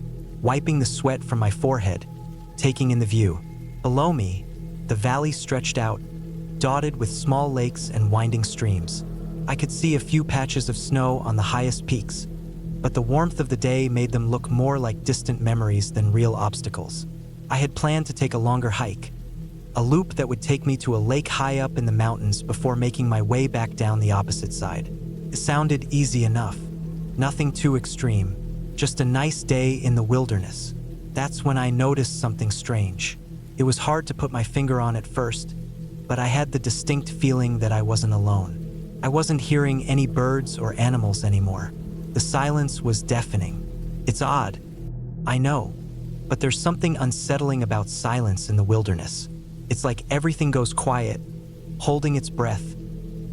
wiping the sweat from my forehead, taking in the view. Below me, the valley stretched out, dotted with small lakes and winding streams. I could see a few patches of snow on the highest peaks, but the warmth of the day made them look more like distant memories than real obstacles. I had planned to take a longer hike, a loop that would take me to a lake high up in the mountains before making my way back down the opposite side. It sounded easy enough, nothing too extreme, just a nice day in the wilderness. That's when I noticed something strange. It was hard to put my finger on at first, but I had the distinct feeling that I wasn't alone. I wasn't hearing any birds or animals anymore. The silence was deafening. It's odd, I know, but there's something unsettling about silence in the wilderness. It's like everything goes quiet, holding its breath,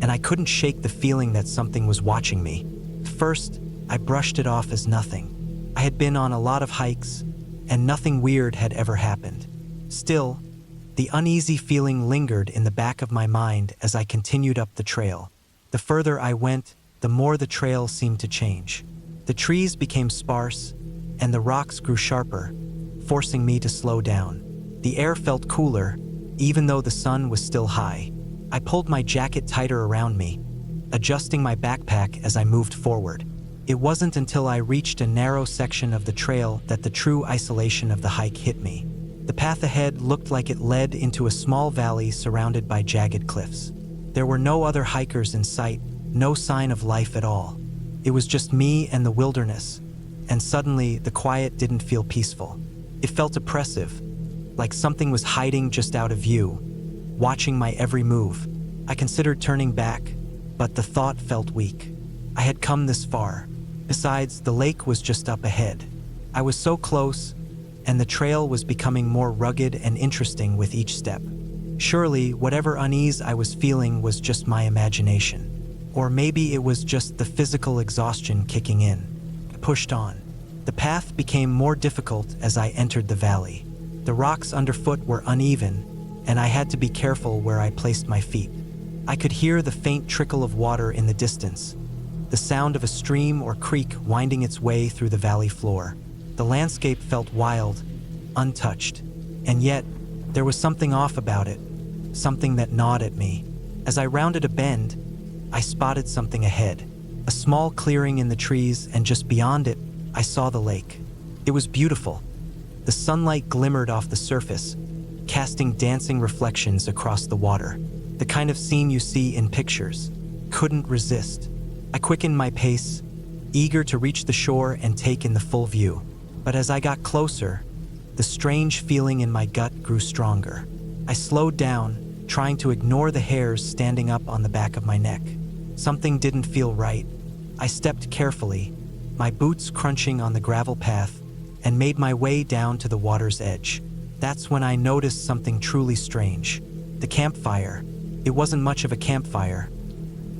and I couldn't shake the feeling that something was watching me. First, I brushed it off as nothing. I had been on a lot of hikes, and nothing weird had ever happened. Still, the uneasy feeling lingered in the back of my mind as I continued up the trail. The further I went, the more the trail seemed to change. The trees became sparse, and the rocks grew sharper, forcing me to slow down. The air felt cooler, even though the sun was still high. I pulled my jacket tighter around me, adjusting my backpack as I moved forward. It wasn't until I reached a narrow section of the trail that the true isolation of the hike hit me. The path ahead looked like it led into a small valley surrounded by jagged cliffs. There were no other hikers in sight, no sign of life at all. It was just me and the wilderness, and suddenly the quiet didn't feel peaceful. It felt oppressive, like something was hiding just out of view, watching my every move. I considered turning back, but the thought felt weak. I had come this far. Besides, the lake was just up ahead. I was so close, and the trail was becoming more rugged and interesting with each step. Surely, whatever unease I was feeling was just my imagination. Or maybe it was just the physical exhaustion kicking in. I pushed on. The path became more difficult as I entered the valley. The rocks underfoot were uneven, and I had to be careful where I placed my feet. I could hear the faint trickle of water in the distance, the sound of a stream or creek winding its way through the valley floor. The landscape felt wild, untouched, and yet there was something off about it, something that gnawed at me. As I rounded a bend, I spotted something ahead, a small clearing in the trees, and just beyond it, I saw the lake. It was beautiful. The sunlight glimmered off the surface, casting dancing reflections across the water. The kind of scene you see in pictures. Couldn't resist. I quickened my pace, eager to reach the shore and take in the full view. But as I got closer, the strange feeling in my gut grew stronger. I slowed down, trying to ignore the hairs standing up on the back of my neck. Something didn't feel right. I stepped carefully, my boots crunching on the gravel path, and made my way down to the water's edge. That's when I noticed something truly strange. The campfire. It wasn't much of a campfire,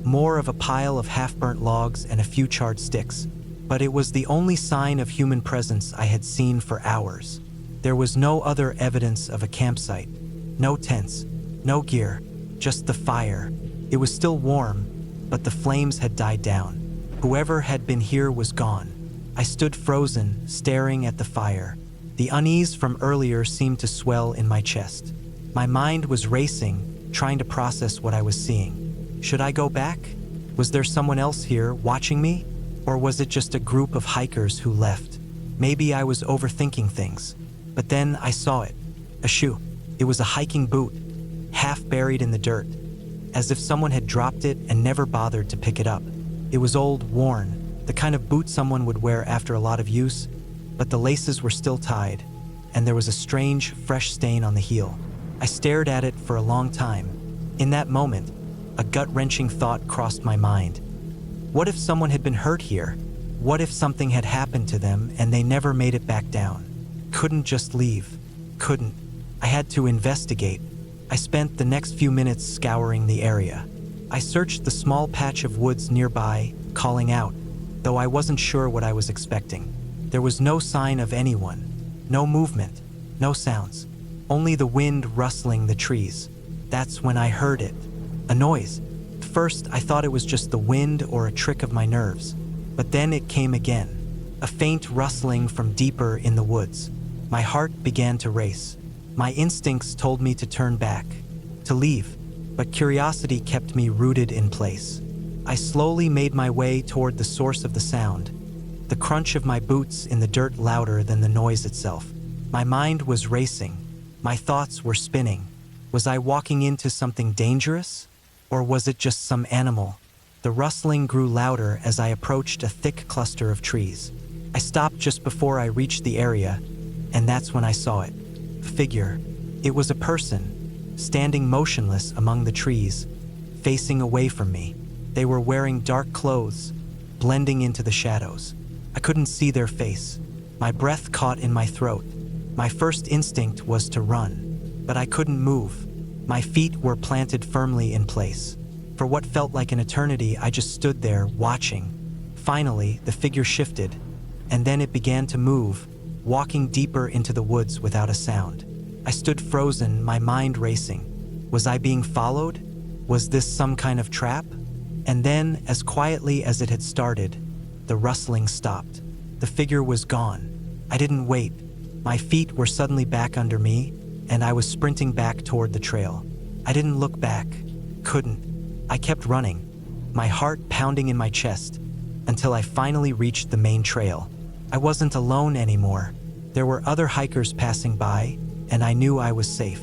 more of a pile of half-burnt logs and a few charred sticks. But it was the only sign of human presence I had seen for hours. There was no other evidence of a campsite. No tents, no gear, just the fire. It was still warm, but the flames had died down. Whoever had been here was gone. I stood frozen, staring at the fire. The unease from earlier seemed to swell in my chest. My mind was racing, trying to process what I was seeing. Should I go back? Was there someone else here watching me? Or was it just a group of hikers who left? Maybe I was overthinking things. But then I saw it. A shoe. It was a hiking boot, half buried in the dirt, as if someone had dropped it and never bothered to pick it up. It was old, worn, the kind of boot someone would wear after a lot of use, but the laces were still tied, and there was a strange, fresh stain on the heel. I stared at it for a long time. In that moment, a gut-wrenching thought crossed my mind. What if someone had been hurt here? What if something had happened to them and they never made it back down? Couldn't just leave. Couldn't. I had to investigate. I spent the next few minutes scouring the area. I searched the small patch of woods nearby, calling out, though I wasn't sure what I was expecting. There was no sign of anyone, no movement, no sounds, only the wind rustling the trees. That's when I heard it, a noise. At first, I thought it was just the wind or a trick of my nerves, but then it came again, a faint rustling from deeper in the woods. My heart began to race. My instincts told me to turn back, to leave, but curiosity kept me rooted in place. I slowly made my way toward the source of the sound, the crunch of my boots in the dirt louder than the noise itself. My mind was racing. My thoughts were spinning. Was I walking into something dangerous? Or was it just some animal? The rustling grew louder as I approached a thick cluster of trees. I stopped just before I reached the area, and that's when I saw it. A figure. It was a person, standing motionless among the trees, facing away from me. They were wearing dark clothes, blending into the shadows. I couldn't see their face. My breath caught in my throat. My first instinct was to run, but I couldn't move. My feet were planted firmly in place. For what felt like an eternity, I just stood there, watching. Finally, the figure shifted, and then it began to move, walking deeper into the woods without a sound. I stood frozen, my mind racing. Was I being followed? Was this some kind of trap? And then, as quietly as it had started, the rustling stopped. The figure was gone. I didn't wait. My feet were suddenly back under me, and I was sprinting back toward the trail. I didn't look back. Couldn't. I kept running, my heart pounding in my chest, until I finally reached the main trail. I wasn't alone anymore. There were other hikers passing by, and I knew I was safe.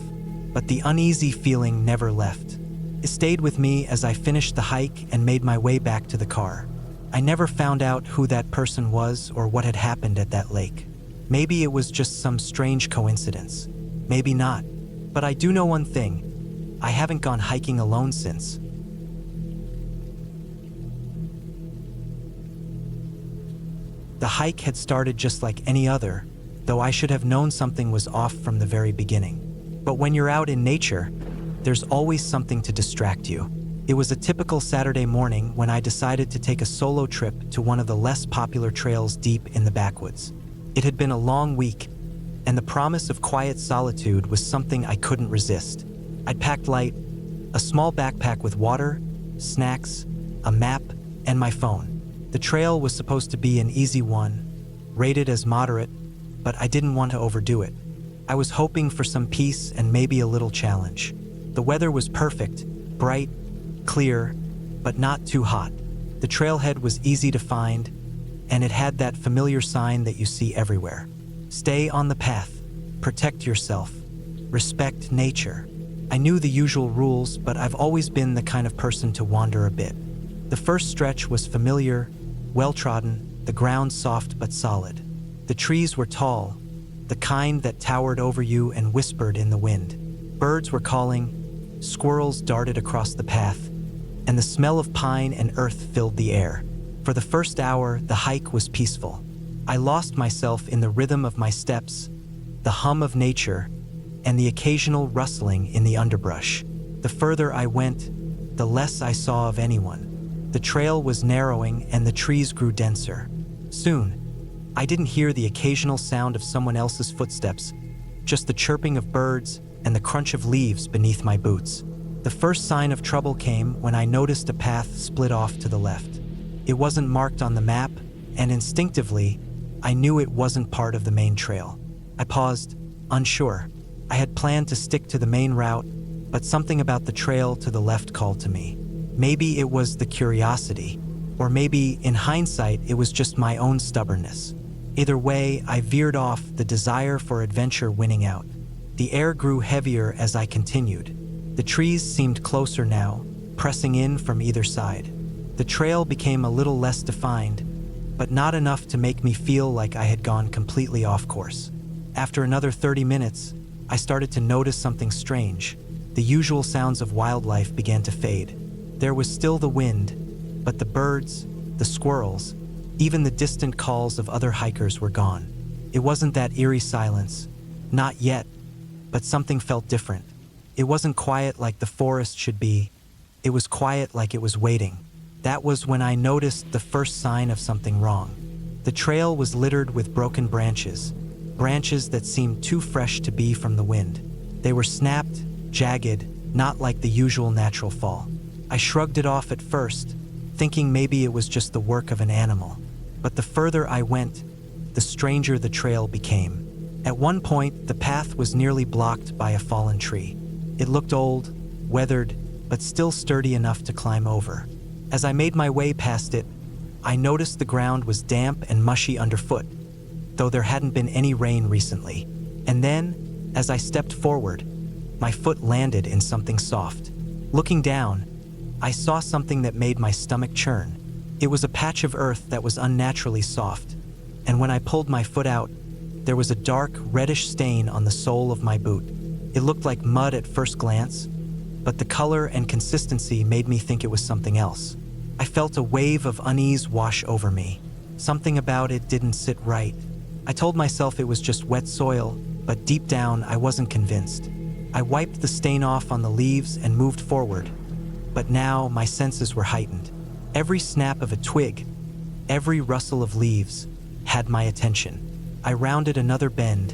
But the uneasy feeling never left. It stayed with me as I finished the hike and made my way back to the car. I never found out who that person was or what had happened at that lake. Maybe it was just some strange coincidence. Maybe not. But I do know one thing. I haven't gone hiking alone since. The hike had started just like any other, though I should have known something was off from the very beginning. But when you're out in nature, there's always something to distract you. It was a typical Saturday morning when I decided to take a solo trip to one of the less popular trails deep in the backwoods. It had been a long week, and the promise of quiet solitude was something I couldn't resist. I'd packed light, a small backpack with water, snacks, a map, and my phone. The trail was supposed to be an easy one, rated as moderate, but I didn't want to overdo it. I was hoping for some peace and maybe a little challenge. The weather was perfect, bright, clear, but not too hot. The trailhead was easy to find, and it had that familiar sign that you see everywhere. Stay on the path, protect yourself, respect nature. I knew the usual rules, but I've always been the kind of person to wander a bit. The first stretch was familiar, well-trodden, the ground soft but solid. The trees were tall, the kind that towered over you and whispered in the wind. Birds were calling, squirrels darted across the path, and the smell of pine and earth filled the air. For the first hour, the hike was peaceful. I lost myself in the rhythm of my steps, the hum of nature, and the occasional rustling in the underbrush. The further I went, the less I saw of anyone. The trail was narrowing and the trees grew denser. Soon, I didn't hear the occasional sound of someone else's footsteps, just the chirping of birds and the crunch of leaves beneath my boots. The first sign of trouble came when I noticed a path split off to the left. It wasn't marked on the map, and instinctively, I knew it wasn't part of the main trail. I paused, unsure. I had planned to stick to the main route, but something about the trail to the left called to me. Maybe it was the curiosity, or maybe, in hindsight, it was just my own stubbornness. Either way, I veered off, the desire for adventure winning out. The air grew heavier as I continued. The trees seemed closer now, pressing in from either side. The trail became a little less defined, but not enough to make me feel like I had gone completely off course. After another 30 minutes, I started to notice something strange. The usual sounds of wildlife began to fade. There was still the wind, but the birds, the squirrels, even the distant calls of other hikers were gone. It wasn't that eerie silence, not yet, but something felt different. It wasn't quiet like the forest should be. It was quiet like it was waiting. That was when I noticed the first sign of something wrong. The trail was littered with broken branches that seemed too fresh to be from the wind. They were snapped, jagged, not like the usual natural fall. I shrugged it off at first, thinking maybe it was just the work of an animal. But the further I went, the stranger the trail became. At one point, the path was nearly blocked by a fallen tree. It looked old, weathered, but still sturdy enough to climb over. As I made my way past it, I noticed the ground was damp and mushy underfoot, though there hadn't been any rain recently. And then, as I stepped forward, my foot landed in something soft. Looking down, I saw something that made my stomach churn. It was a patch of earth that was unnaturally soft, and when I pulled my foot out, there was a dark, reddish stain on the sole of my boot. It looked like mud at first glance, but the color and consistency made me think it was something else. I felt a wave of unease wash over me. Something about it didn't sit right. I told myself it was just wet soil, but deep down I wasn't convinced. I wiped the stain off on the leaves and moved forward, but now my senses were heightened. Every snap of a twig, every rustle of leaves had my attention. I rounded another bend,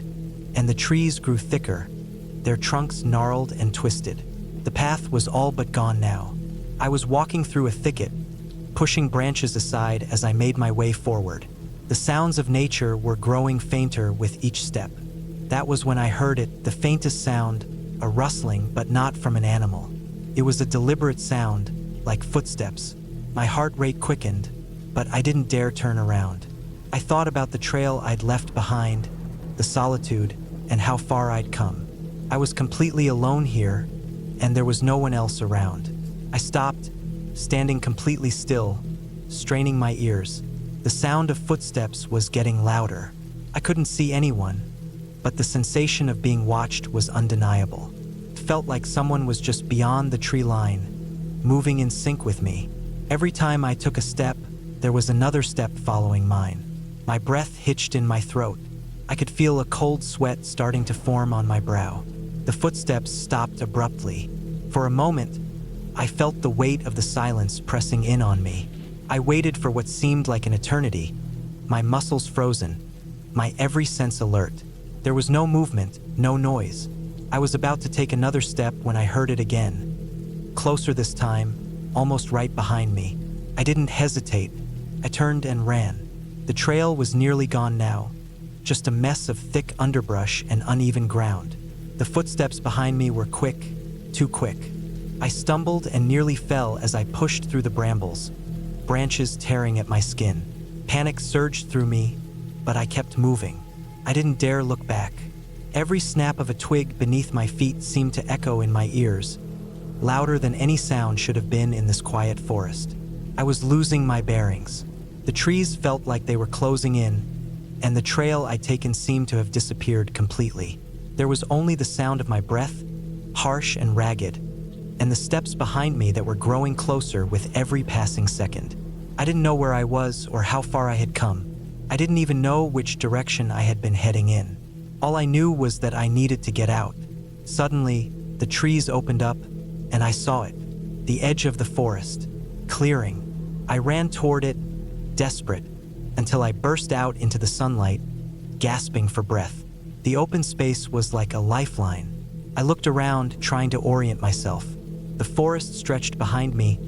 and the trees grew thicker, their trunks gnarled and twisted. The path was all but gone now. I was walking through a thicket, pushing branches aside as I made my way forward. The sounds of nature were growing fainter with each step. That was when I heard it, the faintest sound, a rustling, but not from an animal. It was a deliberate sound, like footsteps. My heart rate quickened, but I didn't dare turn around. I thought about the trail I'd left behind, the solitude, and how far I'd come. I was completely alone here, and there was no one else around. I stopped, standing completely still, straining my ears. The sound of footsteps was getting louder. I couldn't see anyone, but the sensation of being watched was undeniable. It felt like someone was just beyond the tree line, moving in sync with me. Every time I took a step, there was another step following mine. My breath hitched in my throat. I could feel a cold sweat starting to form on my brow. The footsteps stopped abruptly. For a moment, I felt the weight of the silence pressing in on me. I waited for what seemed like an eternity, my muscles frozen, my every sense alert. There was no movement, no noise. I was about to take another step when I heard it again. Closer this time, almost right behind me. I didn't hesitate. I turned and ran. The trail was nearly gone now, just a mess of thick underbrush and uneven ground. The footsteps behind me were quick, too quick. I stumbled and nearly fell as I pushed through the brambles, branches tearing at my skin. Panic surged through me, but I kept moving. I didn't dare look back. Every snap of a twig beneath my feet seemed to echo in my ears, louder than any sound should have been in this quiet forest. I was losing my bearings. The trees felt like they were closing in, and the trail I'd taken seemed to have disappeared completely. There was only the sound of my breath, harsh and ragged, and the steps behind me that were growing closer with every passing second. I didn't know where I was or how far I had come. I didn't even know which direction I had been heading in. All I knew was that I needed to get out. Suddenly, the trees opened up, and I saw it. The edge of the forest, clearing. I ran toward it, desperate, until I burst out into the sunlight, gasping for breath. The open space was like a lifeline. I looked around, trying to orient myself. The forest stretched behind me,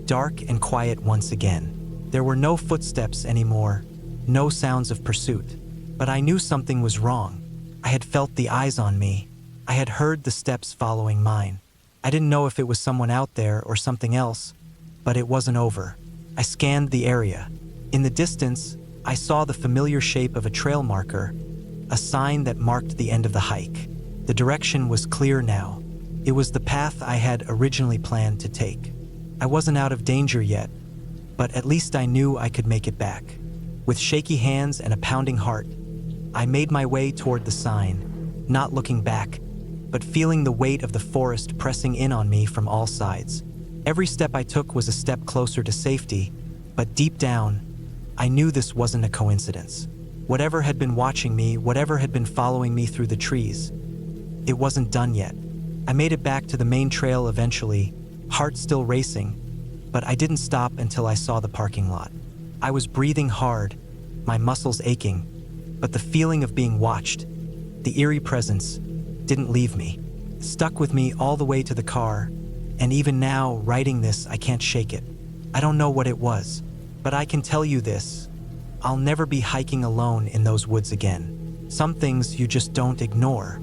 dark and quiet once again. There were no footsteps anymore, no sounds of pursuit. But I knew something was wrong. I had felt the eyes on me. I had heard the steps following mine. I didn't know if it was someone out there or something else, but it wasn't over. I scanned the area. In the distance, I saw the familiar shape of a trail marker, a sign that marked the end of the hike. The direction was clear now. It was the path I had originally planned to take. I wasn't out of danger yet, but at least I knew I could make it back. With shaky hands and a pounding heart, I made my way toward the sign, not looking back, but feeling the weight of the forest pressing in on me from all sides. Every step I took was a step closer to safety, but deep down, I knew this wasn't a coincidence. Whatever had been watching me, whatever had been following me through the trees, it wasn't done yet. I made it back to the main trail eventually, heart still racing, but I didn't stop until I saw the parking lot. I was breathing hard, my muscles aching, but the feeling of being watched, the eerie presence, didn't leave me. It stuck with me all the way to the car, and even now, writing this, I can't shake it. I don't know what it was, but I can tell you this: I'll never be hiking alone in those woods again. Some things you just don't ignore.